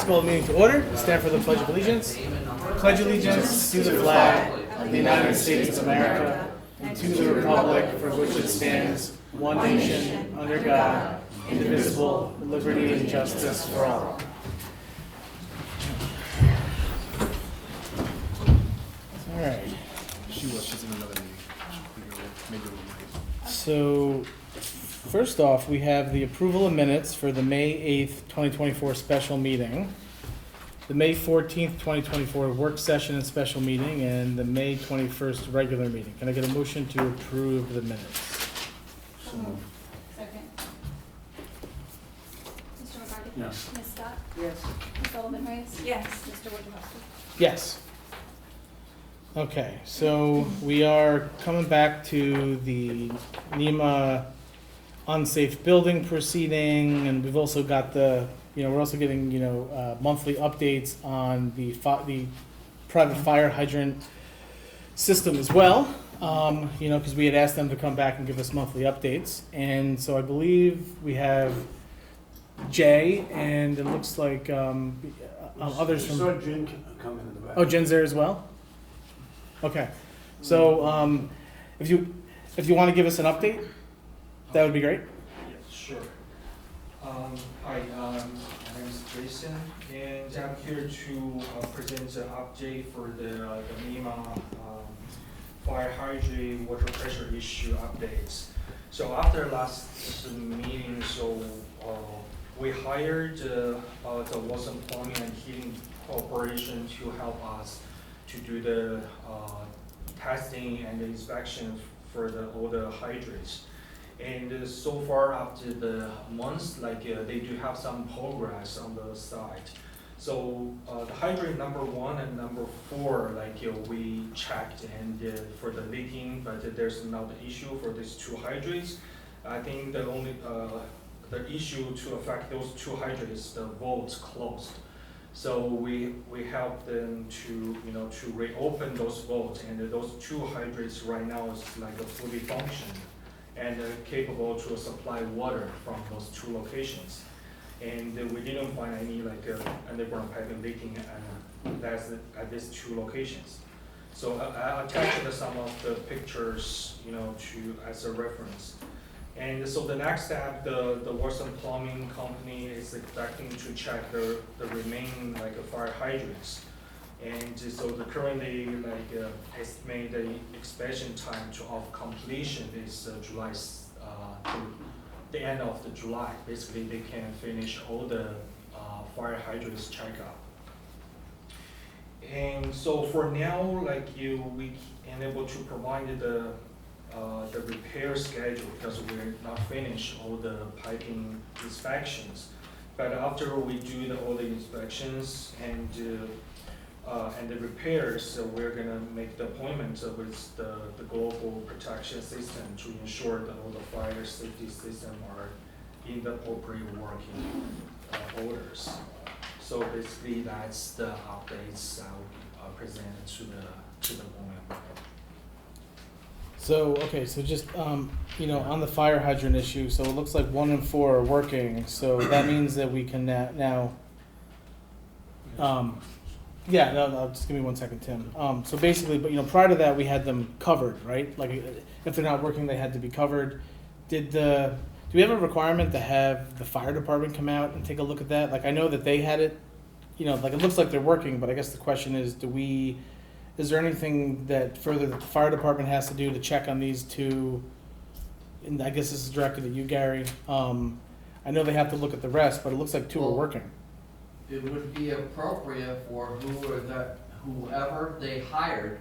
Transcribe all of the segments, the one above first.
Let's call the meeting to order. Stand for the Pledge of Allegiance. Pledge allegiance to the flag of the United States of America and to the republic for which it stands, one nation, under God, indivisible, with liberty and justice for all. All right. She's in another meeting. So, first off, we have the approval of minutes for the May 8th, 2024 special meeting, the May 14th, 2024 work session and special meeting, and the May 21st regular meeting. Can I get a motion to approve the minutes? Second. Mr. McCarty? Yes. Ms. Scott? Yes. Ms. Sullivan Reyes? Yes. Mr. Wojciechowski? Yes. Okay, so we are coming back to the NEMA unsafe building proceeding, and we've also got the, we're also getting, monthly updates on the private fire hydrant system as well, because we had asked them to come back and give us monthly updates. And so I believe we have Jay, and it looks like others from... Saw Jen come in the back. Oh, Jen's there as well? Okay, so if you want to give us an update, that would be great. Yes, sure. Hi, my name is Jason, and I'm here to present an update for the NEMA fire hydrant water pressure issue updates. So after last meeting, we hired the Watson Plumbing and Heating Corporation to help us to do the testing and the inspection for all the hydrants. And so far, after the months, they do have some progress on the site. So the hydrant number 1 and number 4, we checked and for the leaking, but there's not an issue for these 2 hydrants. I think the only the issue to affect those 2 hydrants is the valves closed. So we help them to reopen those valves, and those 2 hydrants right now is fully functional and capable to supply water from those 2 locations. And we didn't find any underground piping leaking at these 2 locations. So I attached some of the pictures as a reference. And so the next step, the Watson Plumbing Company is expecting to check the remaining fire hydrants. And so the currently estimated inspection time of completion is July to the end of the July. Basically, they can finish all the fire hydrants checkup. And so for now, we enable to provide the repair schedule because we're not finished all the piping inspections. But after we do all the inspections and the repairs, we're gonna make the appointment with the global protection system to ensure that all the fire safety system are in the appropriate working orders. So basically, that's the updates I'll present to the moment. So, okay, so just, on the fire hydrant issue, so it looks like 1 and 4 are working, so that means that we can now, no, just give me 1 second, Tim. So basically, but prior to that, we had them covered, right? If they're not working, they had to be covered. Do we have a requirement to have the fire department come out and take a look at that? I know that they had it, it looks like they're working, but I guess the question is, is there anything that further that the fire department has to do to check on these 2? And I guess this is directed at you, Gary. I know they have to look at the rest, but it looks like 2 are working. It would be appropriate for whoever they hired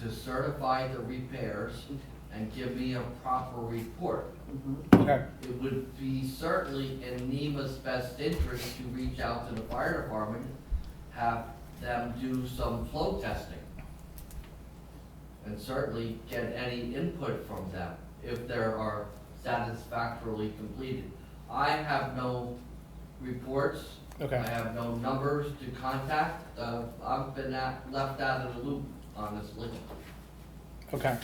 to certify the repairs and give me a proper report. Okay. It would be certainly in NEMA's best interest to reach out to the fire department, have them do some flow testing, and certainly get any input from them if they are satisfactorily completed. I have no reports. Okay. I have no numbers to contact. I've been left out of the loop, honestly. Okay.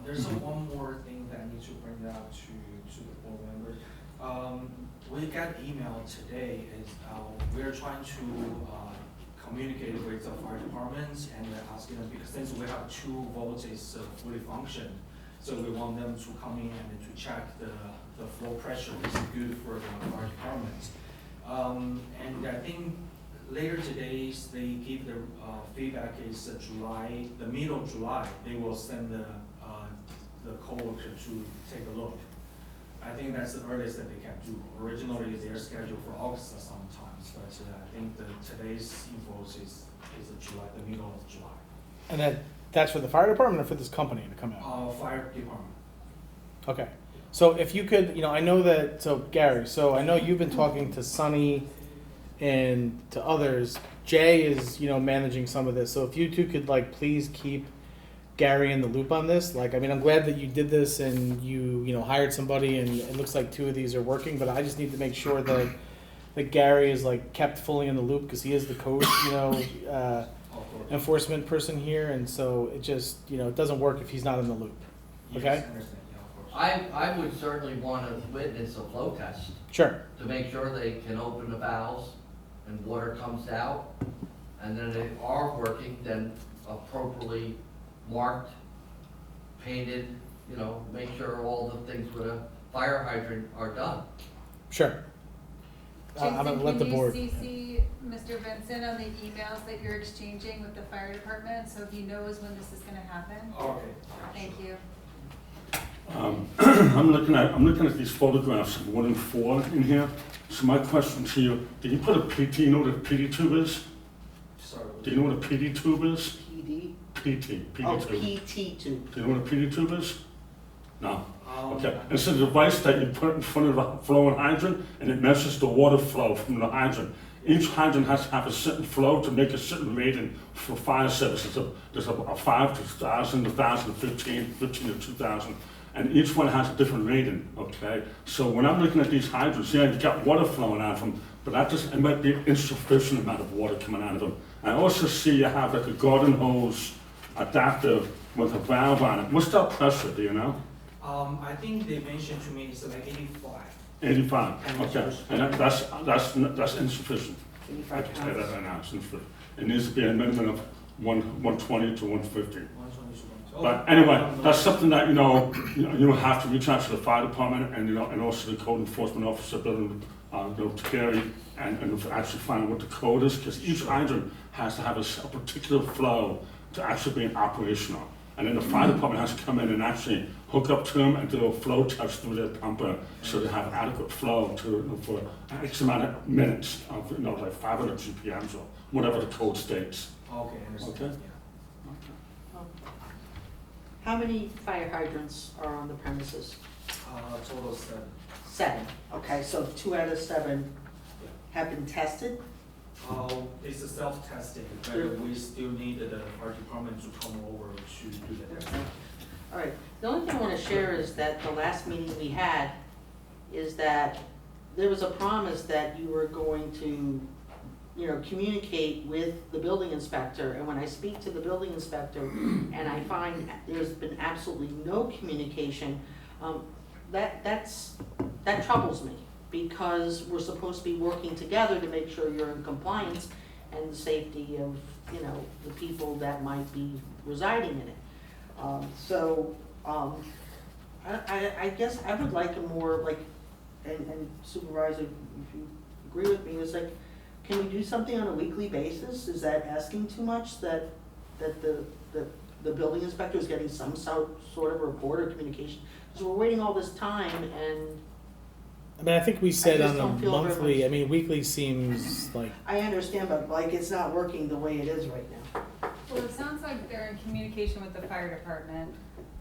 There's one more thing that I need to bring out to the board members. We got email today, is, we're trying to, communicate with the fire departments and asking them, because since we have 2 voltages fully functioned, so we want them to come in and to check the flow pressure is good for the fire departments. And I think later today, they give the feedback is July, the middle of July, they will send the coworker to take a look. I think that's the earliest that they can do. Originally, they're scheduled for August sometimes, but I think today's info is July, the middle of July. And that's for the fire department or for this company to come out? Fire department. Okay, so if you could, I know that, so Gary, so I know you've been talking to Sunny and to others. Jay is, managing some of this, so if you two could please keep Gary in the loop on this. I'm glad that you did this and you hired somebody and it looks like 2 of these are working, but I just need to make sure that Gary is kept fully in the loop because he is the code, enforcement person here, and so it just, it doesn't work if he's not in the loop. Okay? Yes, I understand, yeah, of course. I would certainly want to witness a flow test Sure. to make sure they can open the valves and water comes out. And then they are working, then appropriately marked, painted, make sure all the things with a fire hydrant are done. Sure. I'm gonna let the board. Jason, can you CC Mr. Benson on the emails that you're exchanging with the fire department, so he knows when this is gonna happen? Okay. Thank you. I'm looking at these photographs of 1 and 4 in here. So my question to you, did you put a PT, you know what a PT tube is? Sorry. Do you know what a PT tube is? PD? PT Oh, tube. PT tube. Do you know what a PT tube is? No. Okay. It's a device that you put in front of a flowing hydrant and it measures the water flow from the hydrant. Each hydrant has to have a certain flow to make a certain rating for fire services. There's a 5 to 1,000, 1,000, 15 to 2,000. And each one has a different rating, okay? So when I'm looking at these hydrants, yeah, you've got water flowing out of them, but it might be an insufficient amount of water coming out of them. I also see you have a garden hose adapter with a valve on it. What's that pressure, do you know? I think they mentioned to me it's 85. 85, okay. And that's insufficient. 85 I can say that pounds. right now, it's insufficient. It needs to be a minimum of 120 to 150. 122. But anyway, that's something that, you have to reach out to the fire department and, and also the code enforcement officer, building, to Gary, and actually find out what the code is, because each hydrant has to have a particular flow to actually be operational. And then the fire department has to come in and actually hook up to them and do a flow test through their pumper so they have adequate flow for X amount of minutes of, like 500 GPMs or whatever the code states. Okay, understand. Okay. Yeah. How many fire hydrants are on the premises? Total 7. 7. Okay, so 2 out of 7 have been tested? It's a self-testing, but we still need the fire department to come over to do the testing. All right. The only thing I want to share is that the last meeting we had is that there was a promise that you were going to, communicate with the building inspector. And when I speak to the building inspector and I find there's been absolutely no communication, that troubles me, because we're supposed to be working together to make sure you're in compliance and the safety of, the people that might be residing in it. I guess I would like a more and Supervisor, if you agree with me, is can we do something on a weekly basis? Is that asking too much, that the building inspector is getting some sort of report or communication? Because we're waiting all this time, and I think we said I just on a don't feel very monthly, much- weekly seems like, I understand, but it's not working the way it is right now. Well, it sounds like they're in communication with the fire department.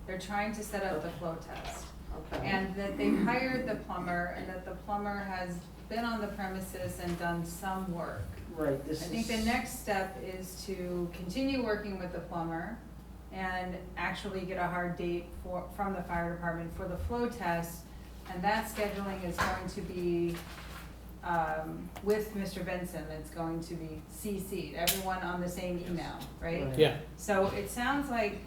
They're trying to set up the flow test. Okay. And that they've hired the plumber, and that the plumber has been on the premises and done some work. Right, I think the next step is to continue working with the plumber and actually get a hard date from the fire department for the flow test. And that scheduling is going to be with Mr. Benson. It's going to be CC'd, everyone on the same email, right? Right. yeah, So it sounds like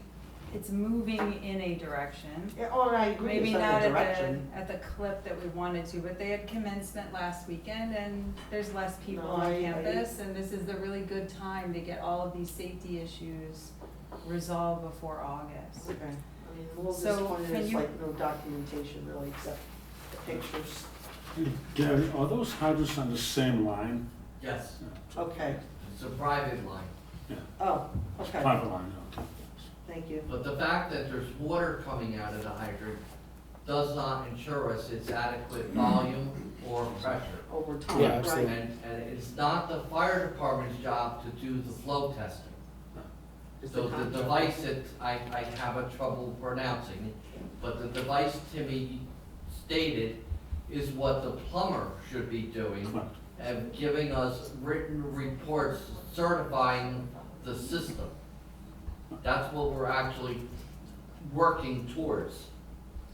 it's moving in a direction. Yeah, oh, and I agree, Maybe it's not not a direction. at the clip that we wanted to, but they had commencement last weekend and there's less people No, on I- campus. And this is the really good time to get all of these safety issues resolved before August. Okay, I mean, a little So, disappointed, can there's you- like no documentation really, except the pictures. Gary, are those hydrants on the same line? Yes, Okay, it's a private line. oh, okay, Private line, okay. thank you. But the fact that there's water coming out of the hydrant does not ensure us its adequate volume or pressure. Over time, Yeah, right? absolutely. And it's not the fire department's job to do the flow testing. It's So the contract. device that I have a trouble pronouncing, but the device Timmy stated is what the plumber should be doing Correct. and giving us written reports certifying the system. That's what we're actually working towards.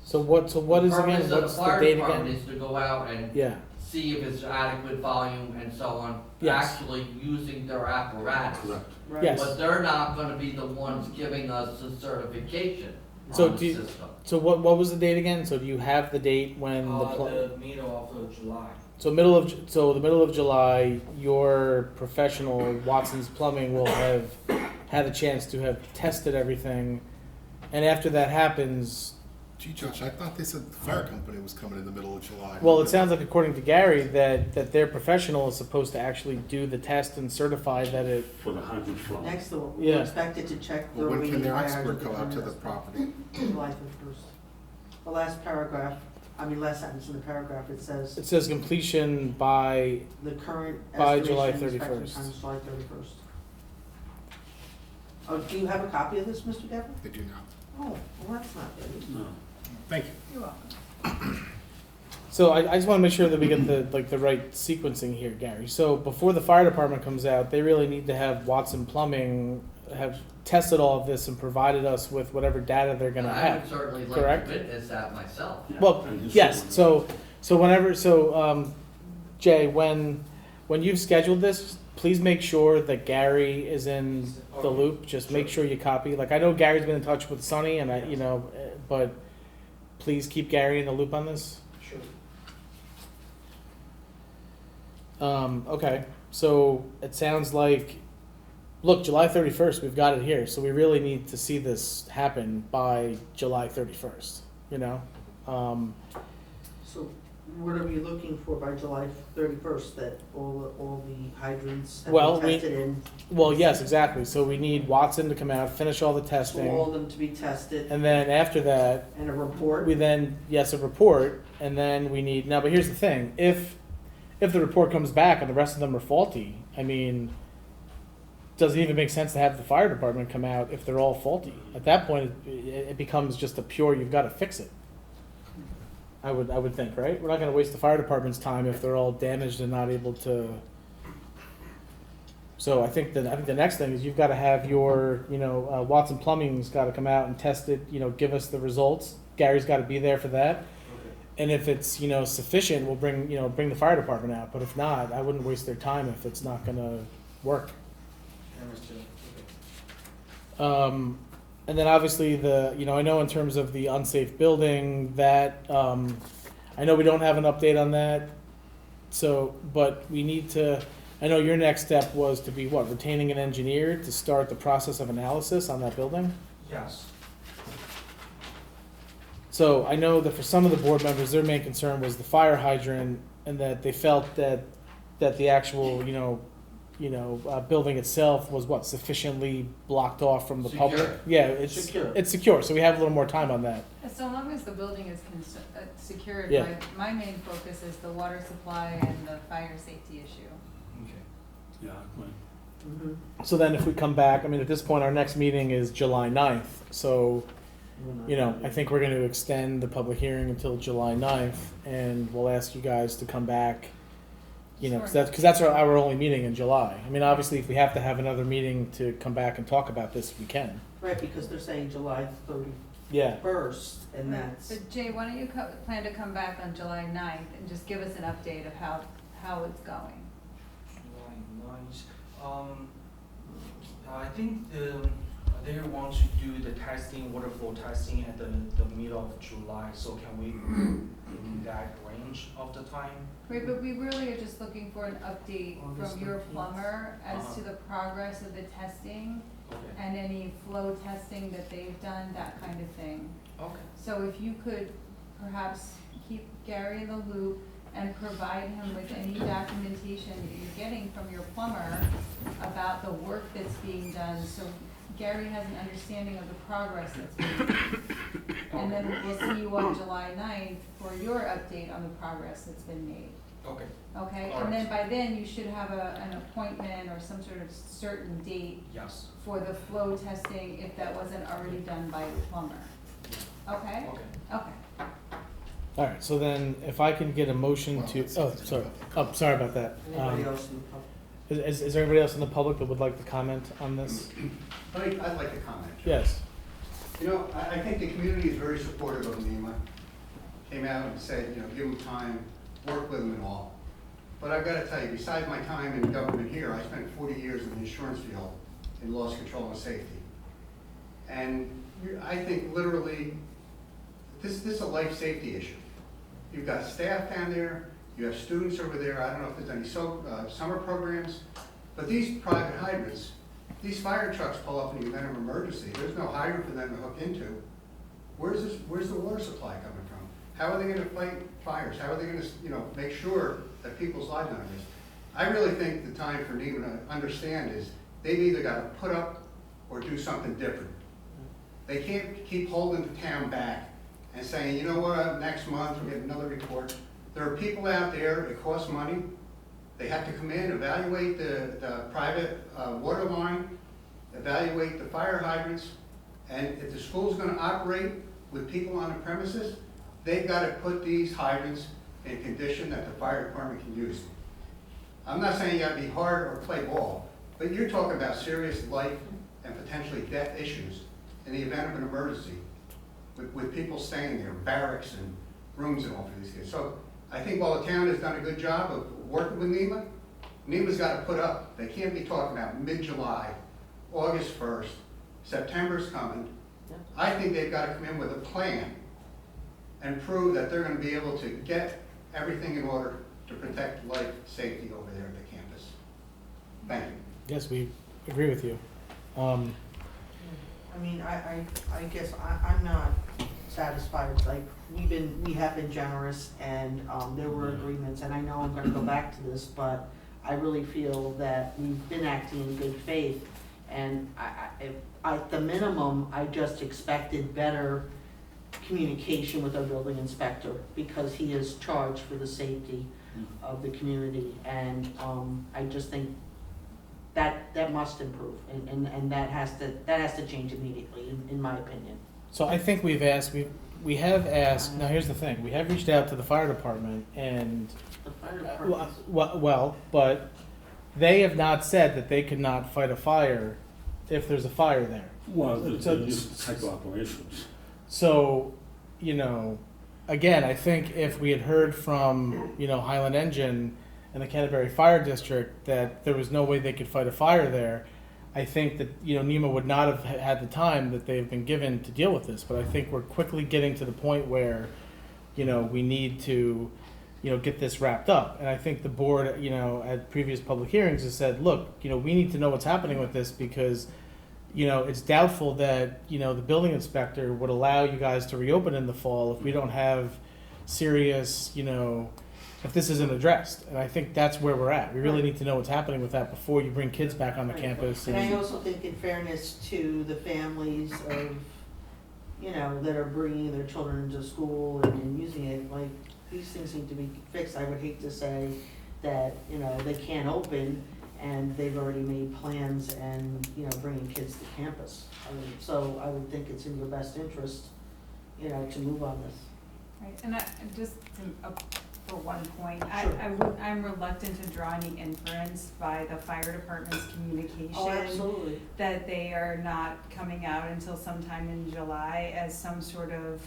So what is again, what's the date The purpose of the fire department again? is to go out and Yeah, see if it's adequate volume and so on, Yes. actually using their apparatus. Correct. Right. Yes. But they're not gonna be the ones giving us the certification So on do the you- system. so what was the date again? So do you have the date when The middle of July. so the middle of July, your professional Watson's Plumbing will have had a chance to have tested everything, and after that happens, Gee, Josh, I thought they said the fire company was coming in the middle of July. well, it sounds like according to Gary that their professional is supposed to actually do the test and certify that it. For the hydrant flow. Next, we're Yeah. expected to check the Well, when remaining can their fire expert hydrant go out to the permits. property? July 31st. The last paragraph, last sentence in the paragraph, it says, It says completion by. the current By July estimation inspection 31st. time is July 31st. Oh, do you have a copy of this, Mr. Dever? They do not. Oh, well, that's not good. No. Thank you. You're welcome. So I just want to make sure that we get the right sequencing here, Gary. So before the fire department comes out, they really need to have Watson Plumbing have tested all of this and provided us with whatever data they're going to And I have. would certainly like correct? to witness that myself. Yeah, Well, and he's yes. the one- So Jay, when you've scheduled this, please make sure that Gary is in the loop. Just make sure you copy. Like, I know Gary's been in touch with Sonny, and but please keep Gary in the loop on this. Sure. Okay, so it sounds like, look, July 31st, we've got it here. So we really need to see this happen by July 31st. So what are we looking for by July 31st, that all the hydrants have Well, been tested in? Well, yes, exactly. So we need Watson to come out, finish all the So testing, all of them to be tested, and then after that, and a report? we then, yes, a report, and then we need, now, but here's the thing, if the report comes back and the rest of them are faulty, I mean, does it even make sense to have the fire department come out if they're all faulty? At that point, it becomes just a pure, you've got to fix it. I would think, right? We're not gonna waste the fire department's time if they're all damaged and not able to. So I think the next thing is you've got to have your, Watson Plumbing's got to come out and test it, give us the results. Gary's got to be there for that. Okay. And if it's, sufficient, we'll bring the fire department out. But if not, I wouldn't waste their time if it's not gonna work. Understood. Okay. And then obviously I know in terms of the unsafe building that, I know we don't have an update on that. So, but we need to, I know your next step was to be retaining an engineer to start the process of analysis on that building? Yes. So I know that for some of the board members, their main concern was the fire hydrant and that they felt that the actual, building itself was sufficiently blocked off from the public? Secure. Yeah, Secure. it's secure, so we have a little more time on that. So long as the building is secured, Yeah. my main focus is the water supply and the fire safety issue. Okay. Yeah, right. Mhm. So then if we come back, at this point, our next meeting is July 9th, so, I think we're gonna extend the public hearing until July 9th, and we'll ask you guys to come back, because Sure. that's our only meeting in July. Obviously, if we have to have another meeting to come back and talk about this, we can. Right, because they're saying July Yeah. 31st, and that's, But Jay, why don't you plan to come back on July 9th and just give us an update of how it's going? July 9th. I think they want to do the testing, water flow testing at the middle of July, so can we in that range of the time? Right, but we really are just looking for an update August from your 13th. plumber as to Uh-huh. the progress of the testing Okay, and any flow testing that they've done, that kind of thing. okay, So if you could perhaps keep Gary in the loop and provide him with any documentation that you're getting from your plumber about the work that's being done, so Gary has an understanding of the progress that's being made. And then we'll see you on July 9th for your update on the progress that's been made, okay, okay? All And then right. by then, you should have an appointment or some sort of certain date yes, for the flow testing if that wasn't already done by the plumber, okay? okay. Okay. All right, so then if I can get a motion Well, to, let's- oh, sorry, sorry about that. Anybody else in the public? Is there anybody else in the public that would like to comment on this? I'd like to comment. Yes. You know, I think the community is very supportive of NEMA. Came out and said, you know, give them time, work with them and all. But I've got to tell you, besides my time in government here, I spent 40 years in the insurance field in loss control and safety. And I think literally, this is a life safety issue. You've got staff down there, you have students over there, I don't know if there's any summer programs, but these private hydrants, these fire trucks pull up in the event of emergency, there's no hydrant for them to hook into. Where's the water supply coming from? How are they gonna fight fires? How are they gonna, you know, make sure that people's lives aren't risk? I really think the time for NEMA to understand is they've either gotta put up or do something different. They can't keep holding the town back and saying, you know what, next month we'll get another report. There are people out there, it costs money. They have to come in, evaluate the private water line, evaluate the fire hydrants, and if the school's gonna operate with people on the premises, they've gotta put these hydrants in condition that the fire department can use them. I'm not saying you gotta be hard or play ball, but you're talking about serious life and potentially death issues in the event of an emergency, with people staying there, barracks and rooms and all for these kids. So I think while the town has done a good job of working with NEMA, NEMA's gotta put up, they can't be talking about mid-July, August 1st, September's coming. Yeah. I think they've gotta come in with a plan and prove that they're gonna be able to get everything in order to protect life safety over there at the campus. Thank you. Yes, we agree with you. I mean, I guess I'm not satisfied, like, we have been generous and, there were agreements, and I know I'm gonna go back to this, but I really feel that we've been acting in good faith, and at the minimum, I just expected better communication with our building inspector, because he is charged for the safety of the community, and, I just think that must improve, and that has to change immediately, in my opinion. So I think we have asked, now here's the thing, we have reached out to the fire department and, The fire department, well, but they have not said that they could not fight a fire if there's a fire there. Well, they're So- used to cycle operations. So, you know, again, I think if we had heard from, you know, Highland Engine and the Canterbury Fire District that there was no way they could fight a fire there, I think that, you know, NEMA would not have had the time that they've been given to deal with this. But I think we're quickly getting to the point where, you know, we need to, you know, get this wrapped up. And I think the board, you know, at previous public hearings has said, look, you know, we need to know what's happening with this because, you know, it's doubtful that, you know, the building inspector would allow you guys to reopen in the fall if we don't have serious, you know, if this isn't addressed. And I think that's where we're at. We really need to know what's happening with that before you bring kids back on the campus. and I also think in fairness to the families of, you know, that are bringing their children into school and using it, like, these things need to be fixed. I would hate to say that, you know, they can't open and they've already made plans and, you know, bringing kids to campus. So I would think it's in your best interest, you know, to move on this. Right, and for one point, Sure. I'm reluctant to draw any inference by the fire department's communication. Oh, absolutely. That they are not coming out until sometime in July as some sort of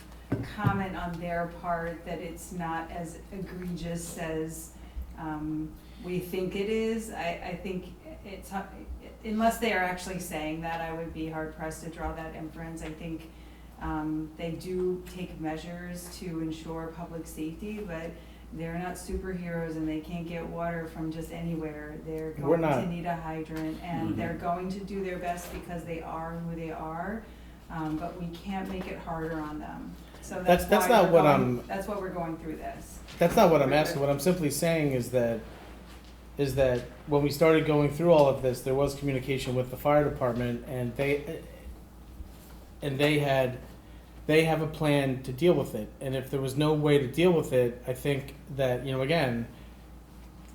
comment on their part that it's not as egregious as we think it is. I think it's, unless they are actually saying that, I would be hard pressed to draw that inference. I think, they do take measures to ensure public safety, but they're not superheroes and they can't get water from just anywhere. They're We're going not. to need a hydrant, and they're going to do their best because they are who they are, but we can't make it harder on them. So That's why not we're what going- I'm- That's why we're going through this. That's not what I'm asking. What I'm simply saying is that when we started going through all of this, there was communication with the fire department, and they have a plan to deal with it. And if there was no way to deal with it, I think that, you know, again,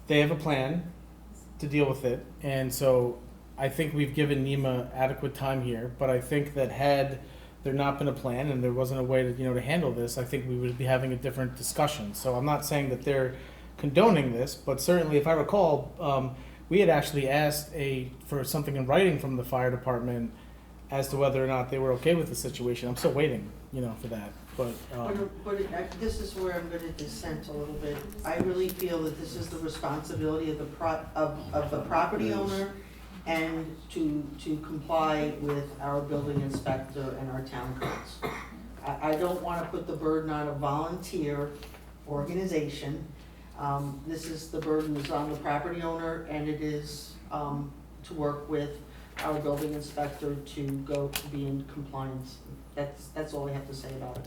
they have a plan to deal with it. And so I think we've given NEMA adequate time here, but I think that had there not been a plan and there wasn't a way to, you know, to handle this, I think we would be having a different discussion. So I'm not saying that they're condoning this, but certainly, if I recall, we had actually asked for something in writing from the fire department as to whether or not they were okay with the situation. I'm still waiting, you know, for that, but, This is where I'm gonna dissent a little bit. I really feel that this is the responsibility of the property owner and to comply with our building inspector and our town codes. I don't wanna put the burden on a volunteer organization. The burden is on the property owner, and it is, to work with our building inspector to be in compliance. That's all I have to say about it.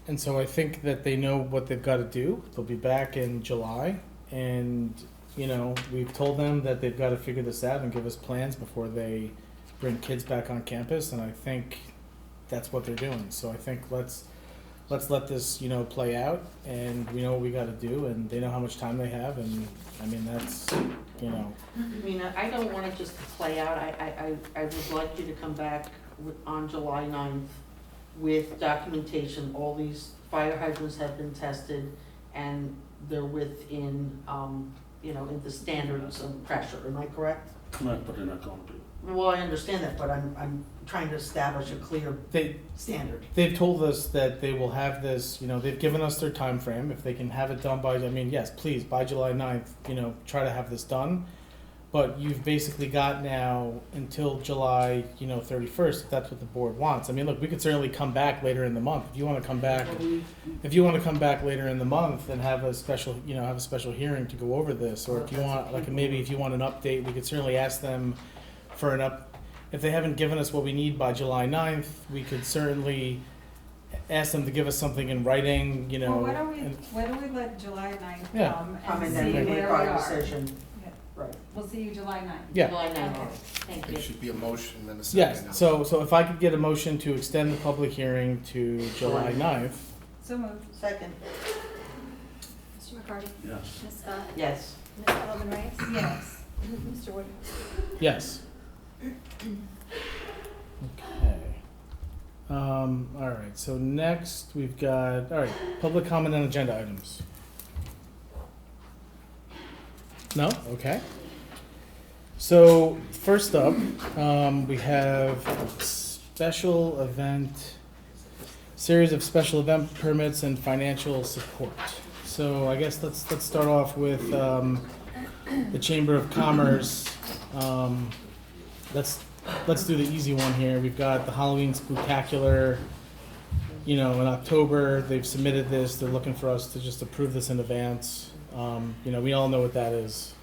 and so I think that they know what they've got to do. They'll be back in July, and, you know, we've told them that they've got to figure this out and give us plans before they bring kids back on campus, and I think that's what they're doing. So I think let's let this, you know, play out, and we know what we got to do, and they know how much time they have, and I mean, that's, you know. I mean, I don't want it just to play out. I would like you to come back on July 9th with documentation. All these fire hydrants have been tested, and they're within, you know, in the standards of pressure. Am I correct? Correct, but they're not going to be. Well, I understand that, but I'm trying to establish a clear They, standard. they've told us that they will have this, you know, they've given us their time frame. If they can have it done by, I mean, yes, please, by July 9th, you know, try to have this done. But you've basically got now until July, you know, 31st, if that's what the board wants. I mean, look, we could certainly come back later in the month. If you want to come back, later in the month and have a special, you know, have a special hearing to go over this, or if you want, like, maybe if you want an update, we could certainly ask them for if they haven't given us what we need by July 9th, we could certainly ask them to give us something in writing, you know. Well, and- why don't we let July 9th Yeah. come Come and and see then where make we our are. decision. Yeah. Right. We'll see you July 9th. Yeah. July 9th. Okay. Thank There you. should be a motion and a Yes, second. so if I could get a motion to extend the public hearing to July 9th. So moved. Second. Mr. McCarty? Yes. Ms. Scott? Yes. Ms. Sullivan Rice? Yes. Mr. Woodhouse? Yes. Okay. All right, so next we've got, all right, public comment on agenda items. No? Okay. So first up, we have series of special event permits and financial support. So I guess let's start off with the Chamber of Commerce. Let's do the easy one here. We've got the Halloween Spooktacular, you know, in October. They've submitted this. They're looking for us to just approve this in advance. You know, we all know what that is.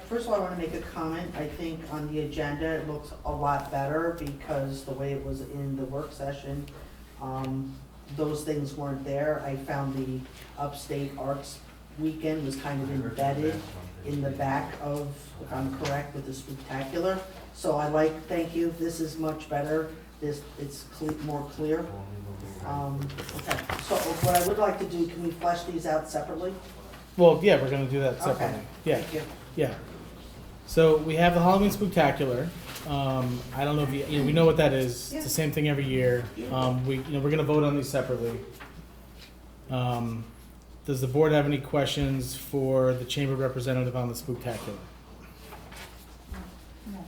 First of all, I want to make a comment. I think on the agenda, it looks a lot better because the way it was in the work session, those things weren't there. I found the Upstate Arts Weekend was kind of embedded in the back of, if I'm correct, with the Spooktacular. So thank you, this is much better, it's more clear. Okay, so what I would like to do, can we flesh these out separately? Well, yeah, we're gonna do that separately. Okay. Yeah, Thank you. yeah. So we have the Halloween Spooktacular. I don't know if you know, we know what that is. It's the same thing every year. We're gonna vote on these separately. Does the board have any questions for the chamber representative on the Spooktacular?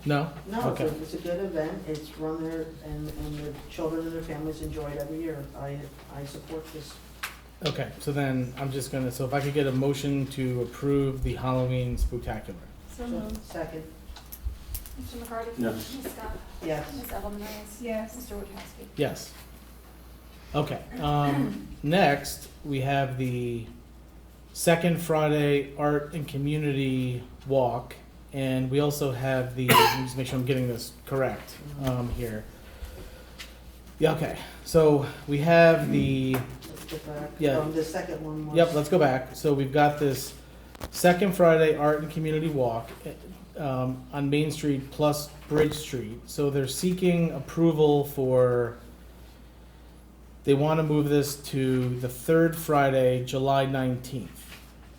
No? No, Okay. it's a good event, it's run there, and the children and their families enjoy it every year. I support this. Okay, so then I'm just gonna, so if I could get a motion to approve the Halloween Spooktacular. So moved. Second. Mr. McCarty? Yes. Ms. Scott? Yes. Ms. Edelman Reyes? Yes. Mr. Wojciechowski? Yes. Okay, next, we have the second Friday Art and Community Walk, and we also have the, let me just make sure I'm getting this correct, here. Yeah, okay, so we have the, Let's get back. Yeah. The second one was. yep, let's go back. So we've got this second Friday Art and Community Walk, on Main Street plus Bridge Street. So they're seeking approval for, they want to move this to the third Friday, July 19th.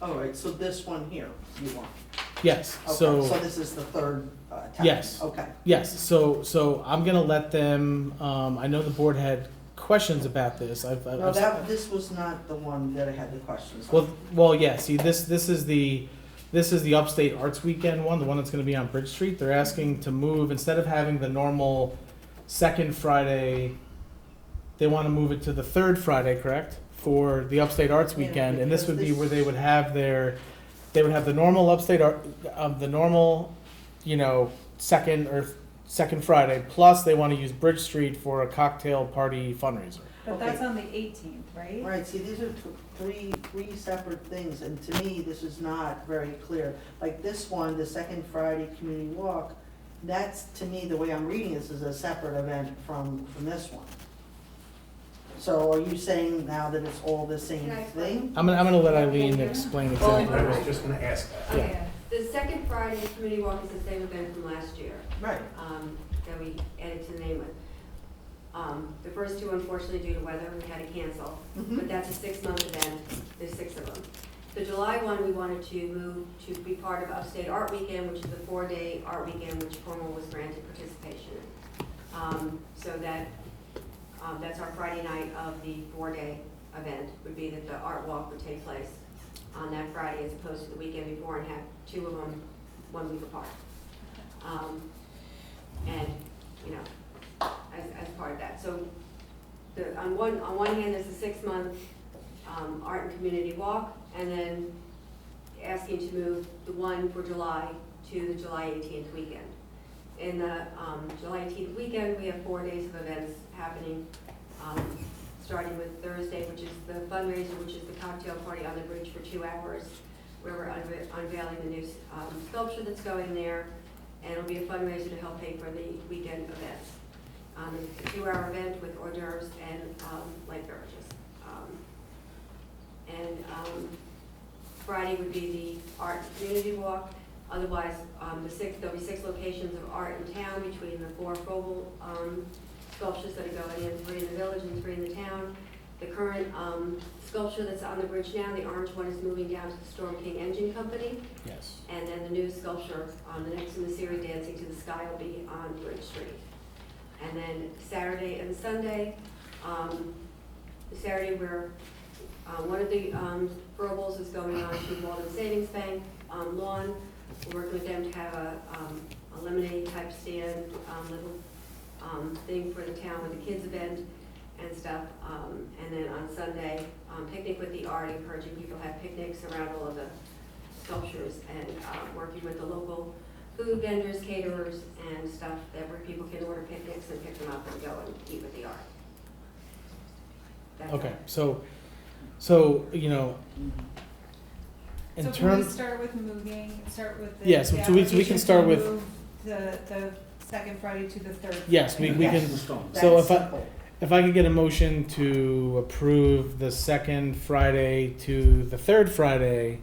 All right, so this one here, you want. Yes, Okay, so, so this is the third time? Yes. Okay. yes, so I'm gonna let them, I know the board had questions about this. No, this was not the one that I had the questions on. Well, yeah, see, this is the Upstate Arts Weekend one, the one that's gonna be on Bridge Street. They're asking to move, instead of having the normal second Friday, they wanna move it to the third Friday, correct? For the Upstate Arts Yeah, Weekend, and this would be because where they would have the normal Upstate Art, the normal, second Friday, plus they wanna use Bridge Street for a cocktail party fundraiser. But that's on the 18th, right? Right, see, these are three separate things, and to me, this is not very clear. Like this one, the second Friday community walk, that's, to me, the way I'm reading this is a separate event from this one. So are you saying now that it's all the same Can I thing? I'm gonna let Eileen explain exactly I was what. just gonna ask that. Yeah. Okay, the second Friday community walk is the same event from last year, Right, that we added to the name with. The first two, unfortunately, due to weather, we had to cancel, Mhm. but that's a 6-month event, there's 6 of them. The July one, we wanted to move to be part of Upstate Art Weekend, which is a 4-day art weekend, which Cornwall was granted participation in. So that's our Friday night of the 4-day event, would be that the art walk would take place on that Friday as opposed to the weekend before and have 2 of them 1 week apart. And, as part of that. So on one hand, there's a 6-month art and community walk, and then asking to move the one for July to the July 18th weekend. In the July 18th weekend, we have 4 days of events happening, starting with Thursday, which is the fundraiser, which is the cocktail party on the bridge for 2 hours, where we're unveiling the new sculpture that's going there, and it'll be a fundraiser to help pay for the weekend events. It's a 2-hour event with hors d'oeuvres and light beverages. Friday would be the art and community walk. Otherwise, there'll be 6 locations of art in town between the 4 Cornwall sculptures that are going in, 3 in the village and 3 in the town. The current sculpture that's on the bridge now, the orange one, is moving down to the Storm King Engine Company. Yes. And then the new sculpture, the next in the series, Dancing to the Sky, will be on Bridge Street. And then Saturday and Sunday, Saturday we're, one of the Froebels is going on to Walden Savings Bank lawn. We're working with them to have a lemonade type stand, little thing for the town with the kids event and stuff. And then on Sunday, picnic with the art, encouraging people to have picnics around all of the sculptures and working with the local food vendors, caterers, and stuff that where people can order picnics and pick them up and go and eat with the art. That's Okay, it. so, in So can we terms, start with the. Yeah, so we can start with- Move the second Friday to the third. yes, we Yes. can, Let's go. So that's if simple. if I could get a motion to approve the second Friday to the third Friday,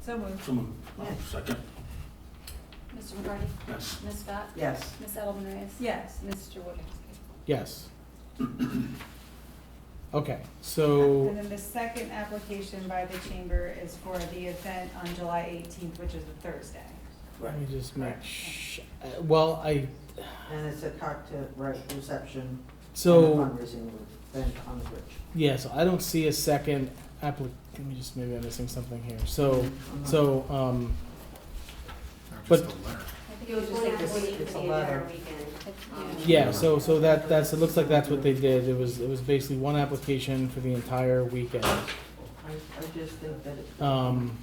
So moved. Someone, Yeah. second, Mr. McCarty? yes. Ms. Scott? Yes, Ms. Edelman Reyes? Yes. Mr. Wojciechowski? yes. Okay, so, And then the second application by the chamber is for the event on July 18th, which is a Thursday. let me just make Correct. and it's a cocktail, right, reception. so, And a fundraising event on the bridge. yeah, so I don't see a second let me just, maybe I'm missing something here. So, Or But- just a letter. I think it was Just one like application it's for a the letter. entire weekend. yeah, so that's, it looks like that's what they did. It was basically one application for the entire weekend. I just think that it. Um,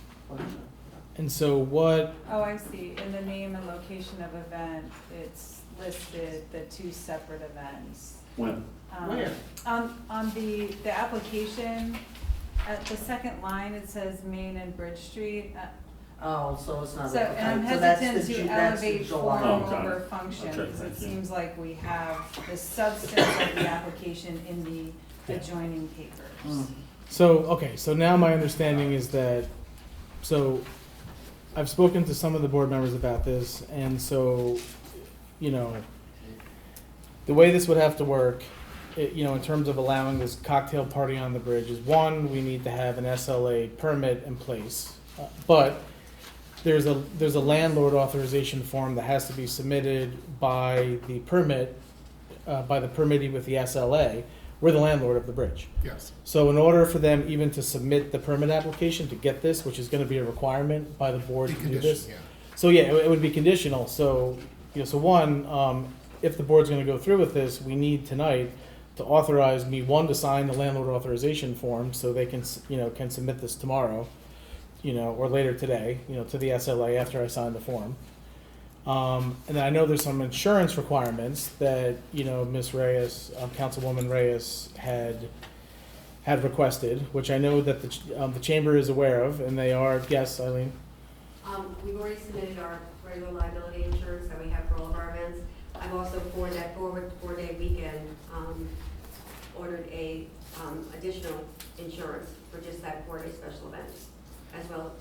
And so what, Oh, I see. In the name and location of event, it's listed the two separate events. When? Where? On the application, at the second line, it says Main and Bridge Street. Oh, so it's not. So, and I'm okay, so that's hesitant the to Ju- that's the elevate July. form Oh, got over it. function, Okay, because it thank you. seems like we have the substance of the application in the adjoining papers. Mm. so, okay, so now my understanding is that, so I've spoken to some of the board members about this, and so, you know, the way this would have to work, you know, in terms of allowing this cocktail party on the bridge is, one, we need to have an SLA permit in place. But there's a landlord authorization form that has to be submitted by the permit, by the permittee with the SLA. We're the landlord of the bridge. Yes. So in order for them even to submit the permit application to get this, which is gonna be a requirement by the board The to do condition, this. yeah. So yeah, it would be conditional, so, you know, so one, if the board's gonna go through with this, we need tonight to authorize me, one, to sign the landlord authorization form, so they can, you know, can submit this tomorrow, you know, or later today, you know, to the SLA after I sign the form. And then I know there's some insurance requirements that, you know, Ms. Reyes, Councilwoman Reyes had requested, which I know that the chamber is aware of, and they are, yes, Eileen? We've already submitted our regular liability insurance that we have for all of our events. I've also, for that four-day weekend, ordered a, additional insurance for just that 4-day special event, as well,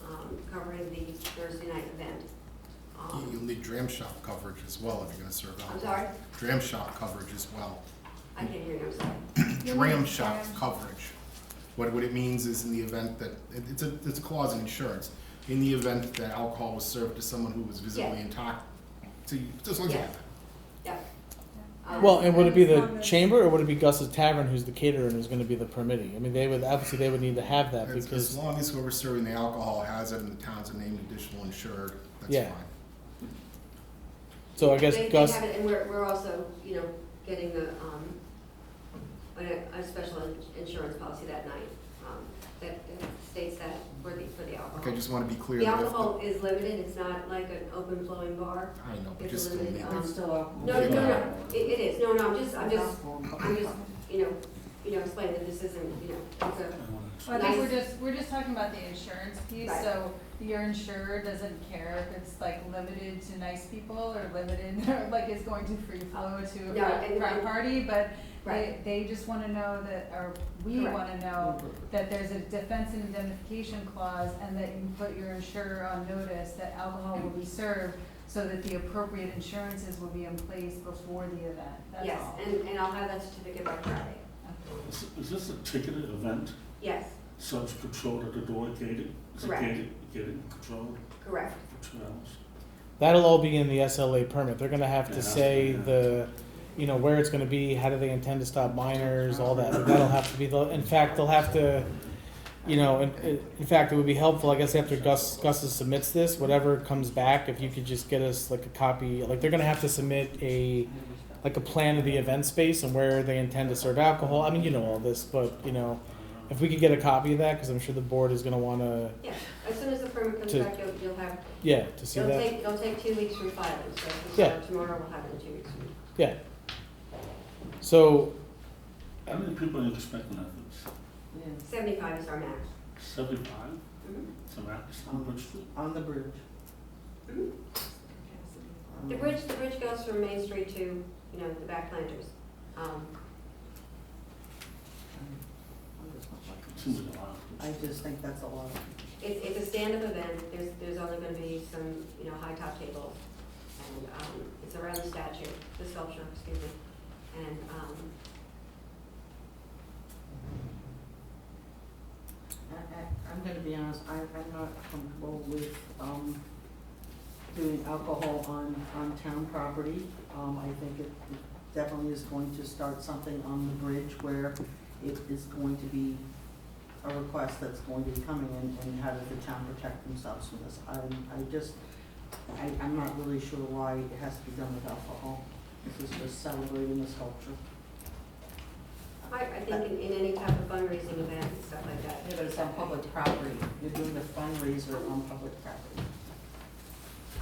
covering the Thursday night event. You'll need dram shop coverage as well if you're gonna serve alcohol. I'm sorry? Dram shop coverage as well. I can't hear you, I'm sorry. Dram shop coverage. What it means is, in the event that, it's a clause in insurance, in the event that alcohol was served to someone who was visibly Yeah. intoxicated. So as long as you Yeah. have that. Yeah. Well, and would it be the chamber, or would it be Gus's Tavern, who's the caterer and who's gonna be the permittee? I mean, they would, obviously, they would need to have that, As because, long as whoever's serving the alcohol has it and the town's a named additional insured, that's Yeah. fine. so I guess They Gus, have it, and we're also, you know, getting the, a special insurance policy that night, that states that for the alcohol. Okay, I just wanna be clear. The that if alcohol is limited, it's not like an open flowing bar. I know, but It's just a still limited, need It's still alcohol. No, Yeah. it is, no, I'm just, you know, explaining that this isn't, you know, it's a, Well, I think Nice. we're just talking about the insurance piece, Right. so your insurer doesn't care if it's like limited to nice people or limited, or like it's going to free flow to a No, and- frat party, but right, they just wanna know that, or we Correct. wanna know that there's a defense and indemnification clause, and that you put your insurer on notice that alcohol will be served, so that the appropriate insurances will be in place before the event, that's yes, all. and I'll have that certificate by Friday. Is this a ticketed event? Yes, Self-controlled at the door, gated? Is it Correct. gated controlled correct, for 2 hours? that'll all be in the SLA permit. They're gonna have to Yeah. say the, you know, where it's gonna be, how do they intend to stop minors, all that. That'll have to be, in fact, they'll have to, you know, in fact, it would be helpful, I guess, after Gus submits this, whatever comes back, if you could just get us like a copy, like, they're gonna have to submit a plan of the event space and where they intend to serve alcohol. I mean, you know all this, but, you know, if we could get a copy of that, because I'm sure the board is gonna wanna, yeah, as soon as the permit comes To- back, you'll have, yeah, to see that. it'll take 2 weeks from filing, so Yeah. tomorrow we'll have it in 2 weeks. Yeah. So, How many people are you expecting at this? 75 is our max. 75? Mhm. It's a max on Bridge Street? On the bridge. Mhm. The bridge goes from Main Street to, you know, the back planters. Seems like a lot. I just think that's a lot. It's a stand-up event, there's only gonna be some, you know, high top tables, and, it's around the statue, the sculpture, excuse me, and, I'm gonna be honest, I'm not comfortable with, doing alcohol on town property. I think it definitely is going to start something on the bridge where it is going to be a request that's going to be coming in, and how does the town protect themselves from this? I'm not really sure why it has to be done with alcohol. This is just celebrating the sculpture. I think in any type of fundraising event and stuff like that. Yeah, but it's on public property. You're doing a fundraiser on public property.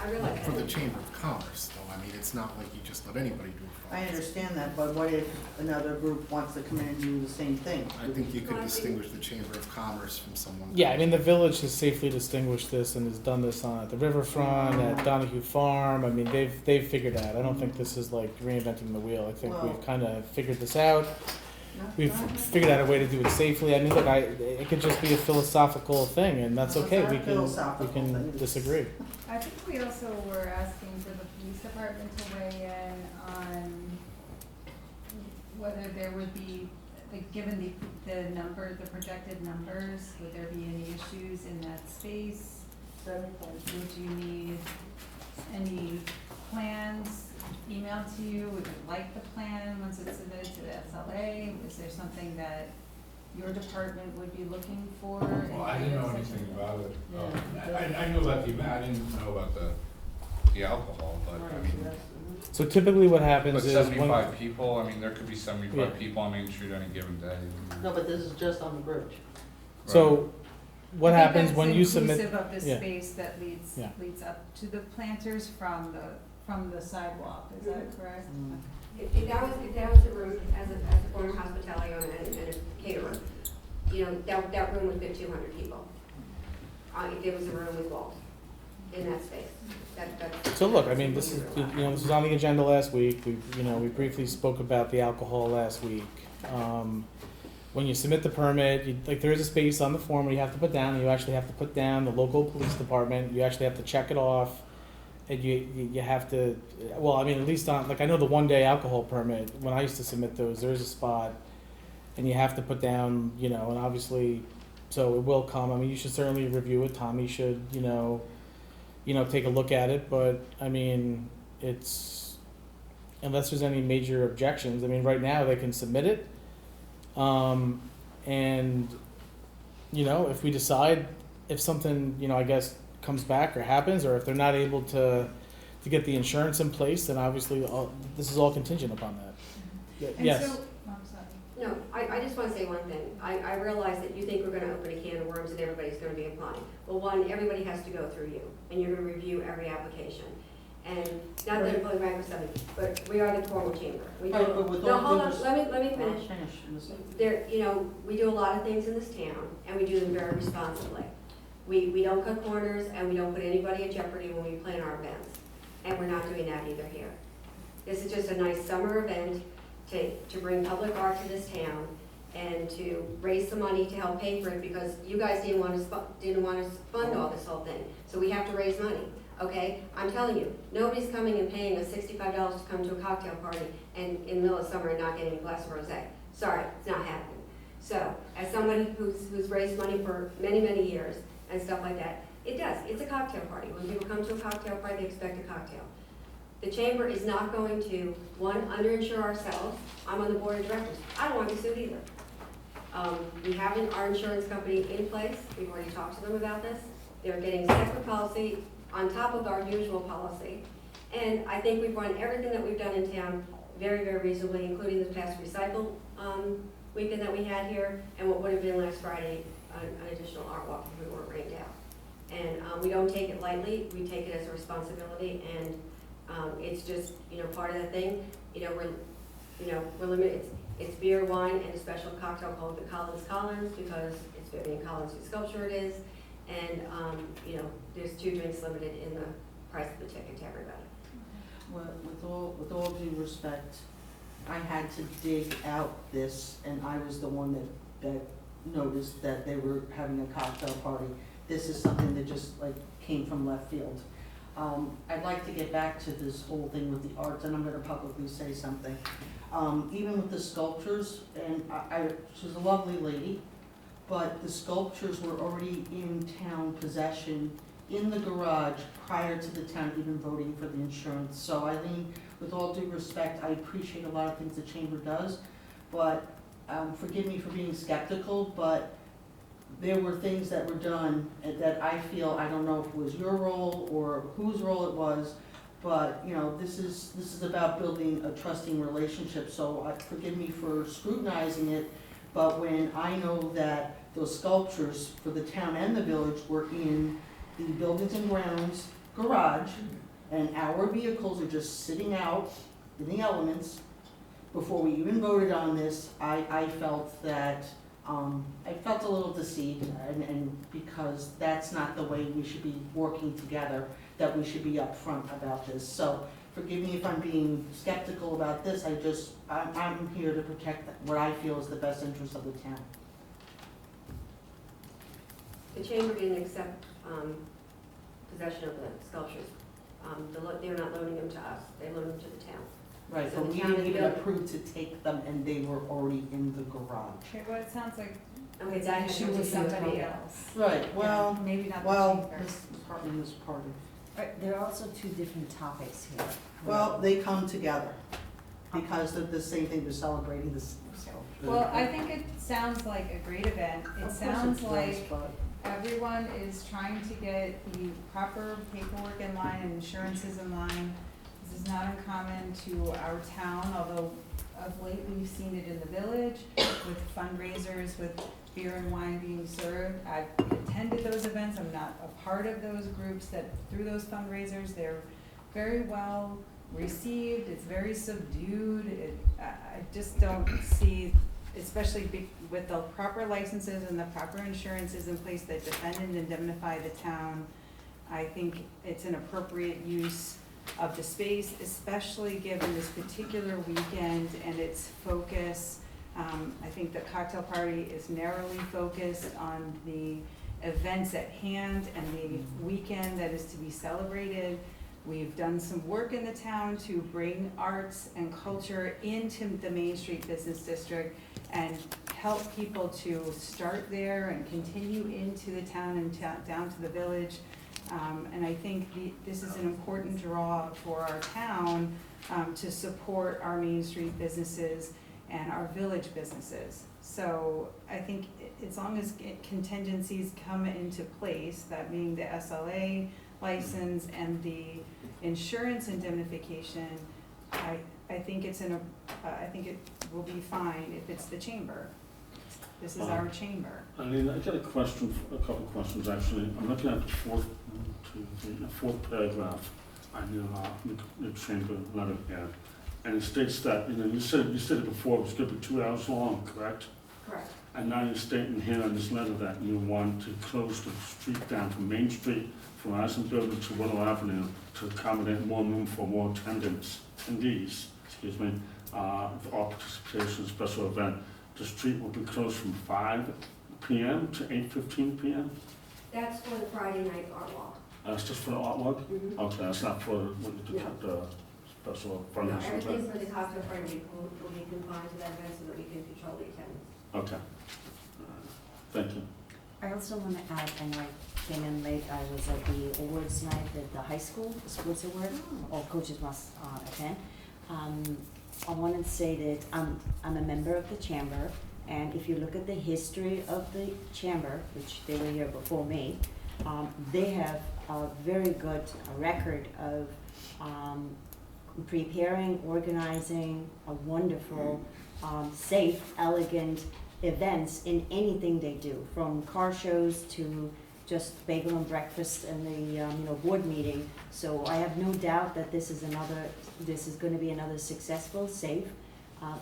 I realize For the that. Chamber of Commerce, though, I mean, it's not like you just let anybody do it. I understand that, but what if another group wants to come in and do the same thing? I think you could distinguish the Chamber of Commerce from someone. Yeah, I mean, the village has safely distinguished this and has done this on at the riverfront, at Donahue Farm. I mean, they've figured out. I don't think this is like reinventing the wheel. I think Well- we've kind of figured this out. Not- We've not- figured out a way to do it safely. I mean, look, it could just be a philosophical thing, and that's No, it's okay. not a We can philosophical thing. disagree. I think we also were asking for the police department to weigh in on whether there would be, like, given the projected numbers, would there be any issues in that space? Would you need any plans emailed to you? Would you like the plan once it's submitted to the SLA? Is there something that your department would be looking for? Well, I didn't know anything about it. Yeah. I knew about the event, I didn't know about the alcohol, but I Right, mean, so that's- So typically what but happens is when, 75 people, I mean, there could be 75 Yeah. people on Main Street any given day. No, but this is just on the bridge. so what I think happens that's when you submit? inclusive of the yeah. space that Yeah. leads up to the planters from the sidewalk, is that correct? Mm. If that was a room, as a former hospitality owner and a caterer, you know, that room would fit 200 people. If there was a room with walls in that space, that's. So look, I mean, this is, this was on the agenda last week. We briefly spoke about the alcohol last week. When you submit the permit, there is a space on the form where you have to put down, and you actually have to put down the local police department. You actually have to check it off. And you have to, well, I mean, at least on, like, I know the one-day alcohol permit, when I used to submit those, there's a spot, and you have to put down, and obviously, so it will come. I mean, you should certainly review it. Tommy should, take a look at it, but, I mean, it's, unless there's any major objections, I mean, right now, they can submit it. And, if we decide, if something, I guess, comes back or happens, or if they're not able to get the insurance in place, then obviously, this is all contingent upon that. And Yes. so, I'm sorry. No, I just want to say one thing. I realize that you think we're going to open a can of worms and everybody's going to be applying. Well, one, everybody has to go through you, and you're going to review every application. And not that I'm pulling rank for something, but we are the Cornwall Chamber. We do, Right, but with no, all hold due on, res- let me finish. Listen. There, we do a lot of things in this town, and we do them very responsibly. We don't cut corners, and we don't put anybody in jeopardy when we plan our events. And we're not doing that either here. This is just a nice summer event to bring public art to this town and to raise some money to help pay for it, because you guys didn't want to fund all this whole thing. So we have to raise money, okay? I'm telling you, nobody's coming and paying us $65 to come to a cocktail party and in the middle of summer and not getting a glass of rosé. Sorry, it's not happening. So, as somebody who's raised money for many, many years and stuff like that, it's a cocktail party. When people come to a cocktail party, they expect a cocktail. The chamber is not going to, one, underinsure ourselves. I'm on the board of directors. I don't want to be sued either. We have our insurance company in place. We've already talked to them about this. They're getting separate policy on top of our usual policy. And I think we've run everything that we've done in town very, very reasonably, including this past recycle weekend that we had here, and what would have been last Friday, an additional art walk if we weren't rained out. And we don't take it lightly. We take it as a responsibility, and it's just, part of the thing. We're limited. It's beer, wine, and a special cocktail called the Collins, because it's Vivian Collins whose sculpture it is. And, there's 2 drinks limited in the price of the ticket to everybody. Well, with all due respect, I had to dig out this, and I was the one that noticed that they were having a cocktail party. This is something that just came from left field. I'd like to get back to this whole thing with the arts, and I'm gonna publicly say something. Even with the sculptures, and she was a lovely lady, but the sculptures were already in town possession in the garage prior to the town even voting for the insurance. So Eileen, with all due respect, I appreciate a lot of things the chamber does, but forgive me for being skeptical, but there were things that were done that I feel, I don't know if it was your role or whose role it was, but, you know, this is about building a trusting relationship, so forgive me for scrutinizing it, but when I know that those sculptures for the town and the village were in the buildings and grounds garage, and our vehicles are just sitting out in the elements, before we even voted on this, I felt that, I felt a little deceived, and because that's not the way we should be working together, that we should be upfront about this. So forgive me if I'm being skeptical about this, I'm here to protect what I feel is the best interest of the town. The chamber didn't accept possession of the sculptures. They're not loaning them to us, they loan them to the town. Right, So but the we town didn't is even built- approve to take them, and they were already in the garage. Okay, well, it sounds like Okay, it's that an has issue to with do somebody else. Right, well, Yeah, maybe not the well, chamber. this department is part of, But there are also two different topics here. well, they come together, because they're the same thing, they're celebrating this, so. Well, I think it sounds like a great event. Of It course sounds does, like but- everyone is trying to get the proper paperwork in line and insurances in line. This is not uncommon to our town, although of late we've seen it in the village with fundraisers, with beer and wine being served. I've attended those events. I'm not a part of those groups that, through those fundraisers, they're very well received. It's very subdued. I just don't see, especially with the proper licenses and the proper insurances in place that defend and indemnify the town, I think it's an appropriate use of the space, especially given this particular weekend and its focus. I think the cocktail party is narrowly focused on the events at hand and the weekend that is to be celebrated. We've done some work in the town to bring arts and culture into the Main Street Business District and help people to start there and continue into the town and down to the village. And I think this is an important draw for our town to support our Main Street businesses and our village businesses. So I think as long as contingencies come into place, that being the SLA license and the insurance indemnification, I think I think it will be fine if it's the chamber. This is our chamber. I mean, I got a couple of questions actually. I'm looking at the fourth paragraph on the chamber letter here. And it states that, you said it before, it was gonna be 2 hours long, correct? Correct. And now you're stating here in this letter that you want to close the street down from Main Street, from Horizon Building to Willow Avenue to accommodate more room for more attendees, for participation in special event. The street will be closed from 5 p.m. to 8:15 p.m.? That's for the Friday night art walk. That's just for the artwork? Mhm. Okay, that's not for the special No, fundraising everything event? for the cocktail party will be confined to that event so that we can control the attendance. Okay. Thank you. I also want to add, I know I came in late, I was at the awards night at the high school, the sports award, all coaches must attend. I wanted to say that I'm a member of the chamber, and if you look at the history of the chamber, which they were here before me, they have a very good record of preparing, organizing a wonderful, safe, elegant events in anything they do, from car shows to just bagel and breakfast and the board meeting. So I have no doubt that this is going to be another successful, safe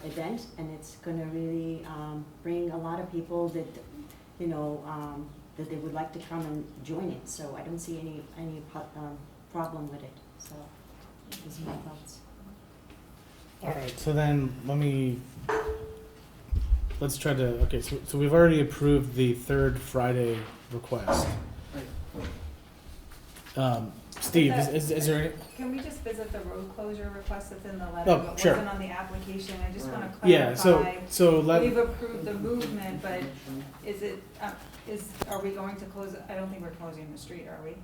event, and it's going to really bring a lot of people that that they would like to come and join it. So I don't see any problem with it. So these are my thoughts. All right, so then let's try to, okay, so we've already approved the third Friday request. Steve, is there any? Can we just visit the road closure request that's in the letter? Oh, but sure. wasn't on the application? I just want to Yeah, clarify. We've approved the movement, but are we going to close, I don't think we're closing the street, are we?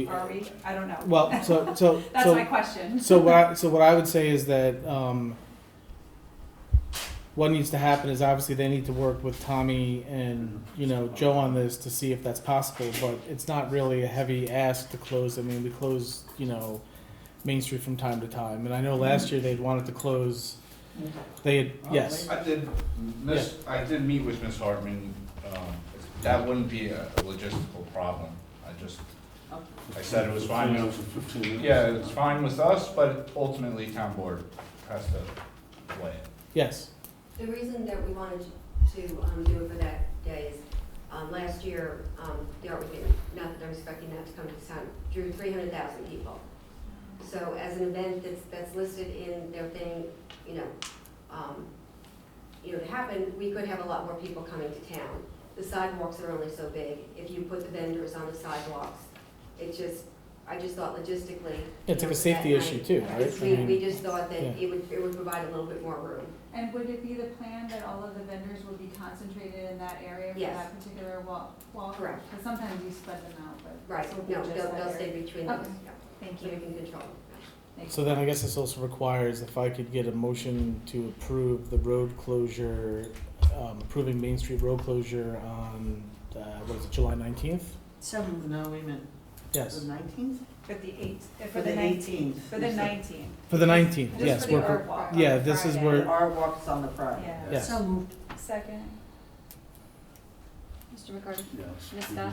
Are we? I don't know. Well, That's my question. So what I would say is that, what needs to happen is obviously they need to work with Tommy and, you know, Joe on this to see if that's possible, but it's not really a heavy ask to close. I mean, we close, you know, Main Street from time to time, and I know last year they'd wanted to close, they had, yes. I did meet with Ms. Hartman. That wouldn't be a logistical problem. I said it was fine. 15 minutes. Yeah, it's fine with us, but ultimately town board has to play it. Yes, The reason that we wanted to do it for that day is, last year, the Art Weekend, not that I'm expecting that to come to town, drew 300,000 people. So as an event that's listed in their thing, to happen, we could have a lot more people coming to town. The sidewalks are only so big. If you put the vendors on the sidewalks, I just thought logistically. it's like a safety issue too, right? We just thought that yeah. it would provide a little bit more room. And would it be the plan that all of the vendors would be concentrated in that area for Yes. that particular wall? Correct. Because sometimes you spread them out, but. Right, this will be no, just they'll that stay area. between those, Okay. yeah, Thank so we you. can control them. Thank So you. then I guess this also requires if I could get a motion to approve the road closure, approving Main Street road closure on, what is it, July 19th? So moved. No, wait a minute, Yes, the 19th? For the 8th, For for the the 19th. 18th. For the 19th. for the 19th, yes. Just for the we're- art walk. Yeah, on this is Friday. where, Our walk's on the Friday. Yeah. yes. So moved. Second. Mr. McCarty? Yes. Ms. Scott?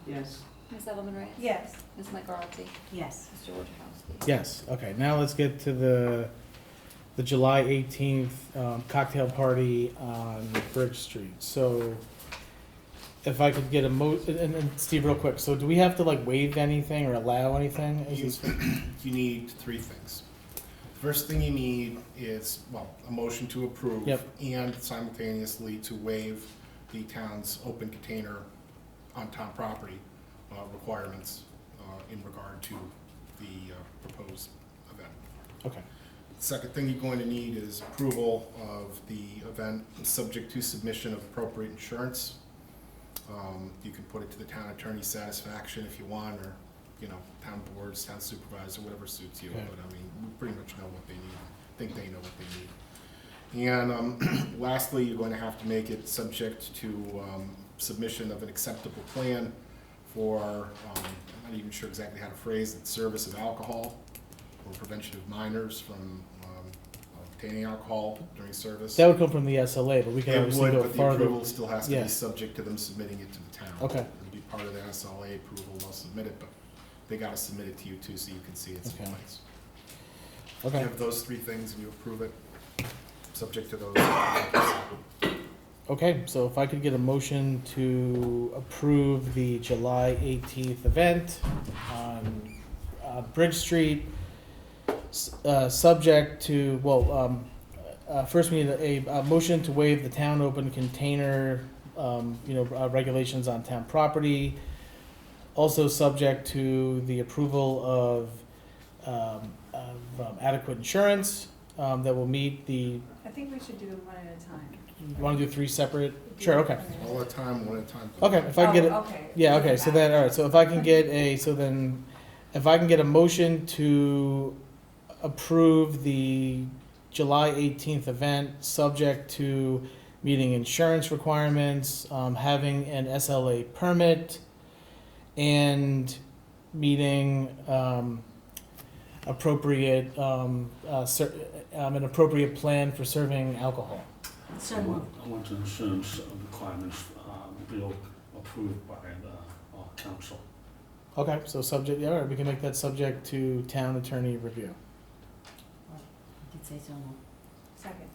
Yes. Ms. Edelman Reyes? Yes. Ms. Michaelozzi? Yes. Mr. Wojciechowski? Yes, okay, now let's get to the July 18th cocktail party on Bridge Street. So if I could get a and Steve, real quick, so do we have to like waive anything or allow anything? You need three things. First thing you need is, well, a motion to approve. Yep. And simultaneously to waive the town's open container on town property requirements in regard to the proposed event. Okay, Second thing you're going to need is approval of the event, subject to submission of appropriate insurance. You can put it to the town attorney's satisfaction if you want, or, town boards, town supervisor, whatever suits you. Okay. But I mean, we pretty much know what they need, think they know what they need. And lastly, you're going to have to make it subject to submission of an acceptable plan for, I'm not even sure exactly how to phrase it, service of alcohol or prevention of minors from obtaining alcohol during service. that would come from the SLA, but we can It obviously would, go but the farther. approval still has to Yeah. be subject to them submitting it to the town. Okay. It'll be part of the SLA approval, they'll submit it, but they gotta submit it to you too, so you can see it's in Okay. place. Okay, You have those three things and you approve it, subject to those. okay, so if I could get a motion to approve the July 18th event on Bridge Street, subject to, first we need a motion to waive the town open container, regulations on town property. Also subject to the approval of adequate insurance that will meet the, I think we should do them one at a time. you want to do three separate? Sure, okay. All at a time, one at a time. Okay, if I can get it. Oh, okay. Yeah, okay, so then, all right, so if I can get a motion to approve the July 18th event, subject to meeting insurance requirements, having an SLA permit, and meeting appropriate, an appropriate plan for serving alcohol. So moved. I want the insurance requirements be approved by the council. Okay, so subject, yeah, all right, we can make that subject to town attorney review. I did say so moved. Second.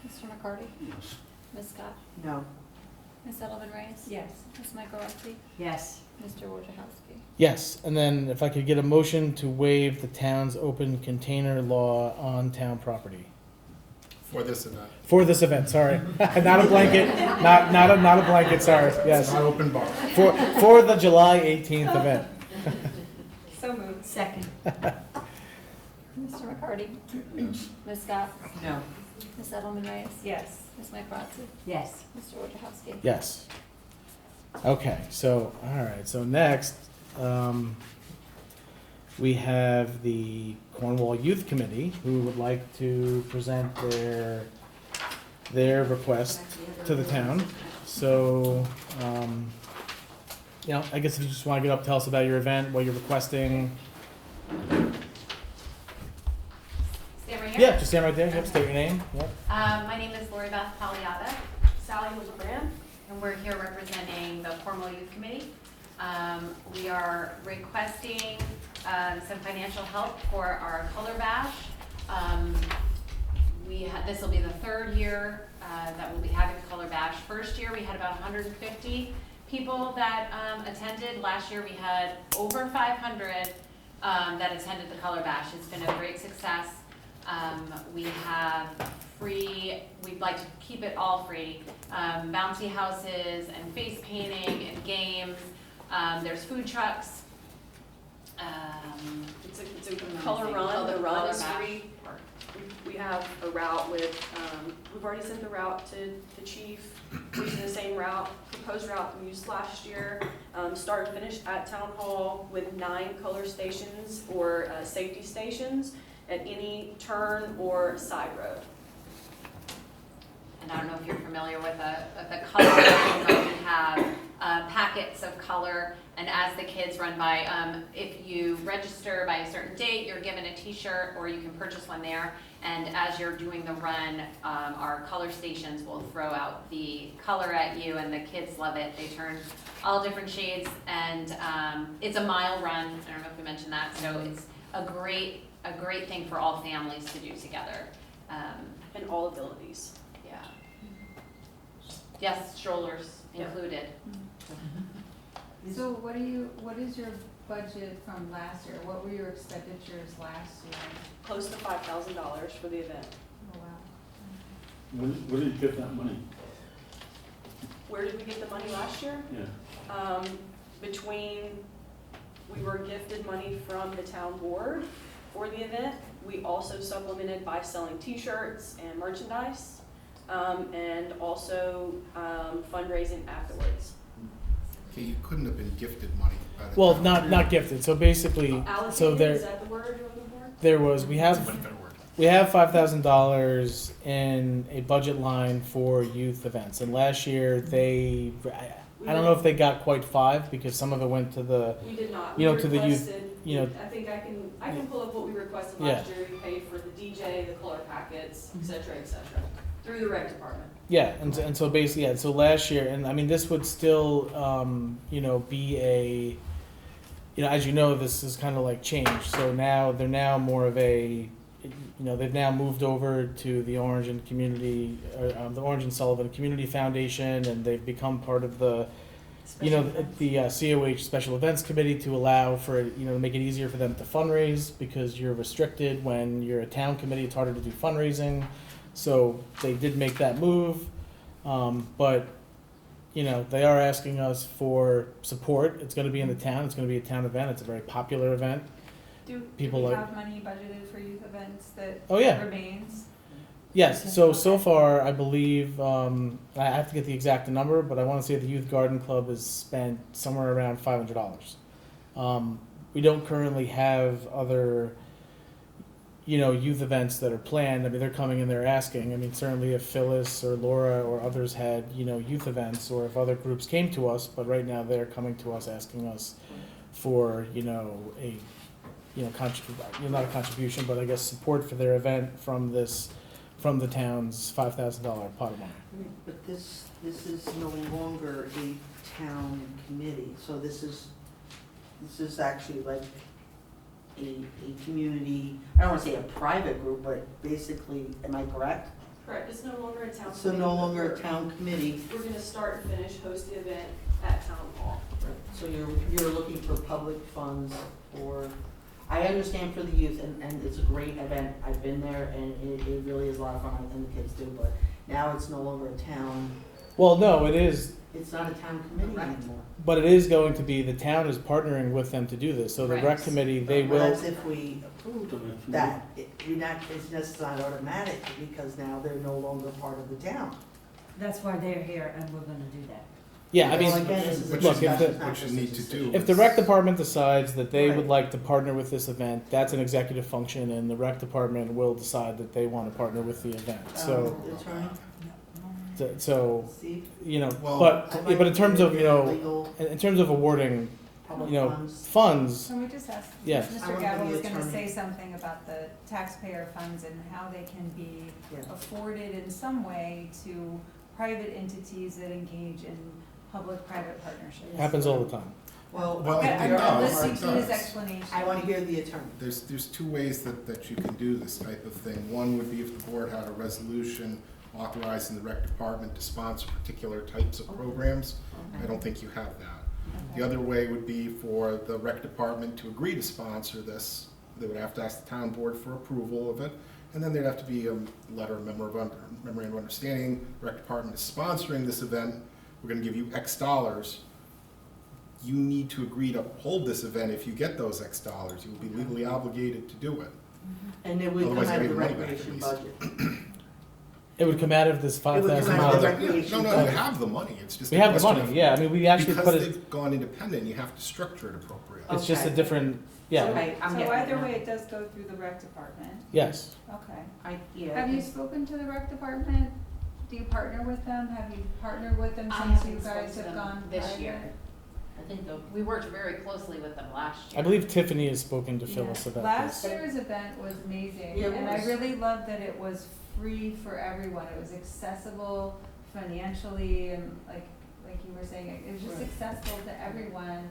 Mr. McCarty? Yes. Ms. Scott? No. Ms. Edelman Reyes? Yes. Ms. Michaelozzi? Yes. Mr. Wojciechowski? Yes, and then if I could get a motion to waive the town's open container law on town property. For this event. For this event, sorry. Not a blanket, not a blanket, sorry, It's yes. not open bar. For the July 18th event. So moved. Second. Mr. McCarty? Yes. Ms. Scott? No. Ms. Edelman Reyes? Yes. Ms. Michaelozzi? Yes. Mr. Wojciechowski? Yes. Okay, so, all right, so next, we have the Cornwall Youth Committee, who would like to present their request to the town. So, I guess if you just want to get up, tell us about your event, what you're requesting. Stand right here? Yeah, just stand right there, yep, state your name, yep. My name is Lori Beth Paliata. Sally LeGrand. And we're here representing the Cornwall Youth Committee. We are requesting some financial help for our color bash. This will be the third year that we'll be having a color bash. First year we had about 150 people that attended. Last year we had over 500 that attended the color bash. It's been a great success. We have free, we'd like to keep it all free, bouncy houses and face painting and games. There's food trucks. It's a color run. The run is free. We have a route with, we've already sent the route to the chief, using the same route, proposed route we used last year. Start and finish at Town Hall with 9 color stations or safety stations at any turn or side road. And I don't know if you're familiar with the color run, but we have packets of color, and as the kids run by, if you register by a certain date, you're given a t-shirt or you can purchase one there. And as you're doing the run, our color stations will throw out the color at you, and the kids love it. They turn all different shades, and it's a mile run. I don't know if we mentioned that. So it's a great thing for all families to do together. And all abilities. Yeah. Yes, strollers included. So what is your budget from last year? What were your expenditures last year? Close to $5,000 for the event. Oh, wow. Where did you get that money? Where did we get the money last year? Yeah. We were gifted money from the town board for the event. We also supplemented by selling t-shirts and merchandise, and also fundraising afterwards. Okay, you couldn't have been gifted money by the Well, town. not gifted, so basically, so Allocated, is that the word you're looking for? there was, we That's a have better word. $5,000 in a budget line for youth events, and last year I don't know if they got quite 5, because some of it went to the, We did not. you know, We to the youth, requested- you know. I think I can pull up what we requested last year. We paid for the DJ, the color packets, et cetera, through the rec department. Yeah, and so basically, yeah, so last year, and I mean, this would still, be a, as you know, this is kind of like changed. So now, they're now more of a, they've now moved over to the Orange and the Orange and Sullivan Community Foundation, and they've become part of the, the COH Special Events Committee, to allow for, to make it easier for them to fundraise, because you're restricted when you're a town committee, it's harder to do fundraising. So they did make that move, but, they are asking us for support. It's going to be in the town. It's going to be a town event. It's a very popular event. Do People we like- have money budgeted for youth events that Oh, yeah. remains? Yes, so far, I believe, I have to get the exact number, but I want to say the Youth Garden Club has spent somewhere around $500. We don't currently have other, youth events that are planned. I mean, they're coming and they're asking. I mean, certainly if Phyllis or Laura or others had, youth events, or if other groups came to us, but right now they're coming to us asking us for, not a contribution, but I guess support for their event from the town's $5,000 pot of money. But this is no longer a town committee, so this is actually like a community, I don't wanna say a private group, but basically, am I correct? Correct, it's no longer a town committee. So no longer a We're- town committee, We're gonna start and finish, host the event at Town Hall. so you're looking for public funds for, I understand for the youth, and it's a great event, I've been there, and it really is a lot of fun, and the kids do, but now it's no longer a town, Well, no, it is, it's not a town committee anymore. but it is going to be, the town is partnering with them to do this. So the rec Right. committee, they Well, will, that's if we approve that, it's just not automatic, because now they're no longer part of the town. That's why they're here and we're gonna do that. Yeah, I mean, Well, again, this is a What look, you if need- the- what you need to do. if the is- rec department decides that they would Right. like to partner with this event, that's an executive function, and the rec department will decide that they want to partner with the event. So, Attorney, so, Steve? you know, Well- but in terms of, you know, Legal, in terms of awarding, public you know, funds. funds, Can we just ask, Yeah. I Mr. wanna Gavel be was gonna attorney. say something about the taxpayer funds and how they can be Yeah. afforded in some way to private entities that engage in public-private partnerships. happens all the time. Well, Well, Okay, it I'm does, listening it to his does. explanation. I want to hear the attorney. There's two ways that you can do this type of thing. One would be if the board had a resolution authorizing the rec department to sponsor particular types of programs. I don't think you have that. The other way would be for the rec department to agree to sponsor this. They would have to ask the town board for approval of it, and then there'd have to be a letter, memorandum of understanding. The rec department is sponsoring this event, we're gonna give you X dollars. You need to agree to hold this event if you get those X dollars. You will be legally obligated to do it. And it would come Otherwise, out of you the gotta get money back, recreation at least. budget. It would come out of this It would come $5,000. out of the No, recreation no, you budget. have the money, it's just. We a have the question money, of- yeah, I mean, we actually put Because it, they've gone independent, you have to structure it appropriately. it's just a Okay. different, yeah, Okay, I'm So getting it either now. way, it does go through the rec department. yes. Okay. Yeah. Have you spoken to the rec department? Do you partner with them? Have you partnered with them I since you haven't spoken guys to have them gone this private? year. I think the We worked very closely with them last year. I believe Tiffany has spoken to Yeah. Phyllis about Last this. year's event was amazing, Yeah, it and I was. really loved that it was free for everyone. It was accessible financially, and like you were saying, it was just Right. accessible to everyone.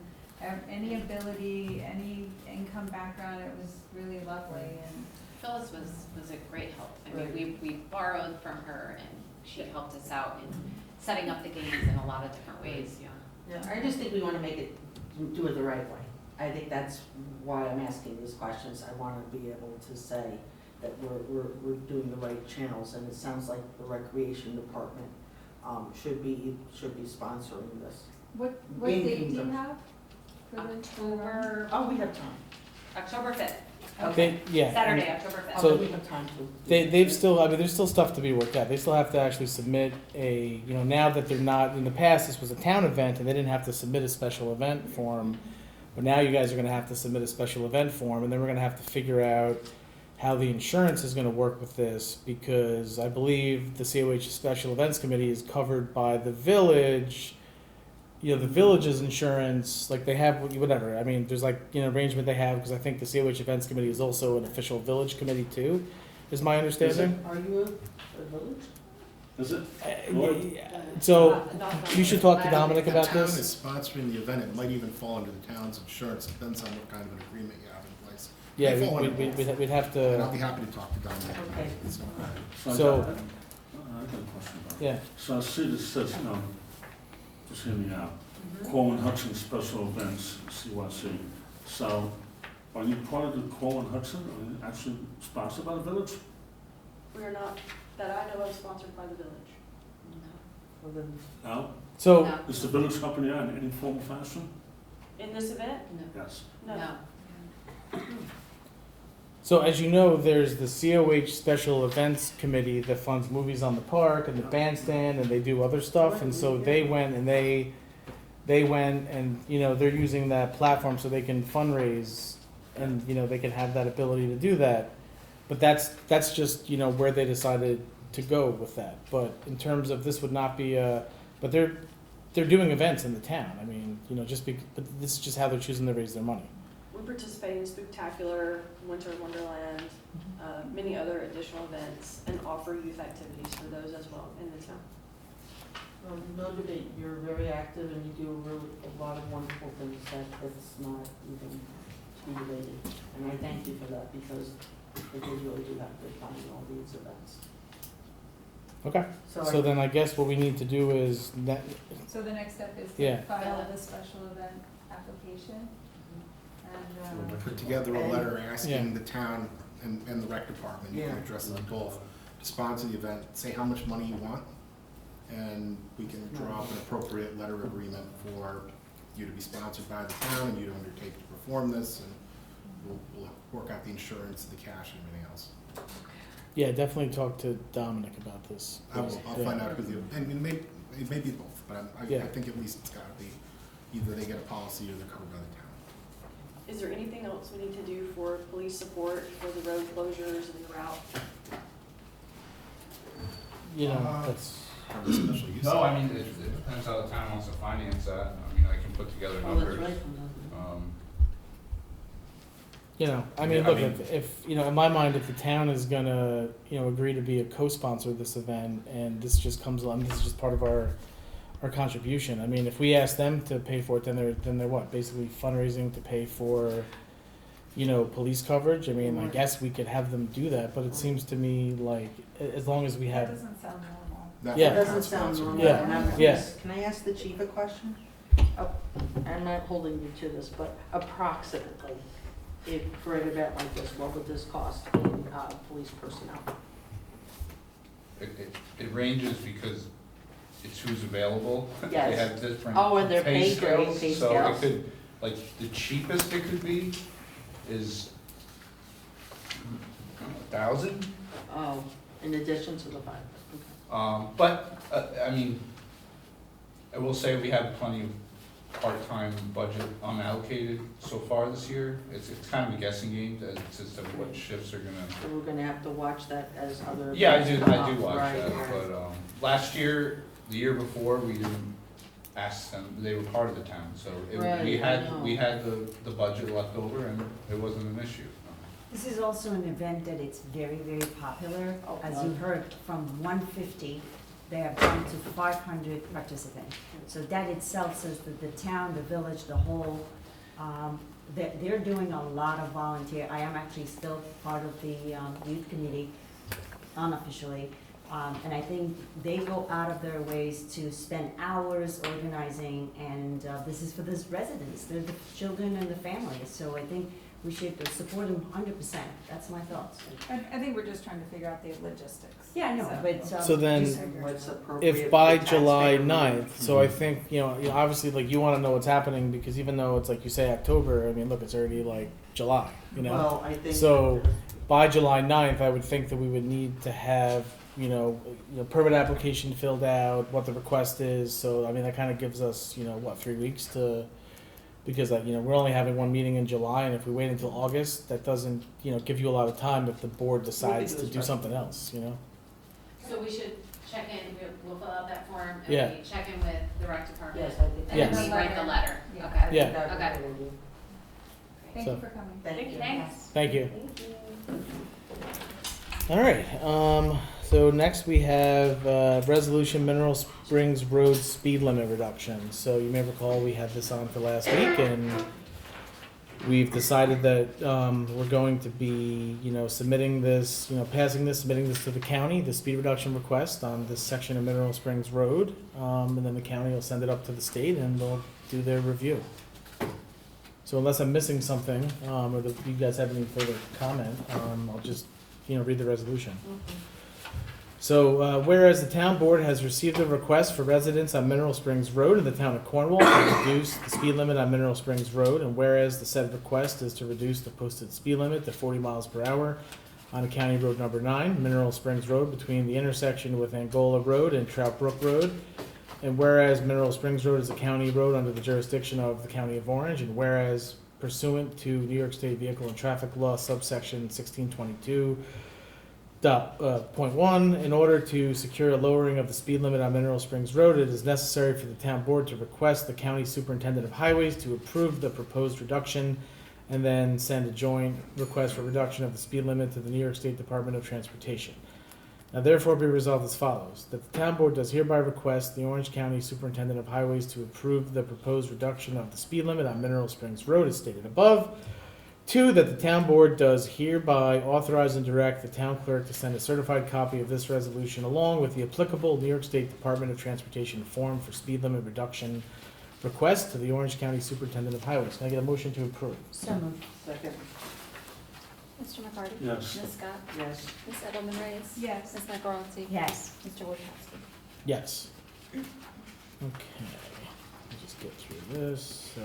Any ability, any income background, it was really lovely, and Phyllis was a great help. I Right. mean, we borrowed from her and she helped us out in setting up the games in a lot of different ways, yeah. Yeah, I just think we wanna make it, do it the right way. I think that's why I'm asking these questions. I wanna be able to say that we're doing the right channels, and it sounds like the recreation department, should be sponsoring this. what Being date do you kingdom. have? for the- October, Oh, we have time. October 5th, They, yeah. Saturday, October 5th. So- Oh, we have time to. They've still, I mean, there's still stuff to be worked out. They still have to actually submit a, you know, now that they're not, in the past, this was a town event and they didn't have to submit a special event form. But now you guys are gonna have to submit a special event form, and then we're gonna have to figure out how the insurance is gonna work with this, because I believe the COH Special Events Committee is covered by the village. You know, the village's insurance, like they have, whatever, I mean, there's like, you know, arrangement they have, because I think the COH Events Committee is also an official village committee too, is my understanding. Are you a village? Is it? Yeah. So, you should talk to Dominic The about town this. is sponsoring the event, it might even fall under the town's insurance, it depends on what kind of an agreement you have in place. Yeah, They fall under we'd have And I'll to, be happy to talk to Dominic. Okay. It's not bad. So- I got a question about it. yeah. So I see this says, just hear me out, Corwin Hudson Special Events, CYC. So, are you part of the Corwin Hudson, are you actually sponsored by the village? We are not, that I know of, sponsored by the village. Well, then, No? So, No. Is the village company in any form or fashion? In this event? Yes. No. so as you know, there's the COH Special Events Committee that funds movies on the park and the bandstand, and they do other stuff, and so they went and they went and, you know, they're using that platform so they can fundraise, and, you know, they can have that ability to do that. But that's just, you know, where they decided to go with that. But in terms of, this would not be but they're doing events in the town. I mean, you know, but this is just how they're choosing to raise their money. We participate in Spooktacular, Winter Wonderland, many other additional events, and offer youth activities for those as well in the town. well, no debate, you're very active and you do a lot of wonderful things that's not even tea related. And I thank you for that, because they really do have good fun in all these events. Okay. So then I guess what we need to do is so the next step is Yeah. to file the special event application. And, Put together a letter asking the town and the rec department, you can Yeah. address them both, to sponsor the event, say how much money you want, and we can draw up an appropriate letter agreement for you to be sponsored by the town, and you to undertake to perform this, and we'll work out the insurance, the cash, and everything else. yeah, definitely talk to Dominic about this. I'll find out who the, and It may be both, but I Yeah. think at least it's gotta be, either they get a policy or they're covered by the town. Is there anything else we need to do for police support for the road closures and the route? You know, that's, Or the special use. No, I mean, it depends how the town wants to finance that. I mean, I can put together Oh, that's numbers. right. you know, I mean, Yeah, I look, mean- if, you know, in my mind, if the town is gonna, you know, agree to be a co-sponsor of this event, and this just comes along, this is just part of our contribution. I mean, if we ask them to pay for it, then they're what, basically fundraising to pay for, you know, police coverage? I mean, I guess we could have them do that, but it seems to me like, as long as we That have, doesn't sound normal. Not Yeah. for That a doesn't sound sponsor. normal. Yeah. And I'm Yeah. curious, can I ask the chief a question? I'm not holding you to this, but approximately, if, for an event like this, what would this cost in, police personnel? It ranges because it's who's available. Yes. They have different Oh, and their pay grade, scales, pay so scales. it could, like, the cheapest it could be is 1,000. Oh, in addition to the five, okay. But, I mean, I will say we have plenty of part-time budget unallocated so far this year. It's kind of a guessing game as to what shifts are gonna. So we're gonna have to watch that as other. Yeah, I events do come up, watch right, that, right. but, last year, the year before, we didn't ask them, they were part of the town, so Right, we I know. had the budget left over and it wasn't an issue. This is also an event that it's very, very popular. As you heard, from 150, they have gone to 500 participants. So that itself says that the town, the village, the whole, they're doing a lot of volunteer. I am actually still part of the youth committee, unofficially. And I think they go out of their ways to spend hours organizing, and this is for the residents, they're the children and the families. So I think we should support them 100%. That's my thoughts. I think we're just trying to figure out the logistics. Yeah, I know, So- but. So then, just- What's appropriate if by for July taxpayer money. 9th, so I think, you know, obviously, like, you wanna know what's happening, because even though it's like you say October, I mean, look, it's already like July, you know? Well, I think. So, by July 9th, I would think that we would need to have, you know, permit application filled out, what the request is, so, I mean, that kinda gives us, you know, what, 3 weeks to, because, you know, we're only having one meeting in July, and if we wait until August, that doesn't, you know, give you a lot of time if the board decides do to a do special something meeting. else, you know? So we should check in, we'll fill out that form, Yeah. and we check in with the rec department. Yes, I think. And Yes. then we write the letter, Yeah. I okay? think Yeah. that would Okay. be a good idea. Thank So- you for coming. Thank you. Thanks. Thank you. Thank you. All right, so next we have, resolution Mineral Springs Road speed limit reduction. So you may recall we had this on for last week, and we've decided that, we're going to be, you know, submitting this, you know, submitting this to the county, the speed reduction request on this section of Mineral Springs Road. And then the county will send it up to the state and they'll do their review. So unless I'm missing something, or that you guys have any further comment, I'll just, you know, read the resolution. So, whereas the town board has received a request for residents on Mineral Springs Road in the town of Cornwall to reduce the speed limit on Mineral Springs Road, and whereas the said request is to reduce the posted speed limit to 40 miles per hour on County Road Number 9, Mineral Springs Road, between the intersection with Angola Road and Trout Brook Road, and whereas Mineral Springs Road is a county road under the jurisdiction of the County of Orange, and whereas pursuant to New York State Vehicle and Traffic Law subsection 1622, Point 1, in order to secure a lowering of the speed limit on Mineral Springs Road, it is necessary for the town board to request the county superintendent of highways to approve the proposed reduction and then send a joint request for reduction of the speed limit to the New York State Department of Transportation. Now therefore be resolved as follows, that the town board does hereby request the Orange County Superintendent of Highways to approve the proposed reduction of the speed limit on Mineral Springs Road as stated above. 2, that the town board does hereby authorize and direct the town clerk to send a certified copy of this resolution along with the applicable New York State Department of Transportation form for speed limit reduction request to the Orange County Superintendent of Highways. Can I get a motion to approve? So moved. Second, Mr. McCarty? Yes. Ms. Scott? yes. Ms. Edelman Reyes? Yes. Ms. Michaelozzi? Yes. Mr. Wojciechowski? Yes. Okay. Let's just get through this. So.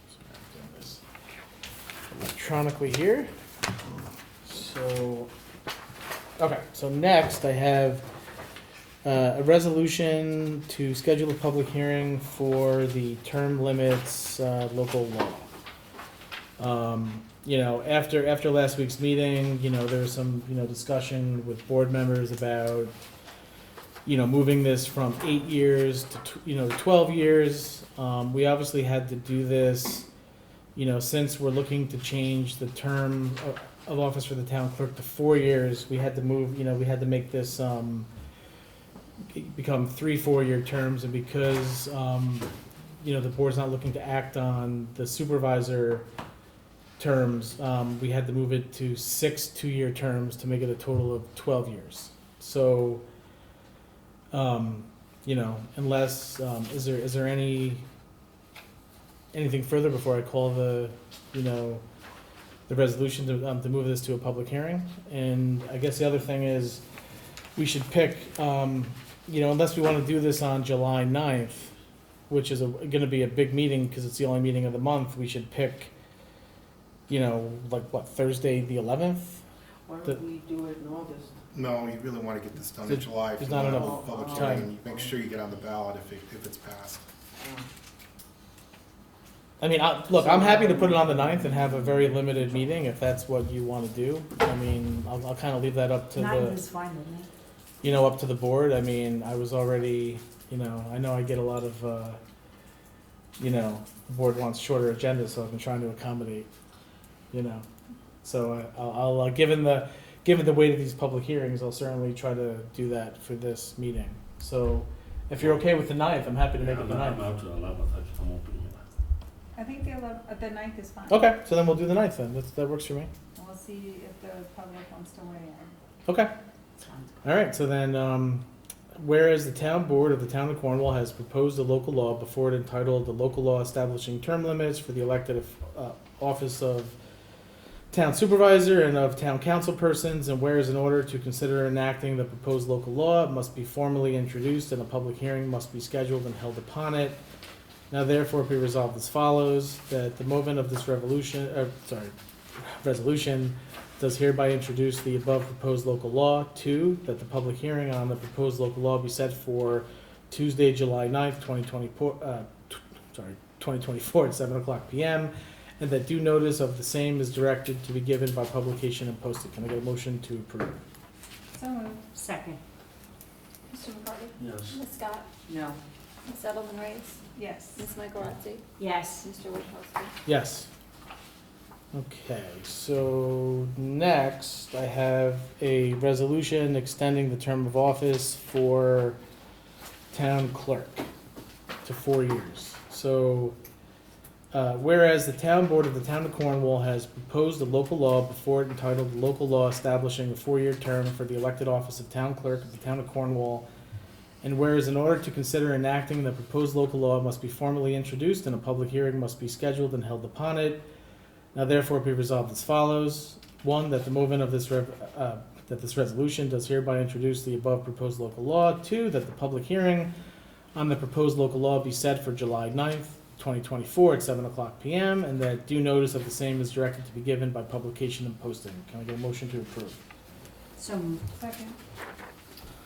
Sorry, I'm doing this electronically here. So. Okay, so next I have a resolution to schedule a public hearing for the term limits, local law. You know, after last week's meeting, you know, there was some, you know, discussion with board members about, you know, moving this from 8 years to, 12 years. We obviously had to do this, you know, since we're looking to change the term of office for the town clerk to 4 years. We had to move, you know, we had to make this, become 3 4-year terms, and because, you know, the board's not looking to act on the supervisor terms, we had to move it to 6 2-year terms to make it a total of 12 years. So, you know, unless, is there anything further before I call the, you know, the resolution to move this to a public hearing? And I guess the other thing is, we should pick, you know, unless we want to do this on July 9th, which is gonna be a big meeting, because it's the only meeting of the month, we should pick, you know, like, what, Thursday the 11th? Why don't we do it in August? No, you really want to get this done in July. If There's you not want to enough have a public time. hearing, you make sure you get on the ballot if it's passed. I mean, look, I'm happy to put it on the 9th and have a very limited meeting, if that's what you want to do. I mean, I'll kind of leave that up to Nine the, is fine with me. you know, up to the board. I mean, I was already, you know, I know I get a lot of, you know, the board wants shorter agendas, so I've been trying to accommodate, you know. So I'll given the weight of these public hearings, I'll certainly try to do that for this meeting. So if you're okay with the 9th, I'm happy to make it the 9th. I'm out to the 11th, I won't be here. I think the 9th is fine. Okay, so then we'll do the 9th then. That works for me. We'll see if the public wants to weigh in. Okay. All right, so then, whereas the town board of the town of Cornwall has proposed a local law before it entitled the local law establishing term limits for the elected office of town supervisor and of town council persons, and whereas in order to consider enacting the proposed local law, it must be formally introduced and a public hearing must be scheduled and held upon it. Now therefore be resolved as follows, that the movement of this resolution does hereby introduce the above proposed local law. 2, that the public hearing on the proposed local law be set for Tuesday, July 9th, 2024 at 7:00 p.m. and that due notice of the same is directed to be given by publication and posted. Can I get a motion to approve? So moved. Second. Mr. McCarty? Yes. Ms. Scott? No. Ms. Edelman Reyes? Yes. Ms. Michaelozzi? Yes. Mr. Wojciechowski? Yes. Okay, so next I have a resolution extending the term of office for town clerk to 4 years. So, whereas the town board of the town of Cornwall has proposed a local law before it entitled the local law establishing a 4-year term for the elected office of town clerk of the town of Cornwall, and whereas in order to consider enacting the proposed local law, it must be formally introduced and a public hearing must be scheduled and held upon it. Now therefore be resolved as follows. 1, that the movement of this resolution does hereby introduce the above proposed local law. 2, that the public hearing on the proposed local law be set for July 9th, 2024 at 7:00 p.m. and that due notice of the same is directed to be given by publication and posting. Can I get a motion to approve? So moved. Second.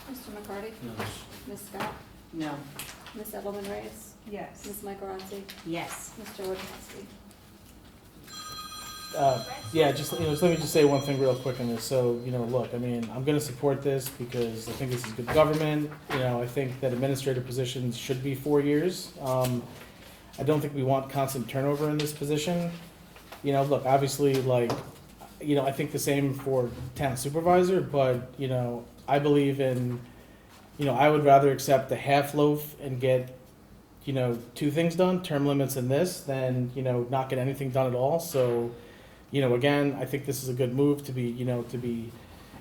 Mr. McCarty? Yes. Ms. Scott? No. Ms. Edelman Reyes? Yes. Ms. Michaelozzi? Yes. Mr. Wojciechowski? Yeah, just, you know, just let me just say one thing real quick on this. So, you know, look, I mean, I'm gonna support this because I think this is good government. You know, I think that administrative positions should be 4 years. I don't think we want constant turnover in this position. You know, look, obviously, like, you know, I think the same for town supervisor, but, you know, I believe in, you know, I would rather accept the half loaf and get, you know, 2 things done, term limits and this, than, you know, not get anything done at all. So, you know, again, I think this is a good move to be, you know, to be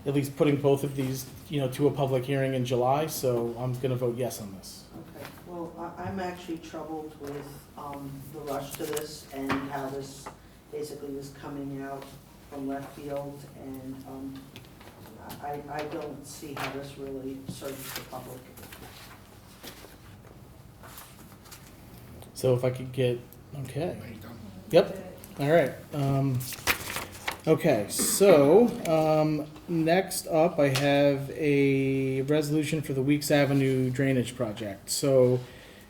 at least putting both of these, you know, to a public hearing in July. So I'm gonna vote yes on this. Okay, well, I'm actually troubled with the rush to this and how this basically is coming out from left field, and I don't see how this really serves the public. So if I could get, okay. Are you done? Yep. All right. Okay, so, next up, I have a resolution for the Weeks Avenue drainage project. So,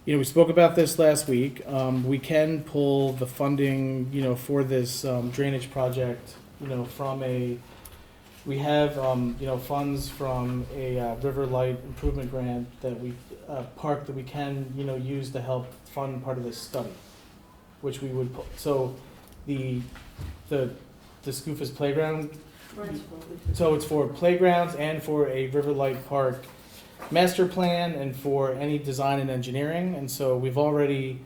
we spoke about this last week. We can pull the funding, for this, drainage project, from we have, funds from a, River Light Improvement Grant that park that we can, use to help fund part of this study, which we would, so the Scoofus Playground. So it's for playgrounds and for a River Light Park master plan and for any design and engineering. And so we've already,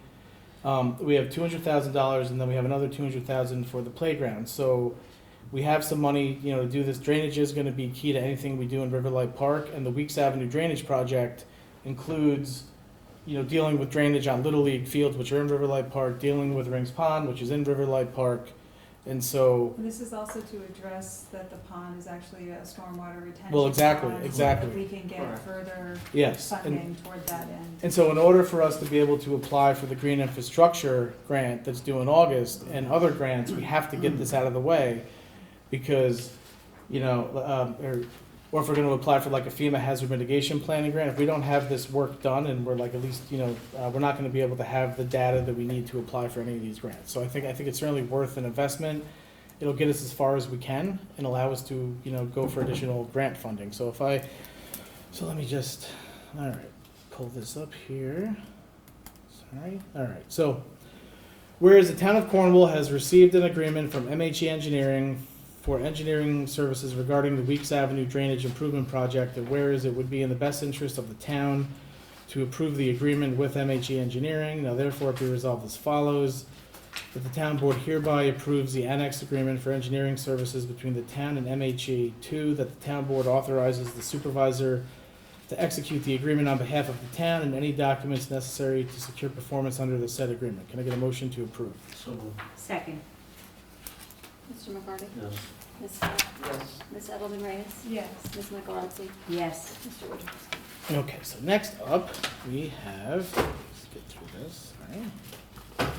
we have $200,000 and then we have another $200,000 for the playground. So we have some money, to do this. Drainage is going to be key to anything we do in River Light Park. And the Weeks Avenue drainage project includes, dealing with drainage on Little League fields, which are in River Light Park, dealing with Rings Pond, which is in River Light Park. And so, This is also to address that the pond is actually a stormwater retention. Well, exactly, pond, exactly. So that we can get Correct. further yes. funding toward that end. And so in order for us to be able to apply for the green infrastructure grant that's due in August and other grants, we have to get this out of the way because, or if we're going to apply for like a FEMA hazard mitigation planning grant, if we don't have this work done and we're like at least, we're not going to be able to have the data that we need to apply for any of these grants. So I think it's certainly worth an investment. It'll get us as far as we can and allow us to, go for additional grant funding. So let me just, all right, pull this up here. Sorry. All right. So whereas the town of Cornwall has received an agreement from MHE Engineering for engineering services regarding the Weeks Avenue Drainage Improvement Project, and whereas it would be in the best interest of the town to approve the agreement with MHE Engineering, now therefore be resolved as follows, that the town board hereby approves the annex agreement for engineering services between the town and MHE. 2, that the town board authorizes the supervisor to execute the agreement on behalf of the town and any documents necessary to secure performance under the said agreement. Can I get a motion to approve? So moved. Second. Mr. McCarty? Yes. Ms. Scott? Yes. Ms. Edelman Reyes? Yes. Ms. Michaelozzi? Yes. Mr. Wojciechowski? Okay, so next up, we have, let's get through this, all right.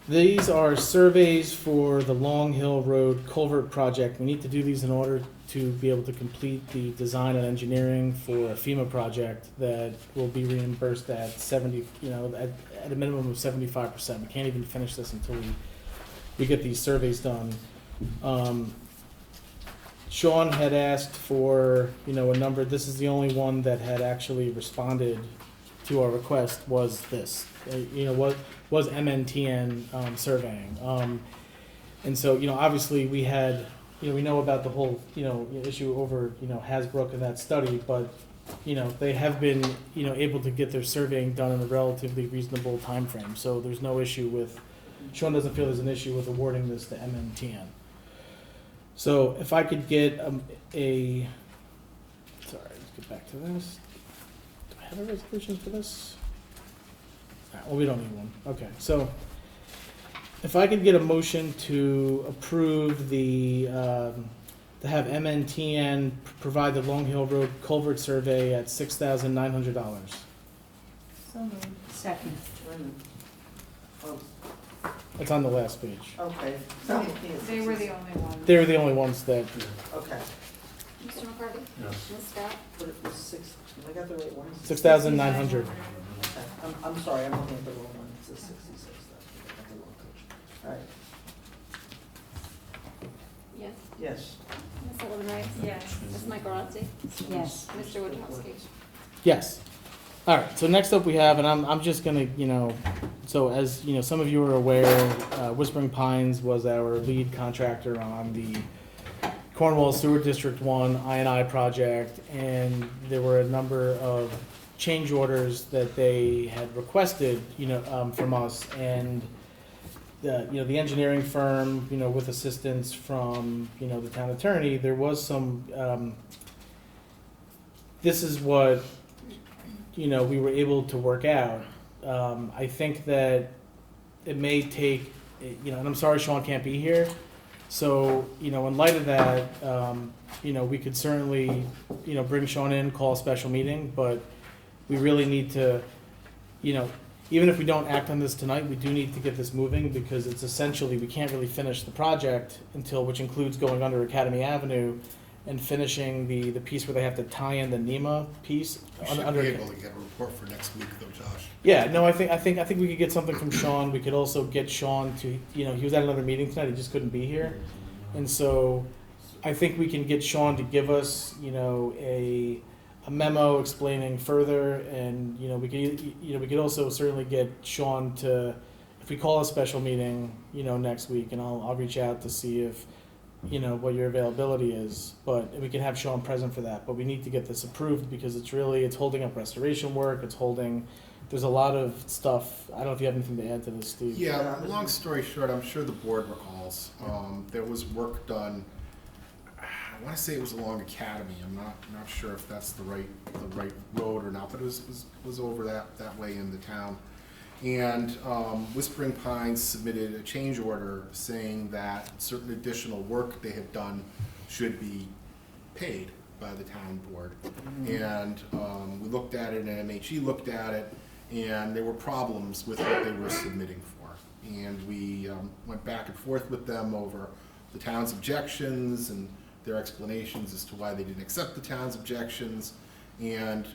These are surveys for the Long Hill Road Culvert Project. We need to do these in order to be able to complete the design and engineering for a FEMA project that will be reimbursed at 70, at a minimum of 75%. We can't even finish this until we get these surveys done. Sean had asked for, a number. This is the only one that had actually responded to our request was this. Was MNTN surveying. And so, obviously we had, we know about the whole, issue over, Hasbrook and that study, but, they have been, able to get their surveying done in a relatively reasonable time frame. So there's no issue with, Sean doesn't feel there's an issue with awarding this to MNTN. So if I could get sorry, let's get back to this. Do I have a resolution for this? All right, well, we don't need one. Okay, so if I could get a motion to approve to have MNTN provide the Long Hill Road Culvert Survey at $6,900. So moved. Second. Wait a minute. Oh, It's on the last page. okay. They were the only ones. They were the only ones that, Okay. Mr. McCarty? Yes. Ms. Scott? But it was six, I got the right one? 6,900. Okay. I'm sorry, I'm looking at the wrong one. It says 66. I got the wrong page. All right. Yes. Yes. Ms. Edelman Reyes? Yes. Ms. Michaelozzi? Yes. Mr. Wojciechowski? Yes. All right, so next up we have, and I'm just gonna, so as, some of you are aware, Whispering Pines was our lead contractor on the Cornwall Sewer District 1 I&I project, and there were a number of change orders that they had requested, from us, and the engineering firm, with assistance from, the town attorney, there was some, this is what, we were able to work out. I think that it may take, and I'm sorry Sean can't be here. So, in light of that, we could certainly, bring Sean in, call a special meeting, but we really need to, even if we don't act on this tonight, we do need to get this moving because it's essentially, we can't really finish the project until, which includes going under Academy Avenue and finishing the piece where they have to tie in the NEMA piece. We should under- be able to get a report for next week though, Josh. Yeah, no, I think we could get something from Sean. We could also get Sean to, he was at another meeting tonight, he just couldn't be here. And so I think we can get Sean to give us, a memo explaining further, and, we could also certainly get Sean to, if we call a special meeting, next week, and I'll reach out to see if, what your availability is, but we can have Sean present for that, but we need to get this approved because it's holding up restoration work, there's a lot of stuff. I don't know if you have anything to add to this, Steve. Yeah, long story short, I'm sure the board recalls, there was work done, I wanna say it was along Academy, I'm not sure if that's the right road or not, but it was over that way in the town. And Whispering Pines submitted a change order saying that certain additional work they had done should be paid by the town board. And we looked at it, and MHE looked at it, and there were problems with what they were submitting for. And we went back and forth with them over the town's objections and their explanations as to why they didn't accept the town's objections. And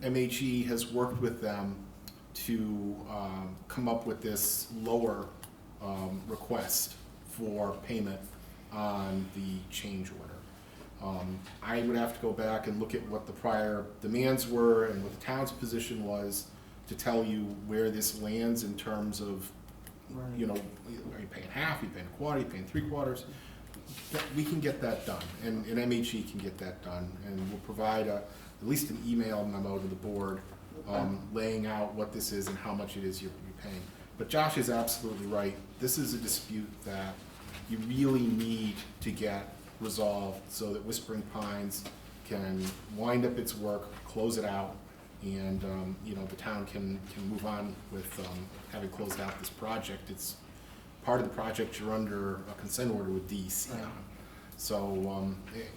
MHE has worked with them to come up with this lower request for payment on the change order. I would have to go back and look at what the prior demands were and what the town's position was to tell you where this lands in terms of, are you paying half, are you paying a quarter, are you paying 3/4? We can get that done, and MHE can get that done, and we'll provide at least an email memo to the board laying out what this is and how much it is you're paying. But Josh is absolutely right. This is a dispute that you really need to get resolved so that Whispering Pines can wind up its work, close it out, and the town can move on with having closed out this project. It's part of the project you're under a consent order with DEC on. So,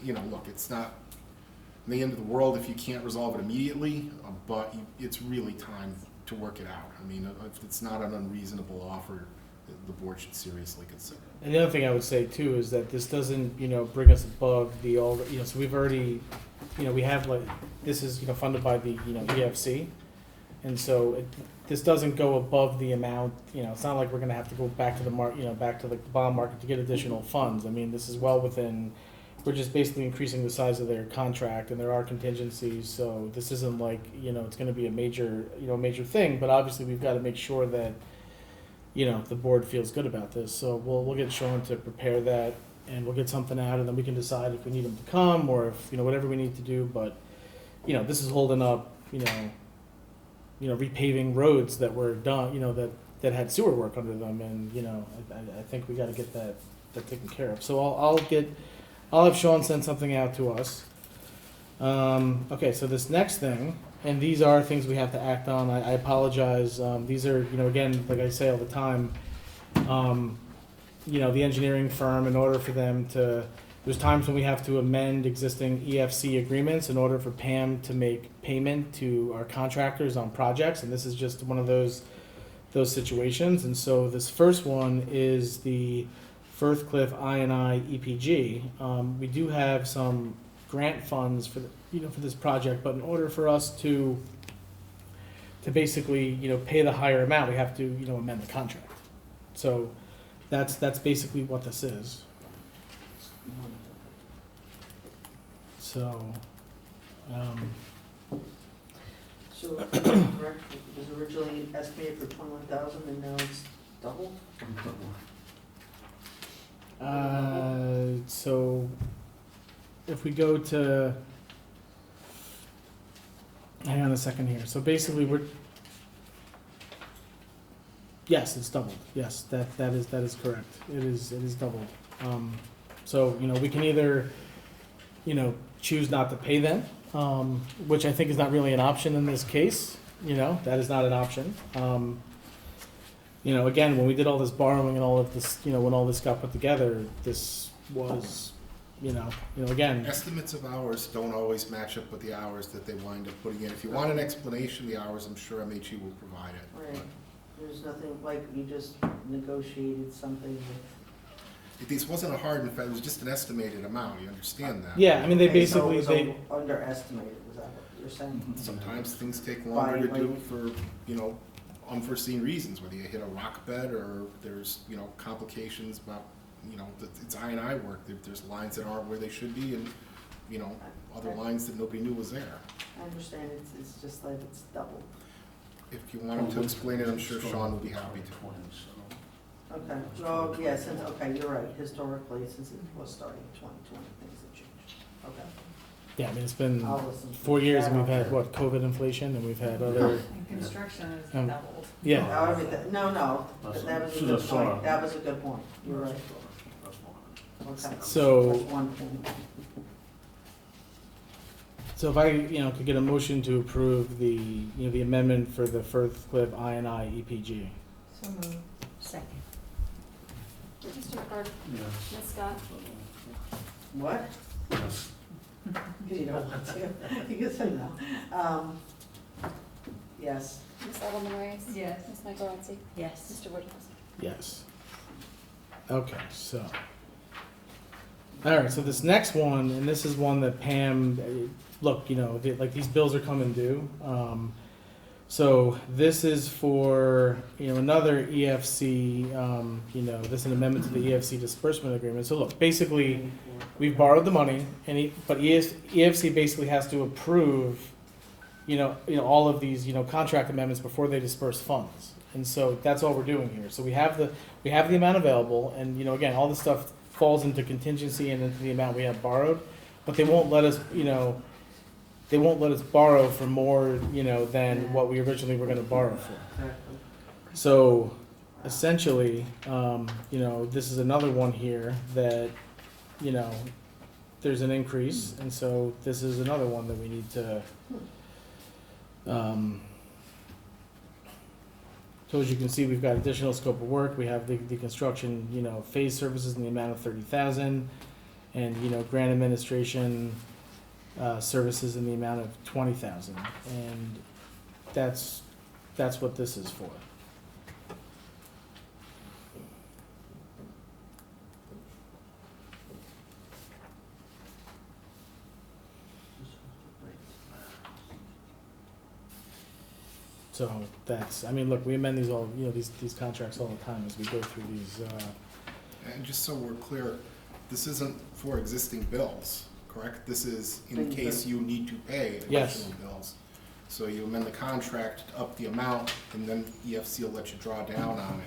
look, it's not the end of the world if you can't resolve it immediately, but it's really time to work it out. I mean, if it's not an unreasonable offer, the board should seriously consider. And the other thing I would say too is that this doesn't, bring us above the so we've already, we have this is, funded by the, EFC. And so this doesn't go above the amount, it's not like we're gonna have to go back to the back to the bond market to get additional funds. I mean, this is well within, we're just basically increasing the size of their contract, and there are contingencies, so this isn't like, it's gonna be a major, major thing, but obviously we've gotta make sure that, the board feels good about this. So we'll get Sean to prepare that, and we'll get something out, and then we can decide if we need him to come, or if, whatever we need to do, but, this is holding up, repaving roads that were done, that had sewer work under them, and, I think we gotta get that taken care of. So I'll have Sean send something out to us. Okay, so this next thing, and these are things we have to act on. I apologize. These are, again, like I say all the time, the engineering firm, in order for them to, there's times when we have to amend existing EFC agreements in order for Pam to make payment to our contractors on projects, and this is just one of those situations. And so this first one is the Firthcliffe I&I EPG. We do have some grant funds for for this project, but in order for us to basically pay the higher amount, we have to amend the contract. So that's basically what this is. So. So, correct, it was originally estimated for 21,000 and now it's doubled? So if we go to, hang on a second here. So basically yes, it's doubled. Yes, that is correct. It is doubled. So we can either choose not to pay them, which I think is not really an option in this case. That is not an option. Again, when we did all this borrowing and all of this, when all this got put together, this was again, Estimates of hours don't always match up with the hours that they wind up putting in. If you want an explanation of the hours, I'm sure MHE will provide it. Right, there's nothing like you just negotiated something with. This wasn't a hard, in fact, it was just an estimated amount, you understand that? yeah, I mean, they Okay, so it basically, was underestimated, is that what you're saying? Sometimes things take longer to By, do like- for, unforeseen reasons, whether you hit a rock bed or there's, complications about, it's I&I work. There's lines that aren't where they should be and, other lines that nobody knew was there. I understand, it's just like it's double. If you want him to explain it, I'm sure Sean will be happy to. Okay, well, yeah, you're right, historically, since it was starting in 2020, things have changed. Okay, yeah, I mean, it's been I'll listen. 4 years and Yeah, we've had, okay. what, COVID inflation, and we've had other, And construction is Um, doubled. yeah. No, but that was a good point, that was a good point, you're right, okay. So- That's one point. So if I, could get a motion to approve the, the amendment for the Firth Cliff I&I EPG. So moved. Second. Mr. McCarty? Yes. Ms. Scott? What? Yes. You don't want to, you can say no. Yes, Ms. Edelman Reyes? Yes. Ms. Michaelozzi? Yes. Mr. Woodhouse? Yes. Okay, so. All right, so this next one, and this is one that Pam, look, like these bills are coming due. So this is for, another EFC, this is an amendment to the EFC disbursement agreement. So look, basically, we've borrowed the money, but EFC basically has to approve, all of these, contract amendments before they disperse funds. And so that's all we're doing here. So we have the amount available, and, again, all this stuff falls into contingency and into the amount we have borrowed, but they won't let us, they won't let us borrow for more, than what we originally were gonna borrow for. exactly. So essentially, this is another one here that, there's an increase, and so this is another one that we need to, so as you can see, we've got additional scope of work. We have the construction, phase services in the amount of 30,000, and, grant administration, services in the amount of 20,000, and that's what this is for. So that's, I mean, look, we amend these all, these contracts all the time as we go through these, And just so we're clear, this isn't for existing bills, correct? This is in case you need to pay Yes. additional bills. So you amend the contract to up the amount, and then EFC will let you draw down on it.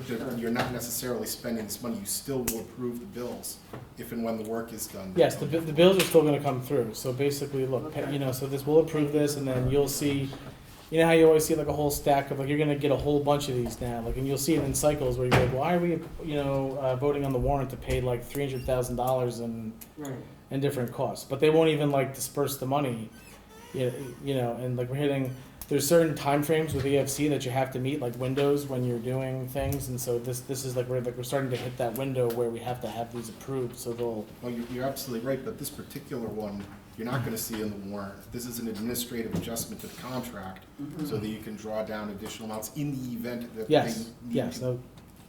But you're not necessarily spending this money, you still will approve the bills if and when the work is done. yes, the bills are still gonna come through. So basically, look, Okay. so this, we'll approve this, and then you'll see, how you always see like a whole stack of, like, you're gonna get a whole bunch of these now, like, and you'll see it in cycles where you're like, why are we, voting on the warrant to pay like $300,000 Right. and different costs, but they won't even like disperse the money, and like we're hitting, there's certain timeframes with EFC that you have to meet, like windows when you're doing things, and so this is like, we're starting to hit that window where we have to have these approved, so they'll, Well, you're absolutely right, but this particular one, you're not gonna see in the warrant. This is an administrative adjustment to the contract, so that you can draw down additional amounts in the event that they yes, need yes. to. So-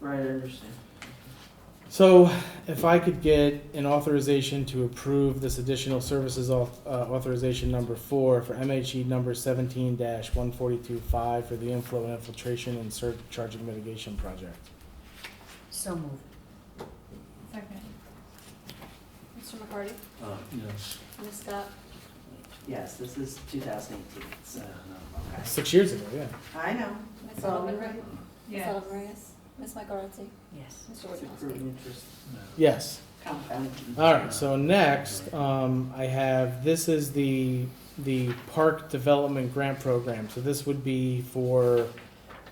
Right, I understand. So if I could get an authorization to approve this additional services authorization number 4 for MHE number 17-1425 for the inflow and infiltration and surcharging mitigation project. So moved. Second. Mr. McCarty? Yes. Ms. Scott? Yes, this is 2018, so, okay. 6 years ago, yeah. I know. Ms. Edelman Reyes? Ms. Yes. Edelman Reyes? Ms. Michaelozzi? Yes. Mr. It's Woodhouse? accrued interest, Yes. compound. All right, so next, I have, this is the Park Development Grant Program. So this would be for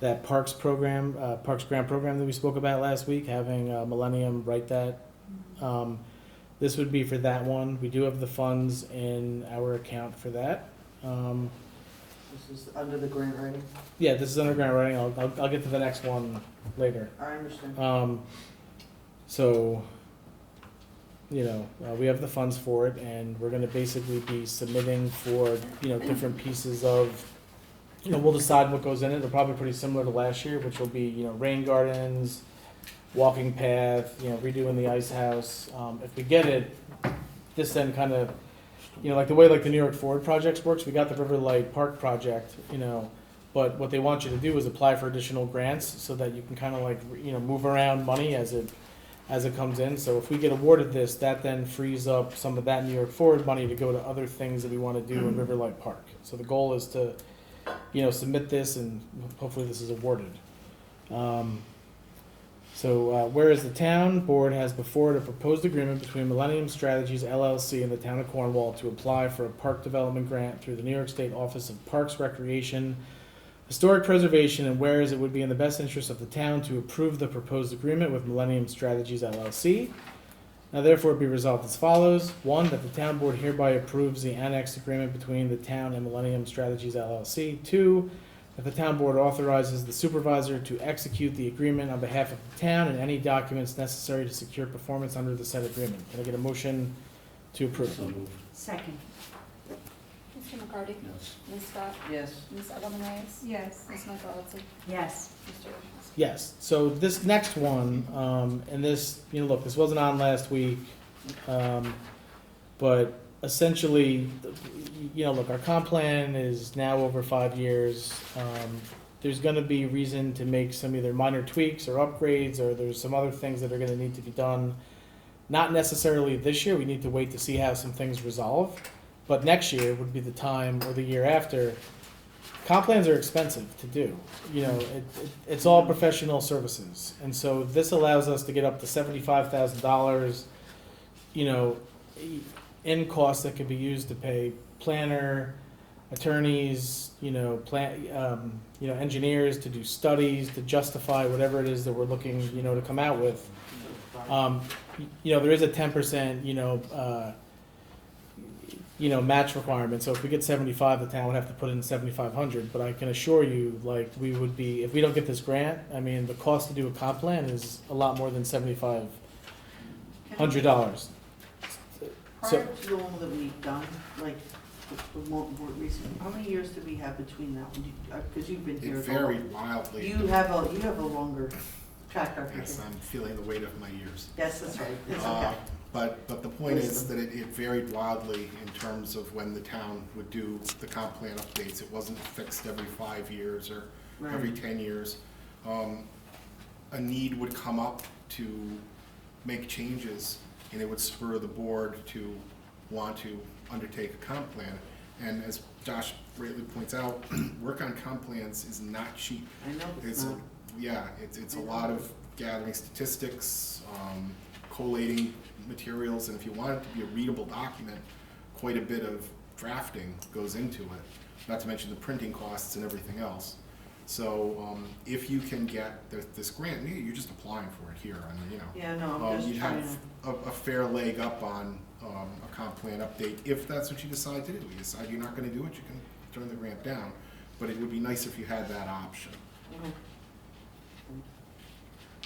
that Parks program, Parks Grant Program that we spoke about last week, having Millennium write that. This would be for that one. We do have the funds in our account for that. This is under the grant writing, Yeah, this is under grant writing. I'll get to the next one later. I understand. So, we have the funds for it, and we're gonna basically be submitting for, different pieces of, we'll decide what goes in it. They're probably pretty similar to last year, which will be, rain gardens, walking path, redoing the ice house. If we get it, this then kind of, like the way like the New York Forward projects works, we got the Riverlight Park project, but what they want you to do is apply for additional grants so that you can kind of like, move around money as it comes in. So if we get awarded this, that then frees up some of that New York Forward money to go to other things that we want to do in Riverlight Park. So the goal is to, submit this, and hopefully this is awarded. Whereas the town board has before it a proposed agreement between Millennium Strategies LLC and the town of Cornwall to apply for a park development grant through the New York State Office of Parks, Recreation, Historic Preservation, and whereas it would be in the best interest of the town to approve the proposed agreement with Millennium Strategies LLC. Now therefore be resolved as follows. 1, that the town board hereby approves the annexed agreement between the town and Millennium Strategies LLC. 2, that the town board authorizes the supervisor to execute the agreement on behalf of the town and any documents necessary to secure performance under the said agreement. Can I get a motion to approve? So moved. Second. Mr. McCarty? Yes. Ms. Scott? Yes. Ms. Edelman Reyes? Yes. Ms. Michaelozzi? Yes. Mr. Wojciechowski? Yes, so this next one, and this, look, this wasn't on last week, but essentially, look, our comp plan is now over 5 years. There's gonna be reason to make some either minor tweaks or upgrades, or there's some other things that are gonna need to be done. Not necessarily this year, we need to wait to see how some things resolve, but next year would be the time, or the year after. Comp plans are expensive to do, it's all professional services, and so this allows us to get up to $75,000, in costs that could be used to pay planner, attorneys, engineers to do studies, to justify whatever it is that we're looking, to come out with. There is a 10%, match requirement. So if we get 75, the town would have to put in 7,500. But I can assure you, like, we would be, if we don't get this grant, I mean, the cost to do a comp plan is a lot more than $7,500. Prior to the one that we've done, like, the more recent, how many years did we have between that one? Because you've been here. It varied wildly. You have a longer track record. Yes, I'm feeling the weight of my years. Yes, that's right. It's okay. But the point is that it varied wildly in terms of when the town would do the comp plan updates. It wasn't fixed every 5 years or every 10 years. A need would come up to make changes, and it would spur the board to want to undertake a comp plan. And as Josh rightly points out, work on comp plans is not cheap. I know it's not. It's a lot of gathering statistics, collating materials, and if you want it to be a readable document, quite a bit of drafting goes into it, not to mention the printing costs and everything else. So if you can get this grant, you're just applying for it here. I mean, Yeah, no, I'm just you'd trying have to. a fair leg up on a comp plan update if that's what you decide to do. You decide you're not going to do it, you can turn the grant down, but it would be nice if you had that option.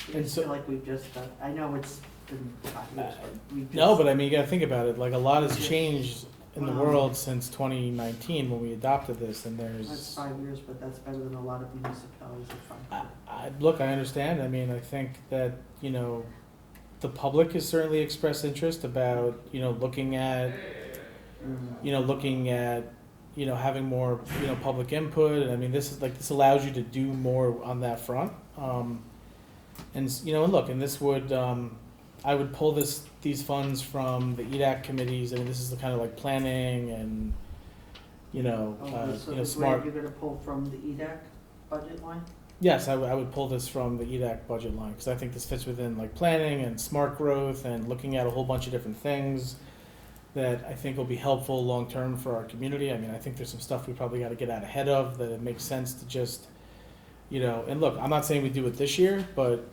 I just feel like we've just done, I know it's been 5 years, but we've just. No, but I mean, you gotta think about it, like, a lot has changed in the Wow. world since 2019 when we adopted this, and That's there's, 5 years, but that's better than a lot of municipalities have look, I understand, I mean, I think that, the public has certainly expressed interest about, looking at, having more, public input, and I mean, this allows you to do more on that front. And look, and this would, I would pull these funds from the EDAC committees. I mean, this is the kind of like planning and, So the smart. grant you're gonna pull from the EDAC budget line? Yes, I would pull this from the EDAC budget line, because I think this fits within like planning and smart growth and looking at a whole bunch of different things that I think will be helpful long-term for our community. I mean, I think there's some stuff we probably got to get out ahead of, that it makes sense to just, and look, I'm not saying we do it this year, but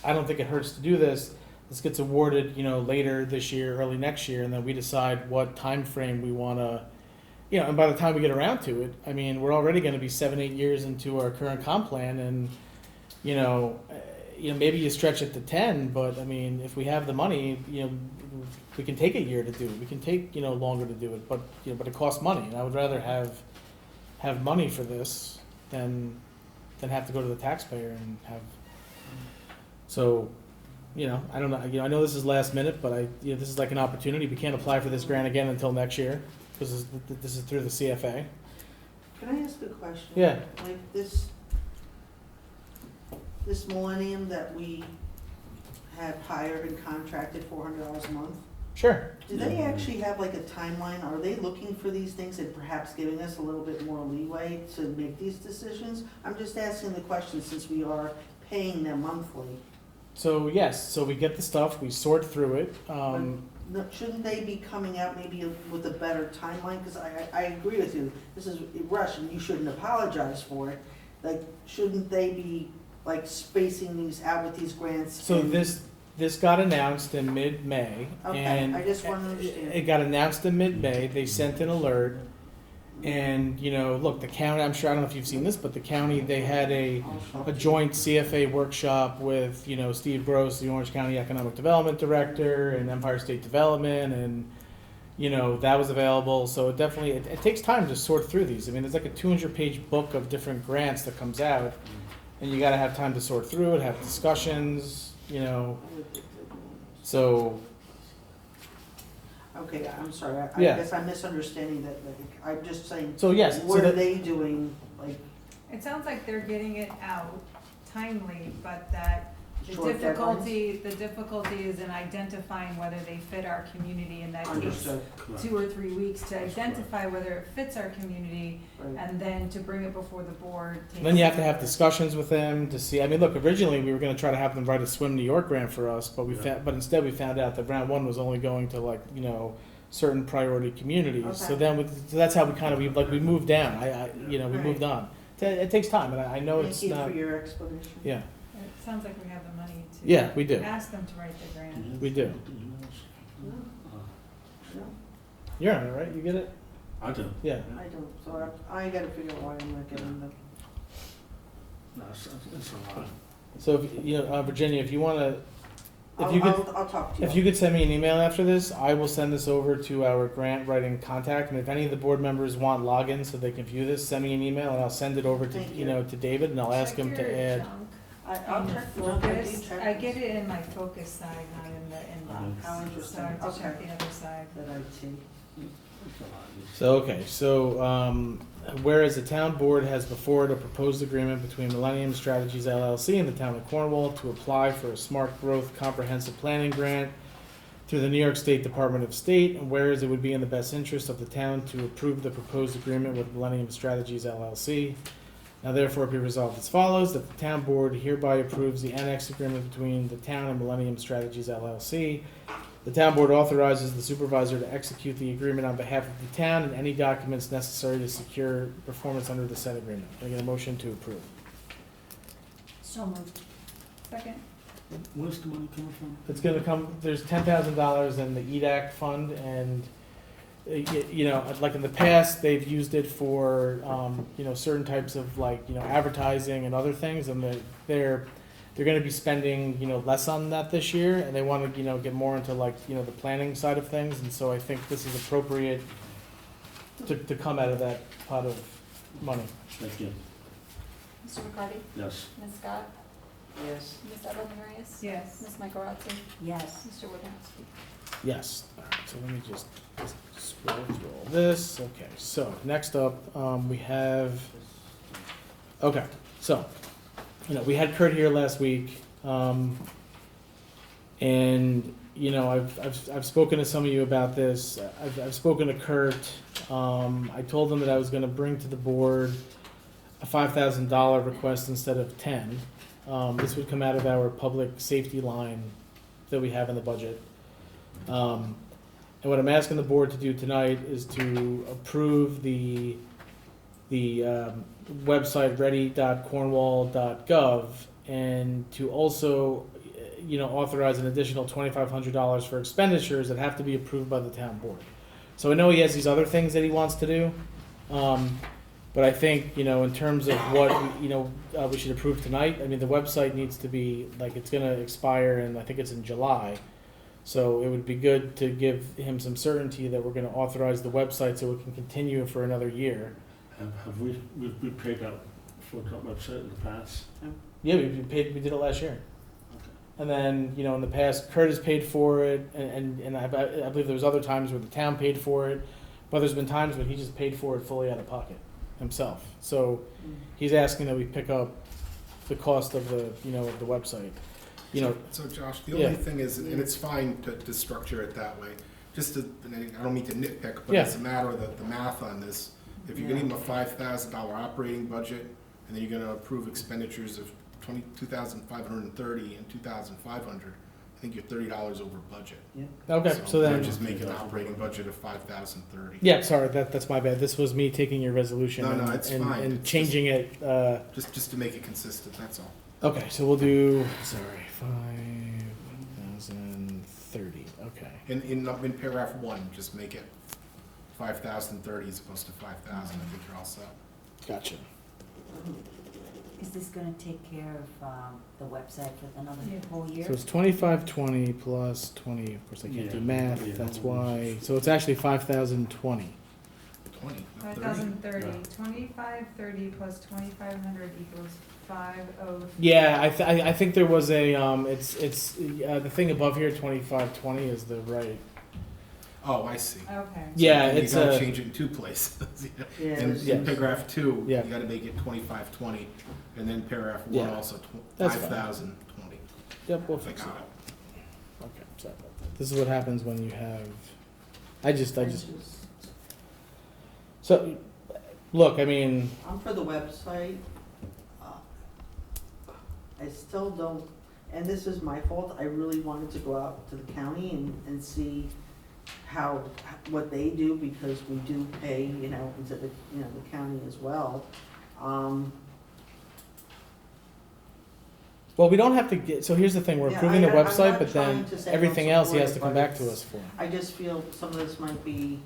I don't think it hurts to do this. This gets awarded, later this year, early next year, and then we decide what time frame we want to, and by the time we get around to it, I mean, we're already going to be 7-8 years into our current comp plan, and, you know, maybe you stretch it to 10, but I mean, if we have the money, you know, we can take a year to do it. We can take, you know, longer to do it, but, you know, but it costs money. And I would rather have money for this than have to go to the taxpayer and have, so, you know, I don't know, you know, I know this is last minute, but you know, this is like an opportunity. We can't apply for this grant again until next year, because this is through the CFA. Can I ask a question? Yeah. Like this Millennium that we have hired and contracted $400 a month, Sure. do they actually have like a timeline? Are they looking for these things and perhaps giving us a little bit more leeway to make these decisions? I'm just asking the question since we are paying them monthly. So yes, so we get the stuff, we sort through it. Shouldn't they be coming out maybe with a better timeline? Because I agree with you, this is a rush and you shouldn't apologize for it. Like, shouldn't they be like spacing these out with these grants? So this got announced in mid-May. Okay, And I just want to understand. it got announced in mid-May, they sent an alert. And, you know, look, the county, I'm sure, I don't know if you've seen this, but the county, they had a joint CFA workshop with, you know, Steve Gross, the Orange County Economic Development Director, and Empire State Development, and, you know, that was available. So it definitely, it takes time to sort through these. I mean, there's like a 200-page book of different grants that comes out, and you gotta have time to sort through it, have discussions, you know, so. Okay, I'm sorry, I Yeah. guess I'm misunderstanding that, I'm just saying, So yes, what so are they doing, like, It sounds like they're getting it out timely, but that the Short difficulty is in identifying whether they fit our community, and that takes understood? 2 or 3 weeks to identify whether it fits our community, Right. and then to bring it before the board. then you have to have discussions with them to see, I mean, look, originally we were gonna try to have them write a Swim New York grant for us, but but instead we found out that round one was only going to, like, you know, certain priority communities. So Okay. then, so that's how we moved down, you know, we Right. moved on. It takes time, and I know it's Thank you not, for your explanation. yeah, It sounds like we have the money to. yeah, we do, Ask them to write the grant. we do. No, You're on it, right? You get it? I do. Yeah. I don't, so I gotta figure out why I'm not getting them. No, it's a lot. So, if, you know, Virginia, if you wanna, if you could. I'll talk to you. If you could send me an email after this, I will send this over to our grant writing contact, and if any of the board members want logins so they can view this, send me an email and I'll send it over to, Thank you you. know, to David, and I'll ask him Check to your add. junk I'll and check. Focus, I get it in my focus side, not in the inbox. How So interesting. I have to check Okay. the other side. That I see. So, okay, so, whereas the town board has before it a proposed agreement between Millennium Strategies LLC and the town of Cornwall to apply for a smart growth comprehensive planning grant through the New York State Department of State, and whereas it would be in the best interest of the town to approve the proposed agreement with Millennium Strategies LLC. Now therefore be resolved as follows, that the town board hereby approves the annex agreement between the town and Millennium Strategies LLC. The town board authorizes the supervisor to execute the agreement on behalf of the town and any documents necessary to secure performance under the said agreement. Can I get a motion to approve? So moved. Second, Where's the money coming from? It's gonna come, there's $10,000 in the EDAC fund, and, you know, like in the past, they've used it for, you know, certain types of, like, you know, advertising and other things, and they're gonna be spending, you know, less on that this year, and they wanna, you know, get more into, like, you know, the planning side of things, and so I think this is appropriate to come out of that pot of money. Thank you. Mr. McCarty? Yes. Ms. Scott? Yes. Ms. Edelman Reyes? yes. Ms. Michaelozzi? Yes. Mr. Wojciechowski? Yes. All right, so let me just scroll through all this. Okay, so next up, we have, okay, so, you know, we had Kurt here last week, and, you know, I've spoken to some of you about this. I've spoken to Kurt. I told him that I was gonna bring to the board a $5,000 request instead of 10. This would come out of our public safety line that we have in the budget. And what I'm asking the board to do tonight is to approve the website ready.cornwall.gov, and to also, you know, authorize an additional $2,500 for expenditures that have to be approved by the town board. So I know he has these other things that he wants to do, But I think, in terms of what, we should approve tonight, I mean, the website needs to be, it's gonna expire and I think it's in July. So it would be good to give him some certainty that we're gonna authorize the website so it can continue for another year. Have we paid out for the website in the past? Yeah, we did it last year. And then, in the past, Kurt has paid for it, and I believe there was other times where the town paid for it, but there's been times when he just paid for it fully out of pocket himself. So he's asking that we pick up the cost of the website. So Josh, the Yeah. only thing is, and it's fine to structure it that way, and I don't mean to nitpick, but Yeah. it's a matter of the math on this. If you're getting a $5,000 operating budget, and then you're gonna approve expenditures of 2,530 and 2,500, I think you're $30 over budget. Okay, so then, Just make an operating budget of 5,030. yeah, sorry, that's my bad. This was me taking your resolution No, and, it's and, fine. and It's changing it. Just to make it consistent, that's all. Okay, so we'll do, 5,030, okay. In paragraph 1, just make it 5,030 as opposed to 5,000, I think you're all set. Gotcha. Is this gonna take care of, the website for another Yeah. whole year? So it's 2520 plus 20, of course I can't do Yeah, math, yeah. that's why, so it's actually 5,020. 20, not 30. 5,030, 2530 plus 2,500 equals 5,030. Yeah, I think there was a, the thing above here, 2520 is the right. Oh, I see. Okay. Yeah, So it's you gotta a, change it in 2 places. Yeah, In Yeah. paragraph 2, Yeah. you gotta make it 2520, and then paragraph 1 Yeah. also That's fine. 5,020. yep, we'll I fix it. got it. Okay, sorry about that. This is what happens when you have, so, look, I mean, I'm for the website. I still don't, and this is my fault, I really wanted to go out to the county and see what they do, because we do pay, into the county as well. well, we don't have to get, so here's the thing, we're Yeah, approving the I'm website, not but then trying to say everything don't else he has to support come it, back but to us for. I just feel some of this might be,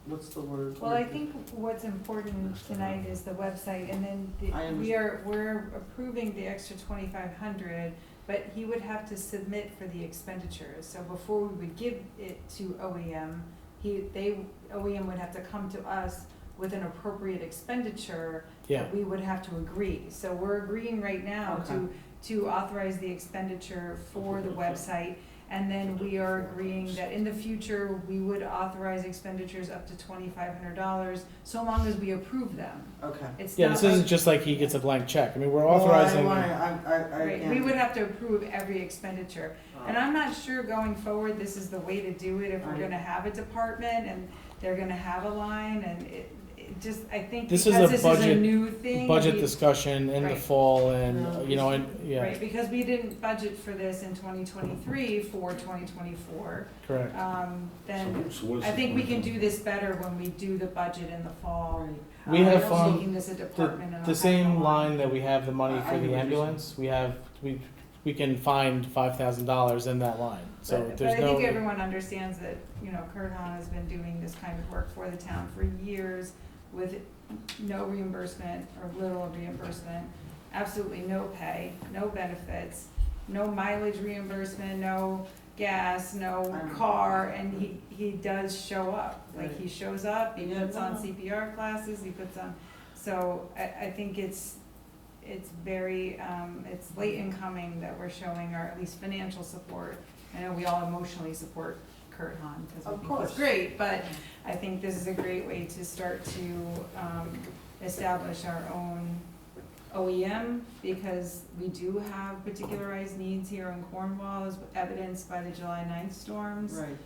what's the word? Well, I think what's important tonight is the website, and then I we're approving the extra 2,500, but he would have to submit for the expenditures. So before we would give it to OEM, OEM would have to come to us with an appropriate expenditure Yeah, that we would have to agree. So we're agreeing right now Okay. to authorize the expenditure for the website. And then we are agreeing that in the future, we would authorize expenditures up to $2,500, so long as we approve them. Okay. It's yeah, not this isn't like- just like he gets a blank check, I mean, we're Well, authorizing. Right, we would have to approve every expenditure. And I'm not sure going forward, this is the way to do it, if we're Right. gonna have a department and they're gonna have a line, and it just, I think This because is a this is a budget- new thing. Budget we- discussion in the Right. fall and, No, yeah, Right, because we didn't budget for this in 2023 for 2024, correct. then So what's I the think we point? can do this better when we do the budget in the fall. We have, Making this a department and The a same line that we have the money I for know what the you're ambulance, we can find $5,000 in that line, so But there's I think no, everyone understands that, Kurt Hahn has been doing this kind of work for the town for years with no reimbursement or little reimbursement, absolutely no pay, no benefits, no mileage reimbursement, no gas, no car, and he does show up. Like, he shows up, he Yeah, puts on no. CPR classes, he puts on, so I think it's very, it's late in coming that we're showing our at least financial support. I know we all emotionally support Kurt Hahn, because we Of think he's course. great, but I think this is a great way to start to establish our own OEM, because we do have particularized needs here in Cornwall, as evidenced by the July 9th storms. Right.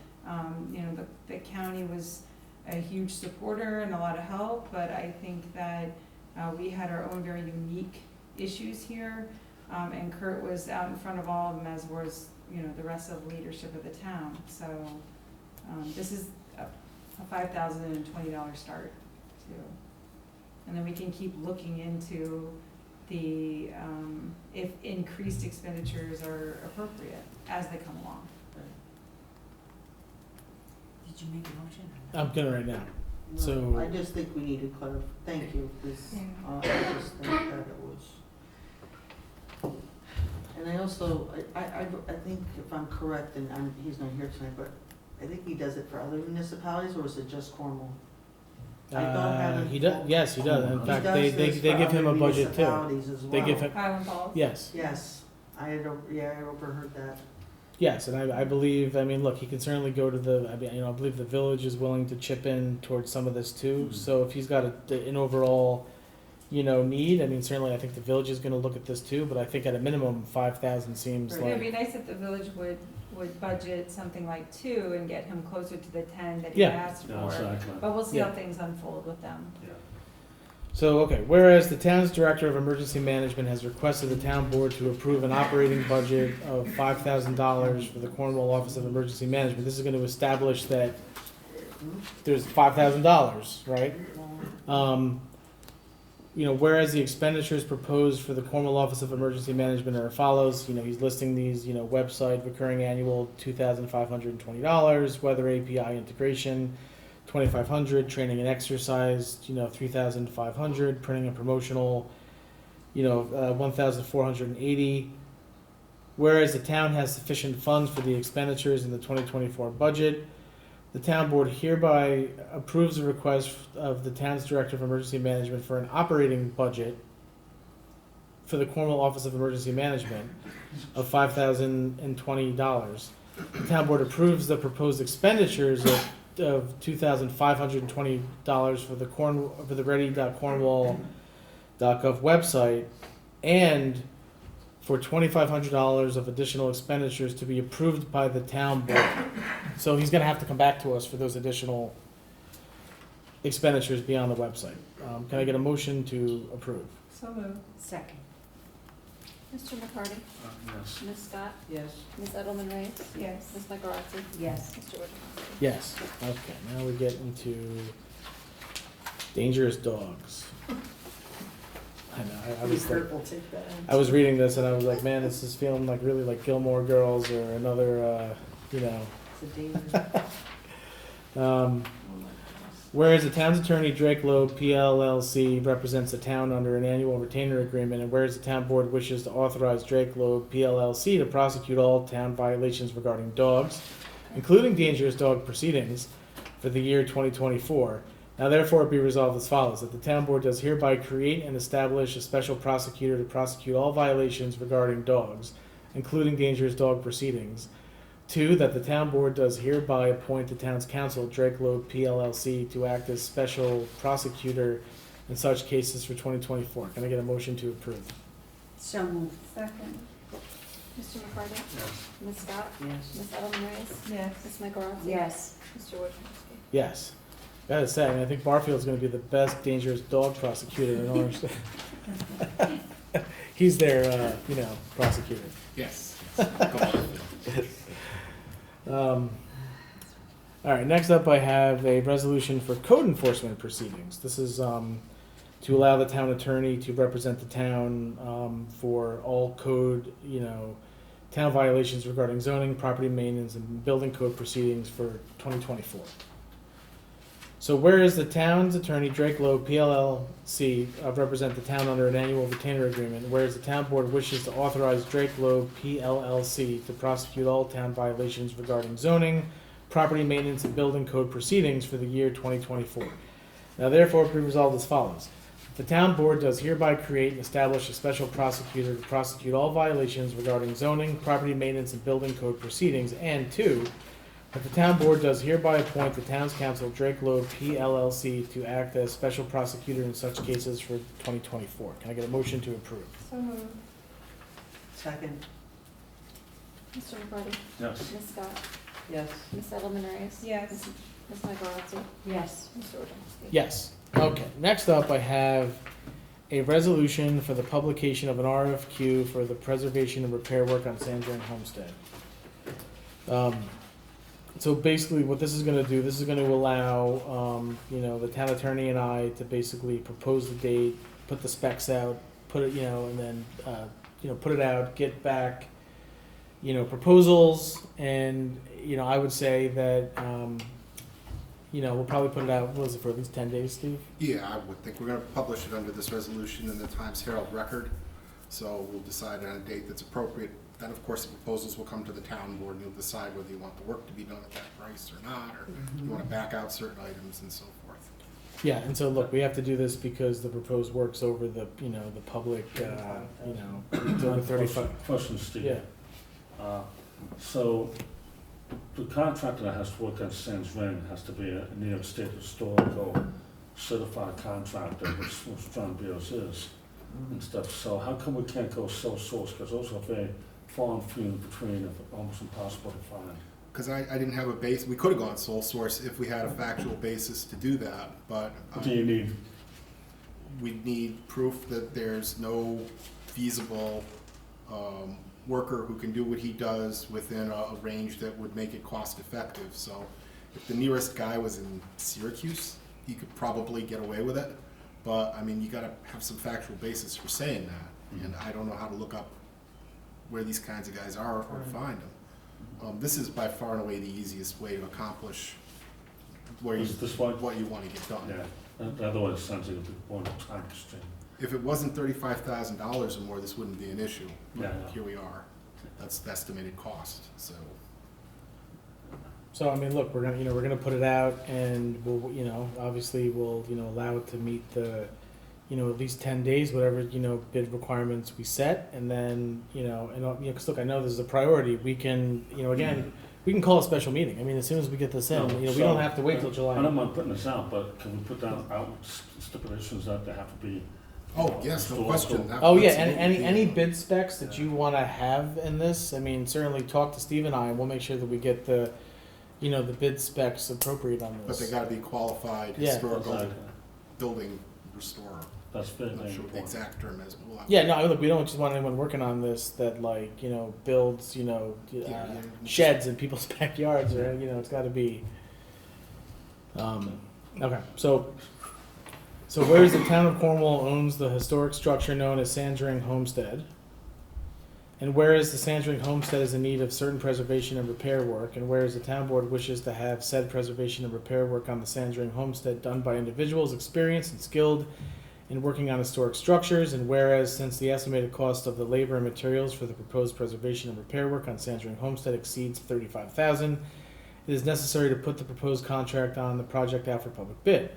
The county was a huge supporter and a lot of help, but I think that we had our own very unique issues here, and Kurt was out in front of all of them, as was, the rest of the leadership of the town. So this is a $5,020 start too. And then we can keep looking into the, if increased expenditures are appropriate as they come along. Did you make a motion? I'm gonna right now. So- I just think we need to clarify, thank you, because, Yeah. I just think that it was. And I also, I think if I'm correct, and he's not here tonight, but I think he does it for other municipalities, or is it just Cornwall? I don't have it. He does, yes, he does. In He fact, does they this for give him other a budget too. municipalities as They give well. him, Highland Falls? yes, Yes, I had, I overheard that. yes, and I believe, I mean, look, he can certainly go to the, I mean, I believe the village is willing to chip in towards some of this too. Mhm. So if he's got an overall, need, I mean, certainly I think the village is gonna look at this too, but I think at a minimum, 5,000 seems It would be like, nice if the village would budget something like 2 and get him closer to the 10 that he Yeah. asked Yeah, for. exactly. But we'll see how Yeah. things unfold with them. Yeah. so, okay, whereas the town's director of emergency management has requested the town board to approve an operating budget of $5,000 for the Cornwall Office of Emergency Management. This is gonna establish that there's $5,000, right? Whereas the expenditures proposed for the Cornwall Office of Emergency Management are as follows, he's listing these, website recurring annual $2,520, weather API integration, $2,500, training and exercise, $3,500, printing and promotional, $1,480. Whereas the town has sufficient funds for the expenditures in the 2024 budget, the town board hereby approves the request of the town's director of emergency management for an operating budget for the Cornwall Office of Emergency Management of $5,020. The town board approves the proposed expenditures of $2,520 for the ready.cornwall.gov website, and for $2,500 of additional expenditures to be approved by the town board. So he's gonna have to come back to us for those additional expenditures beyond the website. Can I get a motion to approve? So moved. Second. Mr. McCarty? Yes. Ms. Scott? Yes. Ms. Edelman Reyes? Yes. Ms. Michaelozzi? Yes. Mr. Wojciechowski? Yes. Okay, now we get into dangerous dogs. I know, I was like, Take that in. I was reading this and I was like, man, this is feeling like really like Gilmore Girls or another, It's a danger. Um, Oh my goodness. whereas the town's attorney, Drake Loeb, PLLC, represents the town under an annual retainer agreement, and whereas the town board wishes to authorize Drake Loeb, PLLC, to prosecute all town violations regarding dogs, including dangerous dog proceedings, for the year 2024. Now therefore be resolved as follows, that the town board does hereby create and establish a special prosecutor to prosecute all violations regarding dogs, including dangerous dog proceedings. 2, that the town board does hereby appoint the town's council, Drake Loeb PLLC, to act as special prosecutor in such cases for 2024. Can I get a motion to approve? So moved. Second. Mr. McCarty? Yes. Ms. Scott? Yes. Ms. Edelman Reyes? Yes. Ms. Michaelozzi? Yes. Mr. Wojciechowski? Yes. Gotta say, I think Barfield's gonna be the best dangerous dog prosecutor in Orange State. He's their, prosecutor. Yes. All right, next up I have a resolution for code enforcement proceedings. This is to allow the town attorney to represent the town for all code, town violations regarding zoning, property maintenance, and building code proceedings for 2024. So whereas the town's attorney, Drake Loeb, PLLC, represent the town under an annual retainer agreement, whereas the town board wishes to authorize Drake Loeb, PLLC, to prosecute all town violations regarding zoning, property maintenance, and building code proceedings for the year 2024. Now therefore be resolved as follows. The town board does hereby create and establish a special prosecutor to prosecute all violations regarding zoning, property maintenance, and building code proceedings, and 2, that the town board does hereby appoint the town's council, Drake Loeb PLLC, to act as special prosecutor in such cases for 2024. Can I get a motion to approve? So moved. Second. Mr. McCarty? Yes. Ms. Scott? Yes. Ms. Edelman Reyes? Yes. Ms. Michaelozzi? Yes. Mr. Wojciechowski? Yes. Okay. Next up, I have a resolution for the publication of an RFQ for the preservation and repair work on Sandring Homestead. So basically what this is going to do, this is going to allow, the town attorney and I to basically propose the date, put the specs out, put it, and then, put it out, get back, proposals. And, I would say that, we'll probably put it out, what was it, for at least 10 days, Steve? Yeah, I would think we're gonna publish it under this resolution in the Times Herald Record, so we'll decide on a date that's appropriate. Then, of course, the proposals will come to the town board, and you'll decide whether you want the work to be done at that price or not, or you wanna back out certain items and so forth. Yeah, and so look, we have to do this because the proposed work's over the, the public, it's over 35. Question, Steve. Yeah. So, the contractor that has to work on Sands Ring has to be a New York State Historical certified contractor, which John Beals is, and stuff. So how come we can't go sole source? Because those are very far and few in between, almost impossible to find. Because I didn't have a base, we could've gone sole source if we had a factual basis to do that, but. What do you need? We need proof that there's no feasible, worker who can do what he does within a range that would make it cost effective. So if the nearest guy was in Syracuse, he could probably get away with it. But, I mean, you gotta have some factual basis for saying that. And I don't know how to look up where these kinds of guys are or find them. This is by far and away the easiest way to accomplish where you, This one? what you wanna get done. Yeah, otherwise it sounds like a big one time constraint. If it wasn't $35,000 or more, this wouldn't be an issue. But Yeah. here we are. That's the estimated cost, so. So, I mean, look, we're gonna put it out, and we'll, obviously we'll, allow it to meet the, at least 10 days, whatever, bid requirements we set, and then, because look, I know this is a priority, we can, again, we can call a special meeting. I mean, as soon as we get this in, No, we so- don't have to wait till July. I don't mind putting this out, but can we put down out stipulations that they have to be? Oh, yes, no question. Oh, yeah, Absolutely. any bid specs that you wanna have in this, I mean, certainly talk to Steve and I, and we'll make sure that we get the, the bid specs appropriate on But they this. gotta be qualified Yeah. historical Exactly. building restorer. That's very, I'm not very sure what the important. exact term is, but we'll have. Yeah, no, look, we don't just want anyone working on this that builds, Yeah. sheds in people's backyards, or, it's gotta be, okay, so whereas the town of Cornwall owns the historic structure known as Sandring Homestead, and whereas the Sandring Homestead is in need of certain preservation and repair work, and whereas the town board wishes to have said preservation and repair work on the Sandring Homestead done by individuals experienced and skilled in working on historic structures, and whereas since the estimated cost of the labor and materials for the proposed preservation and repair work on Sandring Homestead exceeds $35,000, it is necessary to put the proposed contract on the project out for public bid.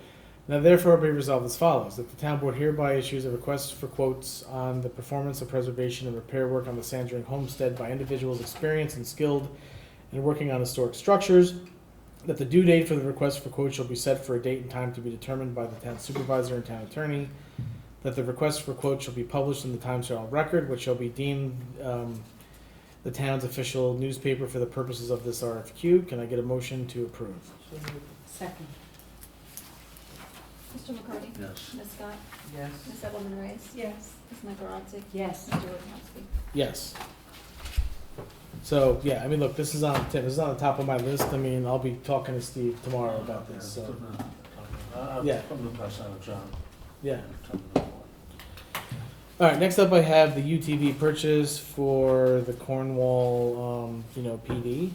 Now therefore be resolved as follows, that the town board hereby issues a request for quotes on the performance of preservation and repair work on the Sandring Homestead by individuals experienced and skilled in working on historic structures, that the due date for the request for quotes shall be set for a date and time to be determined by the town supervisor and town attorney, that the request for quotes shall be published in the Times Herald Record, which shall be deemed the town's official newspaper for the purposes of this RFQ. Can I get a motion to approve? Second. Mr. McCarty? Yes. Ms. Scott? Yes. Ms. Edelman Reyes? Yes. Ms. Michaelozzi? Yes. Mr. Wojciechowski? Yes. So, yeah, I mean, look, this is on the top of my list. I mean, I'll be talking to Steve tomorrow about this, so, Yeah. I'm gonna pass out a job. yeah. All right, next up I have the UTV purchase for the Cornwall, PD.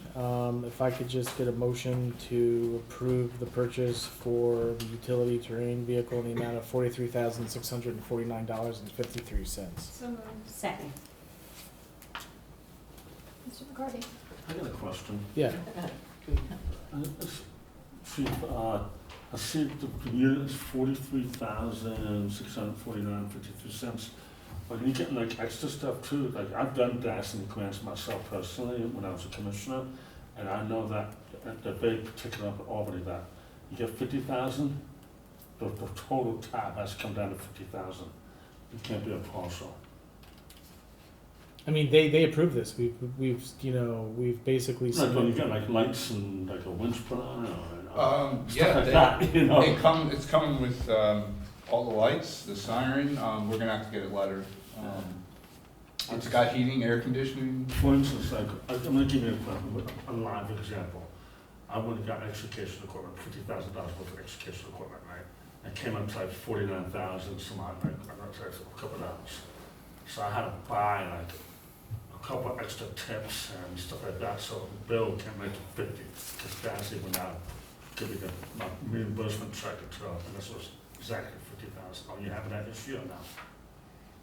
If I could just get a motion to approve the purchase for the utility terrain vehicle in the amount of $43,649.53. So moved. Second. Mr. McCarty? I got a question. Yeah, Chief, I see the unit is 43,649.53. But you get like extra stuff too. Like I've done Dyson grants myself personally when I was a commissioner, and I know that they're very particular up at Albany that you get 50,000, the total tab has to come down to 50,000. It can't be a partial. I mean, they approved this. We've basically Like when you submitted. get like lights and like a winch put on, stuff Yeah, like that, you know. it's coming with, all the lights, the siren, we're gonna have to get it lettered. It's got heating, air conditioning. For instance, like, I'm gonna give you a live example. I went and got extrication equipment, $50,000 worth of extrication equipment, right? It came up to like 49,000 some odd, like, I'm not saying a couple of dollars. So I had to buy like a couple extra tips and stuff like that, so the bill came right to 50, because gas even now giving a reimbursement tractor trailer, and this was exactly 50,000. Oh, you have that this year now.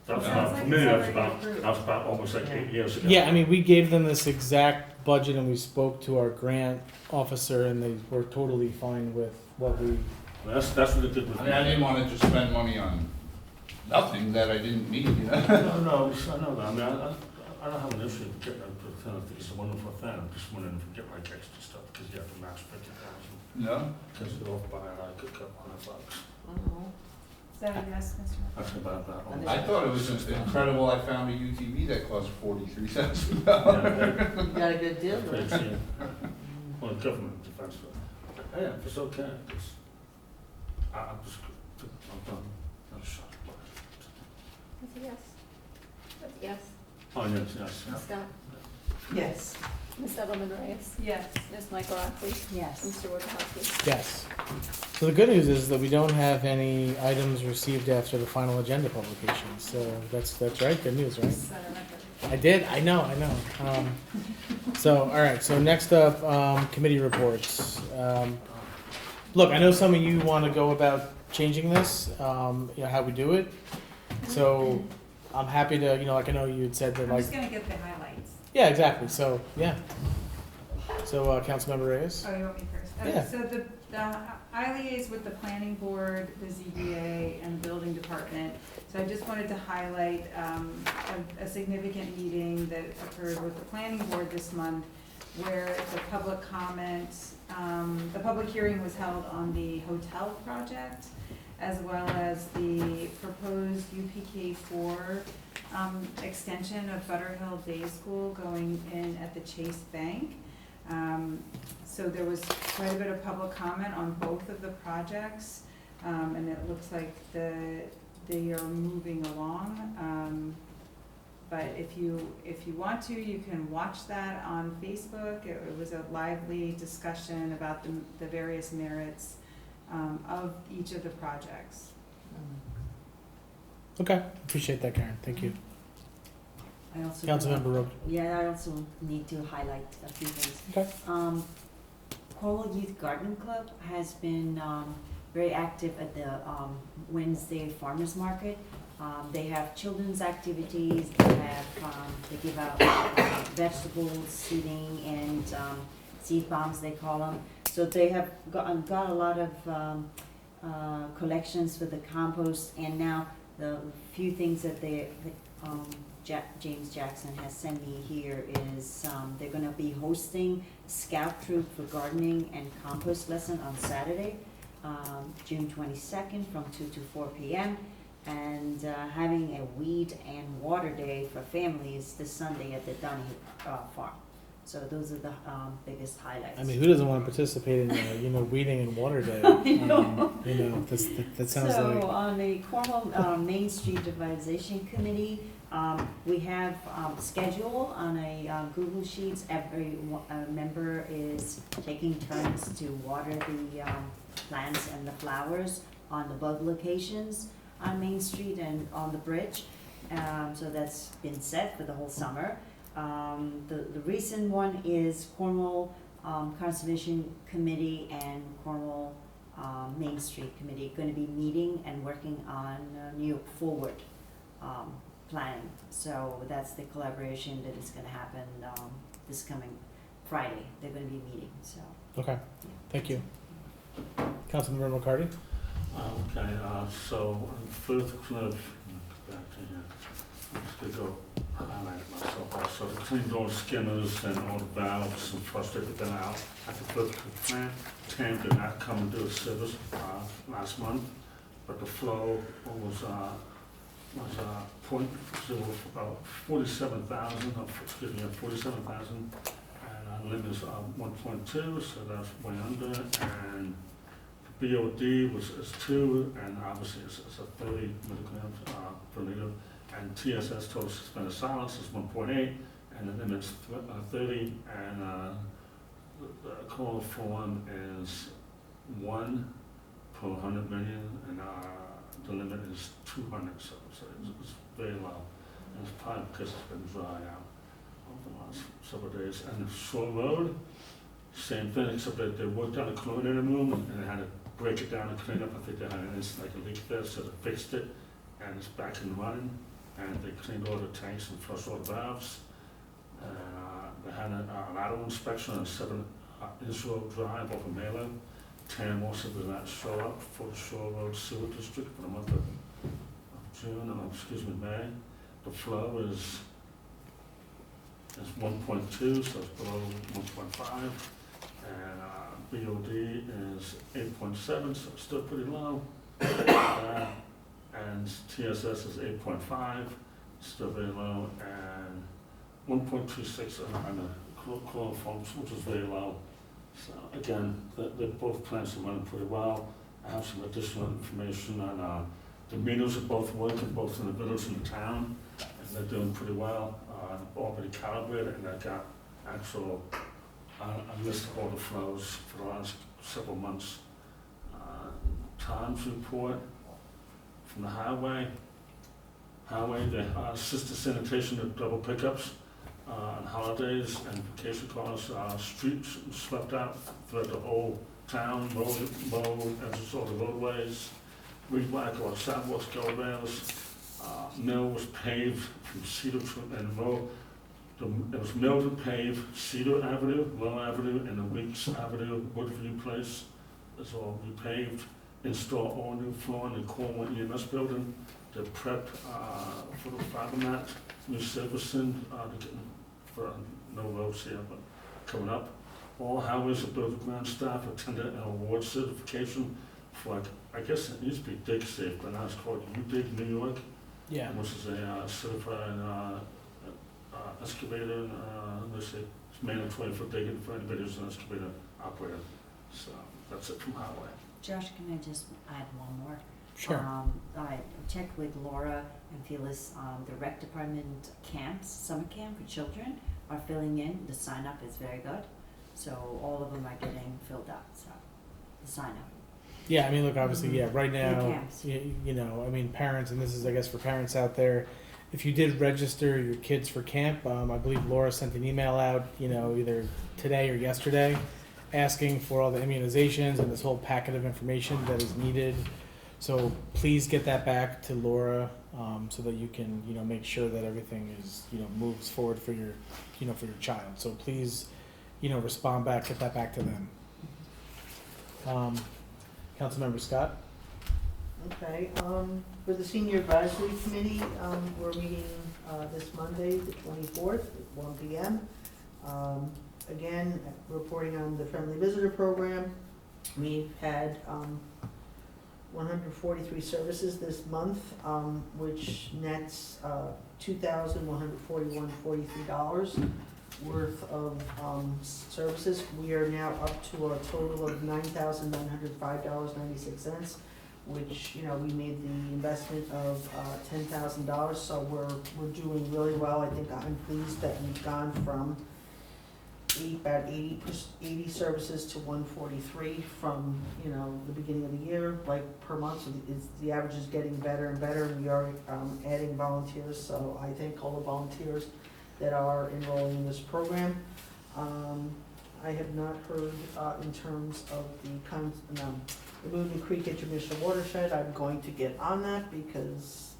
That was Sounds about, like for me, it's that was already about, approved. that was about almost like 8 years ago. Yeah, I mean, we gave them this exact budget and we spoke to our grant officer and they were totally fine with what we, That's what it did with I me. mean, I didn't wanna just spend money on nothing that I didn't need, you know? No, I know that. I mean, I don't have an issue with getting a good thing. I think it's a wonderful thing. I'm just wondering if we get like extra stuff because you have to match 50,000. No? Because you're off by like a couple $100. Is that a yes, Mr. That's about that one. I thought it was just incredible, I found a UTV that cost $43,000. Yeah, You got a good deal, they- right? they- it's, well, government defense, but, yeah, if it's okay, it's, I'm just, I'm done. I'm shocked. That's a yes. That's a yes. Oh, yes, yes, yeah. Ms. Scott? Yes. Ms. Edelman Reyes? Yes. Ms. Michaelozzi? Yes. Mr. Wojciechowski? yes. So the good news is that we don't have any items received after the final agenda publication, so that's right, good news, right? Set a record. I did, I know. So, all right, so next up, committee reports. Look, I know some of you want to go about changing this, you know, how we do it. So I'm happy to, you know, like I know you had said that I'm like, just gonna get the highlights. yeah, exactly, so, yeah. So, Councilmember Reyes? Oh, you want me first? Yeah. So I liaise with the planning board, the ZBA, and the building department. So I just wanted to highlight a significant meeting that occurred with the planning board this month where the public comments, the public hearing was held on the hotel project as well as the proposed UPK4 extension of Butterhill Day School going in at the Chase Bank. So there was quite a bit of public comment on both of the projects, and it looks like they are moving along. But if you want to, you can watch that on Facebook. It was a lively discussion about the various merits of each of the projects. Okay, appreciate that, Karen, thank you. I also. Councilmember Roach? Yeah, I also need to highlight a few things. Okay. Cornwall Youth Garden Club has been very active at the Wednesday Farmers Market. They have children's activities, they give out vegetables, seeding, and seed bombs, they call them. So they have got a lot of collections for the compost, and now the few things that James Jackson has sent me here is they're gonna be hosting scout troop for gardening and compost lesson on Saturday, June 22nd from 2 to 4 p.m. and having a weed and water day for families this Sunday at the Dunny farm. So those are the biggest highlights. I mean, who doesn't want to participate in, you know, weeding and water day? You know, that sounds So like. on the Cornwall Main Street Revitalization Committee, we have schedule on a Google Sheets. Every member is taking turns to water the plants and the flowers on the above locations on Main Street and on the bridge. So that's been set for the whole summer. The recent one is Cornwall Conservation Committee and Cornwall Main Street Committee going to be meeting and working on New York Forward planning. So that's the collaboration that is going to happen this coming Friday. They're going to be meeting. So Okay, thank you. Councilmember McCarty? Okay, so Firth Cliff, back to here. I'm just gonna go highlight it myself also. The clean door skimmers and all the valves and frustrated them out at the Firth Cliff plant. Tam did not come and do a service last month, but the flow was about 47,000, excuse me, 47,000, and limit is 1.2, so that's way under, and BOD is 2, and obviously it's a 30 milligrams per liter, and TSS, total suspended silence, is 1.8, and the limit's 30, and the chloroform is 1 per 100 million, and the limit is 200, so it's very low, and it's probably because it's been dry out over the last several days. And the Shore Road, same thing, except that they worked on a chlorinated room and they had to break it down and clean up. I think they had an instant, like a leak there, so they fixed it and it's back and running. And they cleaned all the tanks and flushed all the valves. They had an auto inspection on 7 Israel Drive over Mela. Tam also did not show up for the Shore Road Sewer District for the month of June, May. The flow is 1.2, so it's below 1.5. And BOD is 8.7, so it's still pretty low. And TSS is 8.5, still very low, and 1.26 on the chloroforms, which is very low. So again, both plants are running pretty well. I have some additional information on the meters are both working, both in the village and the town, and they're doing pretty well. I've already calibrated, and I got actual a list of all the flows for the last several months. Times report from the highway, the sister sanitation of double pickups on holidays and vacation cars, streets swept out throughout the whole town, mowed, as all the roadways, weed whack all sidewalks, guardrails. Mill was paved from Cedar and Row. It was milled and paved Cedar Avenue, Low Avenue, and the Weeks Avenue, Woodview Place. It's all repaved. Install all new floor in the Cornwall EMS building. They're prepped for the fiber mat, new servicing, for no roads here, but coming up. All highways above ground staff attended an award certification for, like, I guess it used to be Dig Safe, but now it's called UDIG New York. Yeah. Which is a certified excavator, and let's see, it's mandatory for digging for anybody who's an excavator operator. So that's it from highway. Josh, can I just add one more? Sure. I checked with Laura and Phyllis, the rec department camps, summer camp for children are filling in. The sign up is very good. So all of them are getting filled up, so the sign up. Yeah, I mean, look, obviously, yeah, right The now, camps. you know, I mean, parents, and this is, I guess, for parents out there, if you did register your kids for camp, I believe Laura sent an email out, you know, either today or yesterday, asking for all the immunizations and this whole packet of information that is needed. So please get that back to Laura, so that you can, you know, make sure that everything is, you know, moves forward for your, you know, for your child. So please, you know, respond back, get that back to them. Councilmember Scott? Okay, for the Senior Advisory Committee, we're meeting this Monday, the 24th, at 1 p.m. Again, reporting on the Friendly Visitor Program. We've had 143 services this month, which nets $2,141.43 worth of services. We are now up to a total of $9,905.96, which, you know, we made the investment of $10,000, so we're doing really well. I think I'm pleased that we've gone from about 80 services to 143 from, you know, the beginning of the year, like per month. So the average is getting better and better, and we are adding volunteers. So I thank all the volunteers that are enrolling in this program. I have not heard in terms of the Moon Creek Intermunicipal Watershed. I'm going to get on that because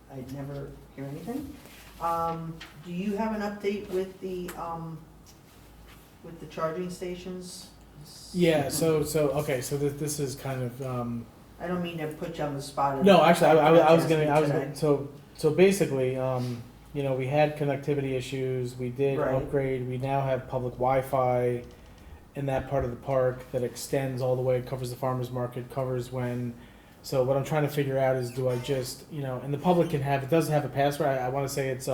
I never hear anything. Do you have an update with the charging stations? Yeah, so okay, so this is kind of, I don't mean to put you on the spot. no, actually, I was Today. gonna, so basically, you know, we had connectivity issues, we did Right. upgrade, we now have public Wi-Fi in that part of the park that extends all the way, covers the farmer's market, covers when, so what I'm trying to figure out is, do I just, you know, and the public can have, it doesn't have a password, I wanna say it's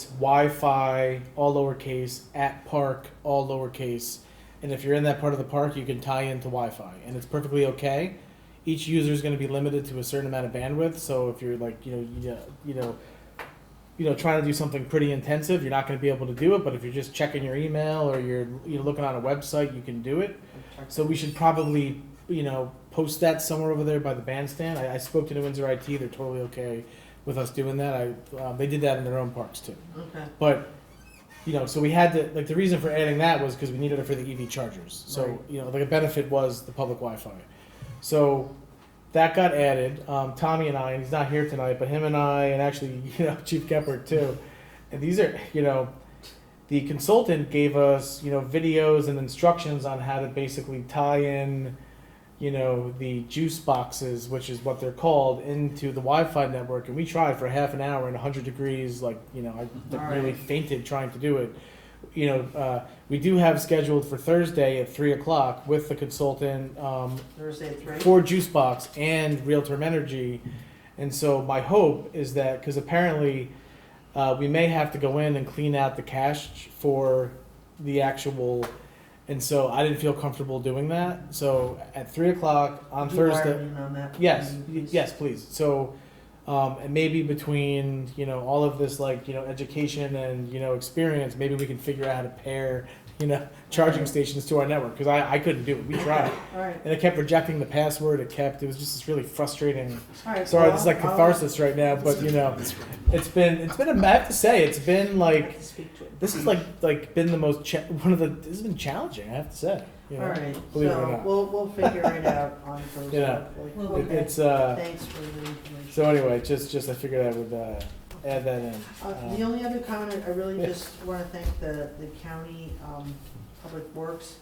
Wi-Fi, all lowercase, at park, all lowercase, and if you're in that part of the park, you can tie into Wi-Fi, and it's perfectly okay. Each user is going to be limited to a certain amount of bandwidth, so if you're like, you know, trying to do something pretty intensive, you're not going to be able to do it. But if you're just checking your email or you're looking on a website, you can do it. So we should probably, you know, post that somewhere over there by the bandstand. I spoke to New Windsor IT; they're totally okay with us doing that. They did that in their own parks too. Okay. But so we had to, like, the reason for adding that was because we needed it for the EV chargers. So, Right. like, a benefit was the public Wi-Fi. So that got added. Tommy and I, and he's not here tonight, but him and I, and actually, Chief Gephardt too. And these are, the consultant gave us, videos and instructions on how to basically tie in, the juice boxes, which is what they're called, into the Wi-Fi network. And we tried for half an hour in 100 degrees, like, I really fainted trying to do it. We do have scheduled for Thursday at 3:00 with the consultant, Thursday at 3? for juice box and real-term energy. And so my hope is that, because apparently we may have to go in and clean out the cache for the actual, and so I didn't feel comfortable doing that. So at 3:00 on Do you wire Thursday. in on that? Yes, Please? yes, please. So, and maybe between, all of this, like, education and, experience, maybe we can figure out how to pair, charging stations to our network, because I couldn't do it. We tried. All right. And it kept rejecting the password. It was just this really frustrating. All right. Sorry, well, this is like I'll- catharsis right now, but it's been I have to say, it's been I'll have like, to speak to it. this is like been the most, this has been challenging, I have to say. All right, believe it or so not. we'll figure it out on Thursday. Yeah. hopefully. Okay. It's, Thanks for the information. so anyway, just I figured I would add that in. The only other comment, I really just want to thank the county Public Works.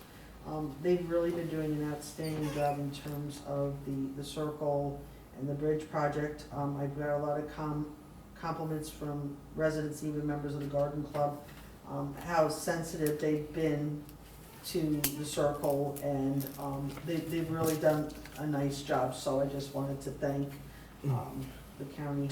They've really been doing an outstanding job in terms of the circle and the bridge project. I've got a lot of compliments from residents, even members of the garden club, how sensitive they've been to the circle, and they've really done a nice job. So I just wanted to thank the county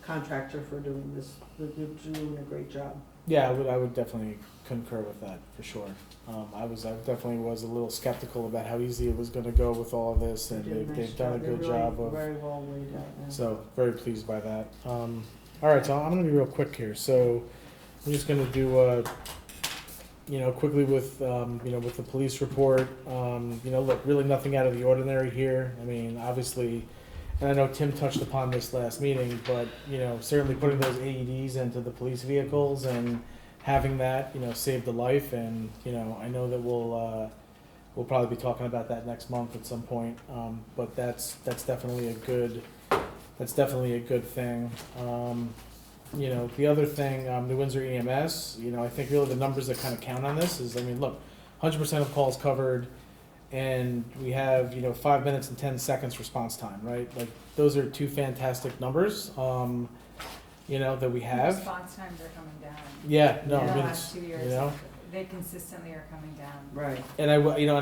contractor for doing this. They're doing a great job. Yeah, I would definitely concur with that for sure. I definitely was a little skeptical about how easy it was going to go with all of this, and They did a nice they've done a job. They're good really job of. very well laid out now. So very pleased by that. All right, so I'm gonna be real quick here. So I'm just gonna do quickly with with the police report. Look, really nothing out of the ordinary here. I mean, obviously, and I know Tim touched upon this last meeting, but certainly putting those AEDs into the police vehicles and having that saved a life. And I know that we'll probably be talking about that next month at some point. But that's definitely a good. That's definitely a good thing. The other thing, New Windsor EMS, I think really the numbers that kind of count on this is, look, 100% of calls covered, and we have, 5 minutes and 10 seconds response time, right? Like, those are two fantastic numbers, that we have. Response times are coming down. Yeah, no, In the I mean, last 2 years, they consistently are coming down. Right. And I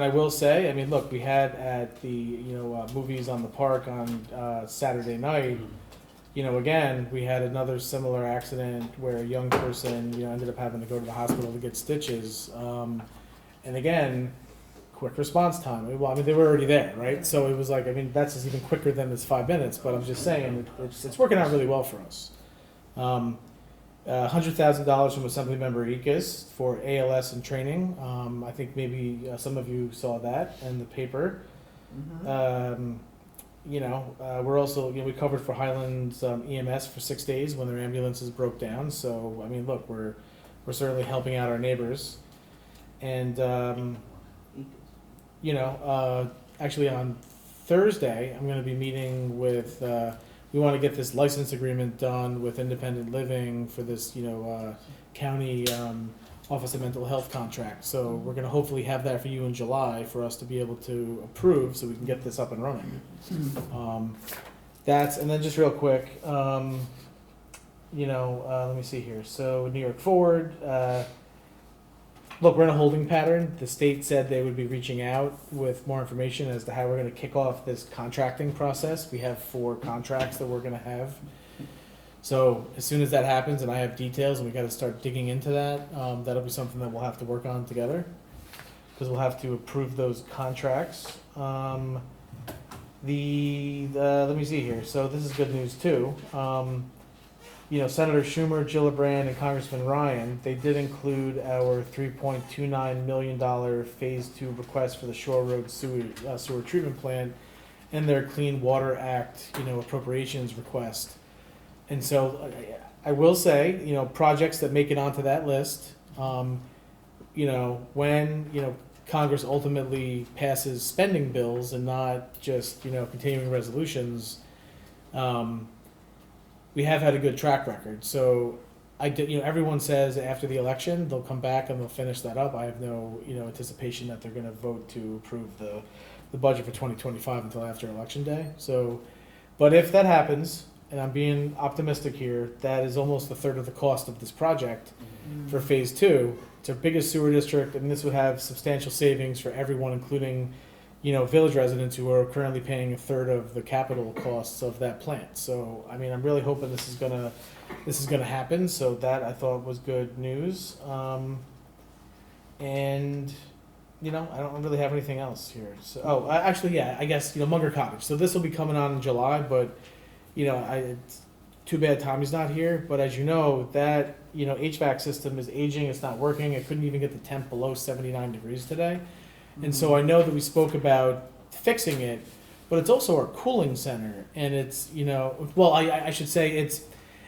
will say, look, we had at the, movies on the park on Saturday night, again, we had another similar accident where a young person, ended up having to go to the hospital to get stitches. And again, quick response time. Well, they were already there, right? So it was like, that's just even quicker than this 5 minutes, but I'm just saying, it's working out really well for us. $100,000 from Assemblymember Ekus for ALS and training. I think maybe some of you saw that in the paper. Mhm. We're also, we covered for Highlands EMS for 6 days when their ambulances broke down. So, look, we're certainly helping out our neighbors. And, actually on Thursday, I'm going to be meeting with, we want to get this license agreement done with Independent Living for this, county Office of Mental Health contract. So we're going to hopefully have that for you in July for us to be able to approve so we can get this up and running. And then just real quick, let me see here. So New York Forward, look, we're in a holding pattern. The state said they would be reaching out with more information as to how we're going to kick off this contracting process. We have 4 contracts that we're going to have. So as soon as that happens and I have details and we got to start digging into that, that'll be something that we'll have to work on together because we'll have to approve those contracts. Let me see here. So this is good news too. Senator Schumer, Gillibrand, and Congressman Ryan, they did include our $3.29 million Phase 2 request for the Shore Road sewer treatment plant in their Clean Water Act, appropriations request. And so I will say, projects that make it onto that list, When, Congress ultimately passes spending bills and not just, continuing resolutions, we have had a good track record. So everyone says after the election, they'll come back and they'll finish that up. I have no, anticipation that they're gonna vote to approve the budget for 2025 until after Election Day. So, but if that happens, and I'm being optimistic here, that is almost a third of the cost of this project for phase 2. It's our biggest sewer district, and this would have substantial savings for everyone, including, village residents who are currently paying a third of the capital costs of that plant. So, I'm really hoping this is gonna happen. So that I thought was good news. And I don't really have anything else here. So, I guess Munger Cottage. So this will be coming on in July, but it's too bad Tommy's not here. But as you know, that HVAC system is aging. It's not working. I couldn't even get the temp below 79 degrees today. And so I know that we spoke about fixing it, but it's also our cooling center. And it's I should say it's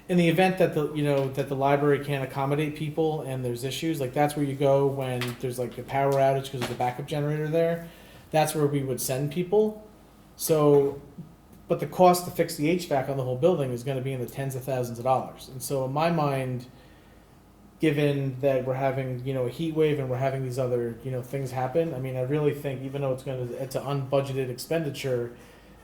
in the event that the library can't accommodate people and there's issues, like that's where you go when there's like a power outage because of the backup generator there. That's where we would send people. So, but the cost to fix the HVAC on the whole building is going to be in the tens of thousands of dollars. And so in my mind, given that we're having, a heat wave and we're having these other, things happen, I really think even though it's an unbudgeted expenditure,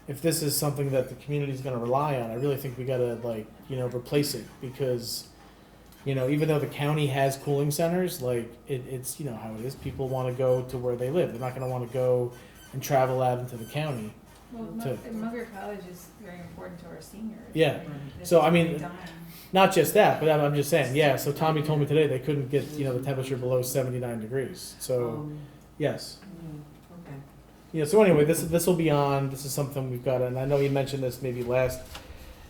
if this is something that the community is going to rely on, I really think we got to replace it because, even though the county has cooling centers, it's how it is. People want to go to where they live. They're not going to want to go and travel out into the county. Well, Munger College is very important to our seniors. Yeah. This So, is dying. Not just that, but I'm just saying, yeah, so Tommy told me today they couldn't get, the temperature below 79 degrees. So, yes. Okay. So anyway, this will be on, this is something we've got, and I know you mentioned this maybe last,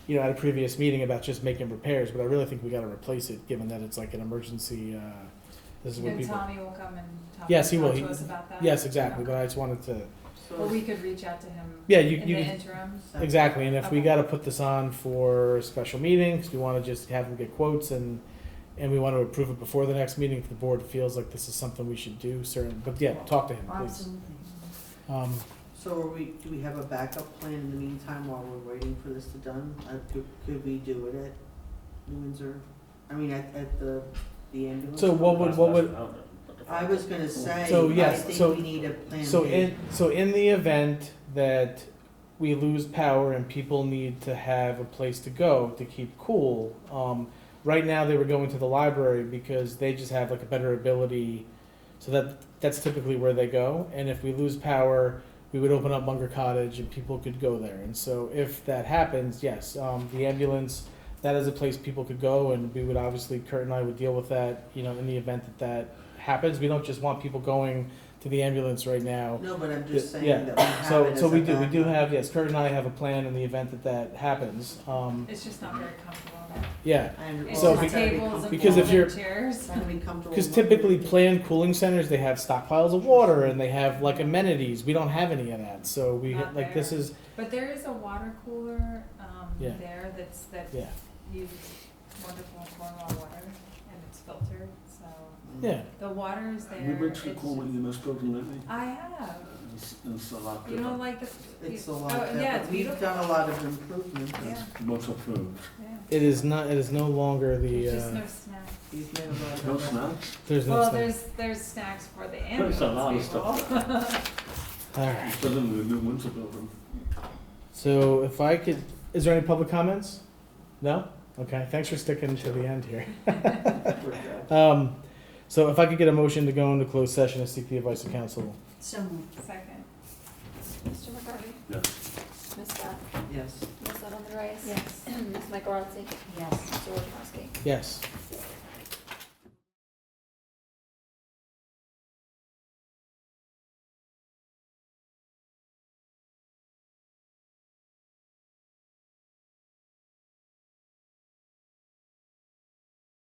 at a previous meeting about just making repairs, but I really think we got to replace it, given that it's like an emergency, this is what And people. Tommy will come and talk Yes, he will. to us about that? Yes, exactly, Okay. but I just wanted to, Or we could reach out to him yeah, in you the could- interim. exactly, and if we Okay. got to put this on for a special meeting, because we want to just have them get quotes and we want to approve it before the next meeting, if the board feels like this is something we should do, certain, but yeah, talk to him, please. Absolutely. So do we have a backup plan in the meantime while we're waiting for this to done? Could we do it at New Windsor? At the ambulance? So what would, I was gonna say, So, I yes, think so- we need a plan So B. in the event that we lose power and people need to have a place to go to keep cool, right now they were going to the library because they just have like a better ability, so that's typically where they go. And if we lose power, we would open up Munger Cottage and people could go there. And so if that happens, yes, the ambulance, that is a place people could go, and we would obviously, Kurt and I would deal with that, in the event that happens. We don't just want people going to the ambulance right now. No, but I'm just saying Yeah. that we have it So as we a do backup. have, yes, Kurt and I have a plan in the event that happens. It's just not very comfortable. Yeah, And It's So just if you- tables and because if you're- folding chairs. Gotta be comfortable. because typically planned cooling centers, they have stockpiles of water and they have like amenities. We don't have any of that, so we, Not like, this there. is, But there is a water cooler, Yeah. there that yeah, uses wonderful Cornwall water and it's filtered, so yeah. the water is there. We went to It's- Cornwall EMS building lately. I have. It's a lot You don't different. like the. It's a oh, lot, yeah, but it's we've beautiful. done a lot of improvements. Yeah, Lots of food. yeah. It is no longer the, There's just no snacks. We've made a lot No of snacks? there's no Well, snack. there's snacks for the There's a lot of ambulance people. stuff. All right. It's better than the new Windsor building. So if I could, is there any public comments? No? Okay, thanks for sticking to the end here. So if I could get a motion to go into closed session and seek the advice of counsel. So moved. Second. Mr. McCarty? Yes. Ms. Scott? Yes. Ms. Edelman Reyes? Yes. Ms. Michaelozzi? Yes. Mr. Wojciechowski? Yes.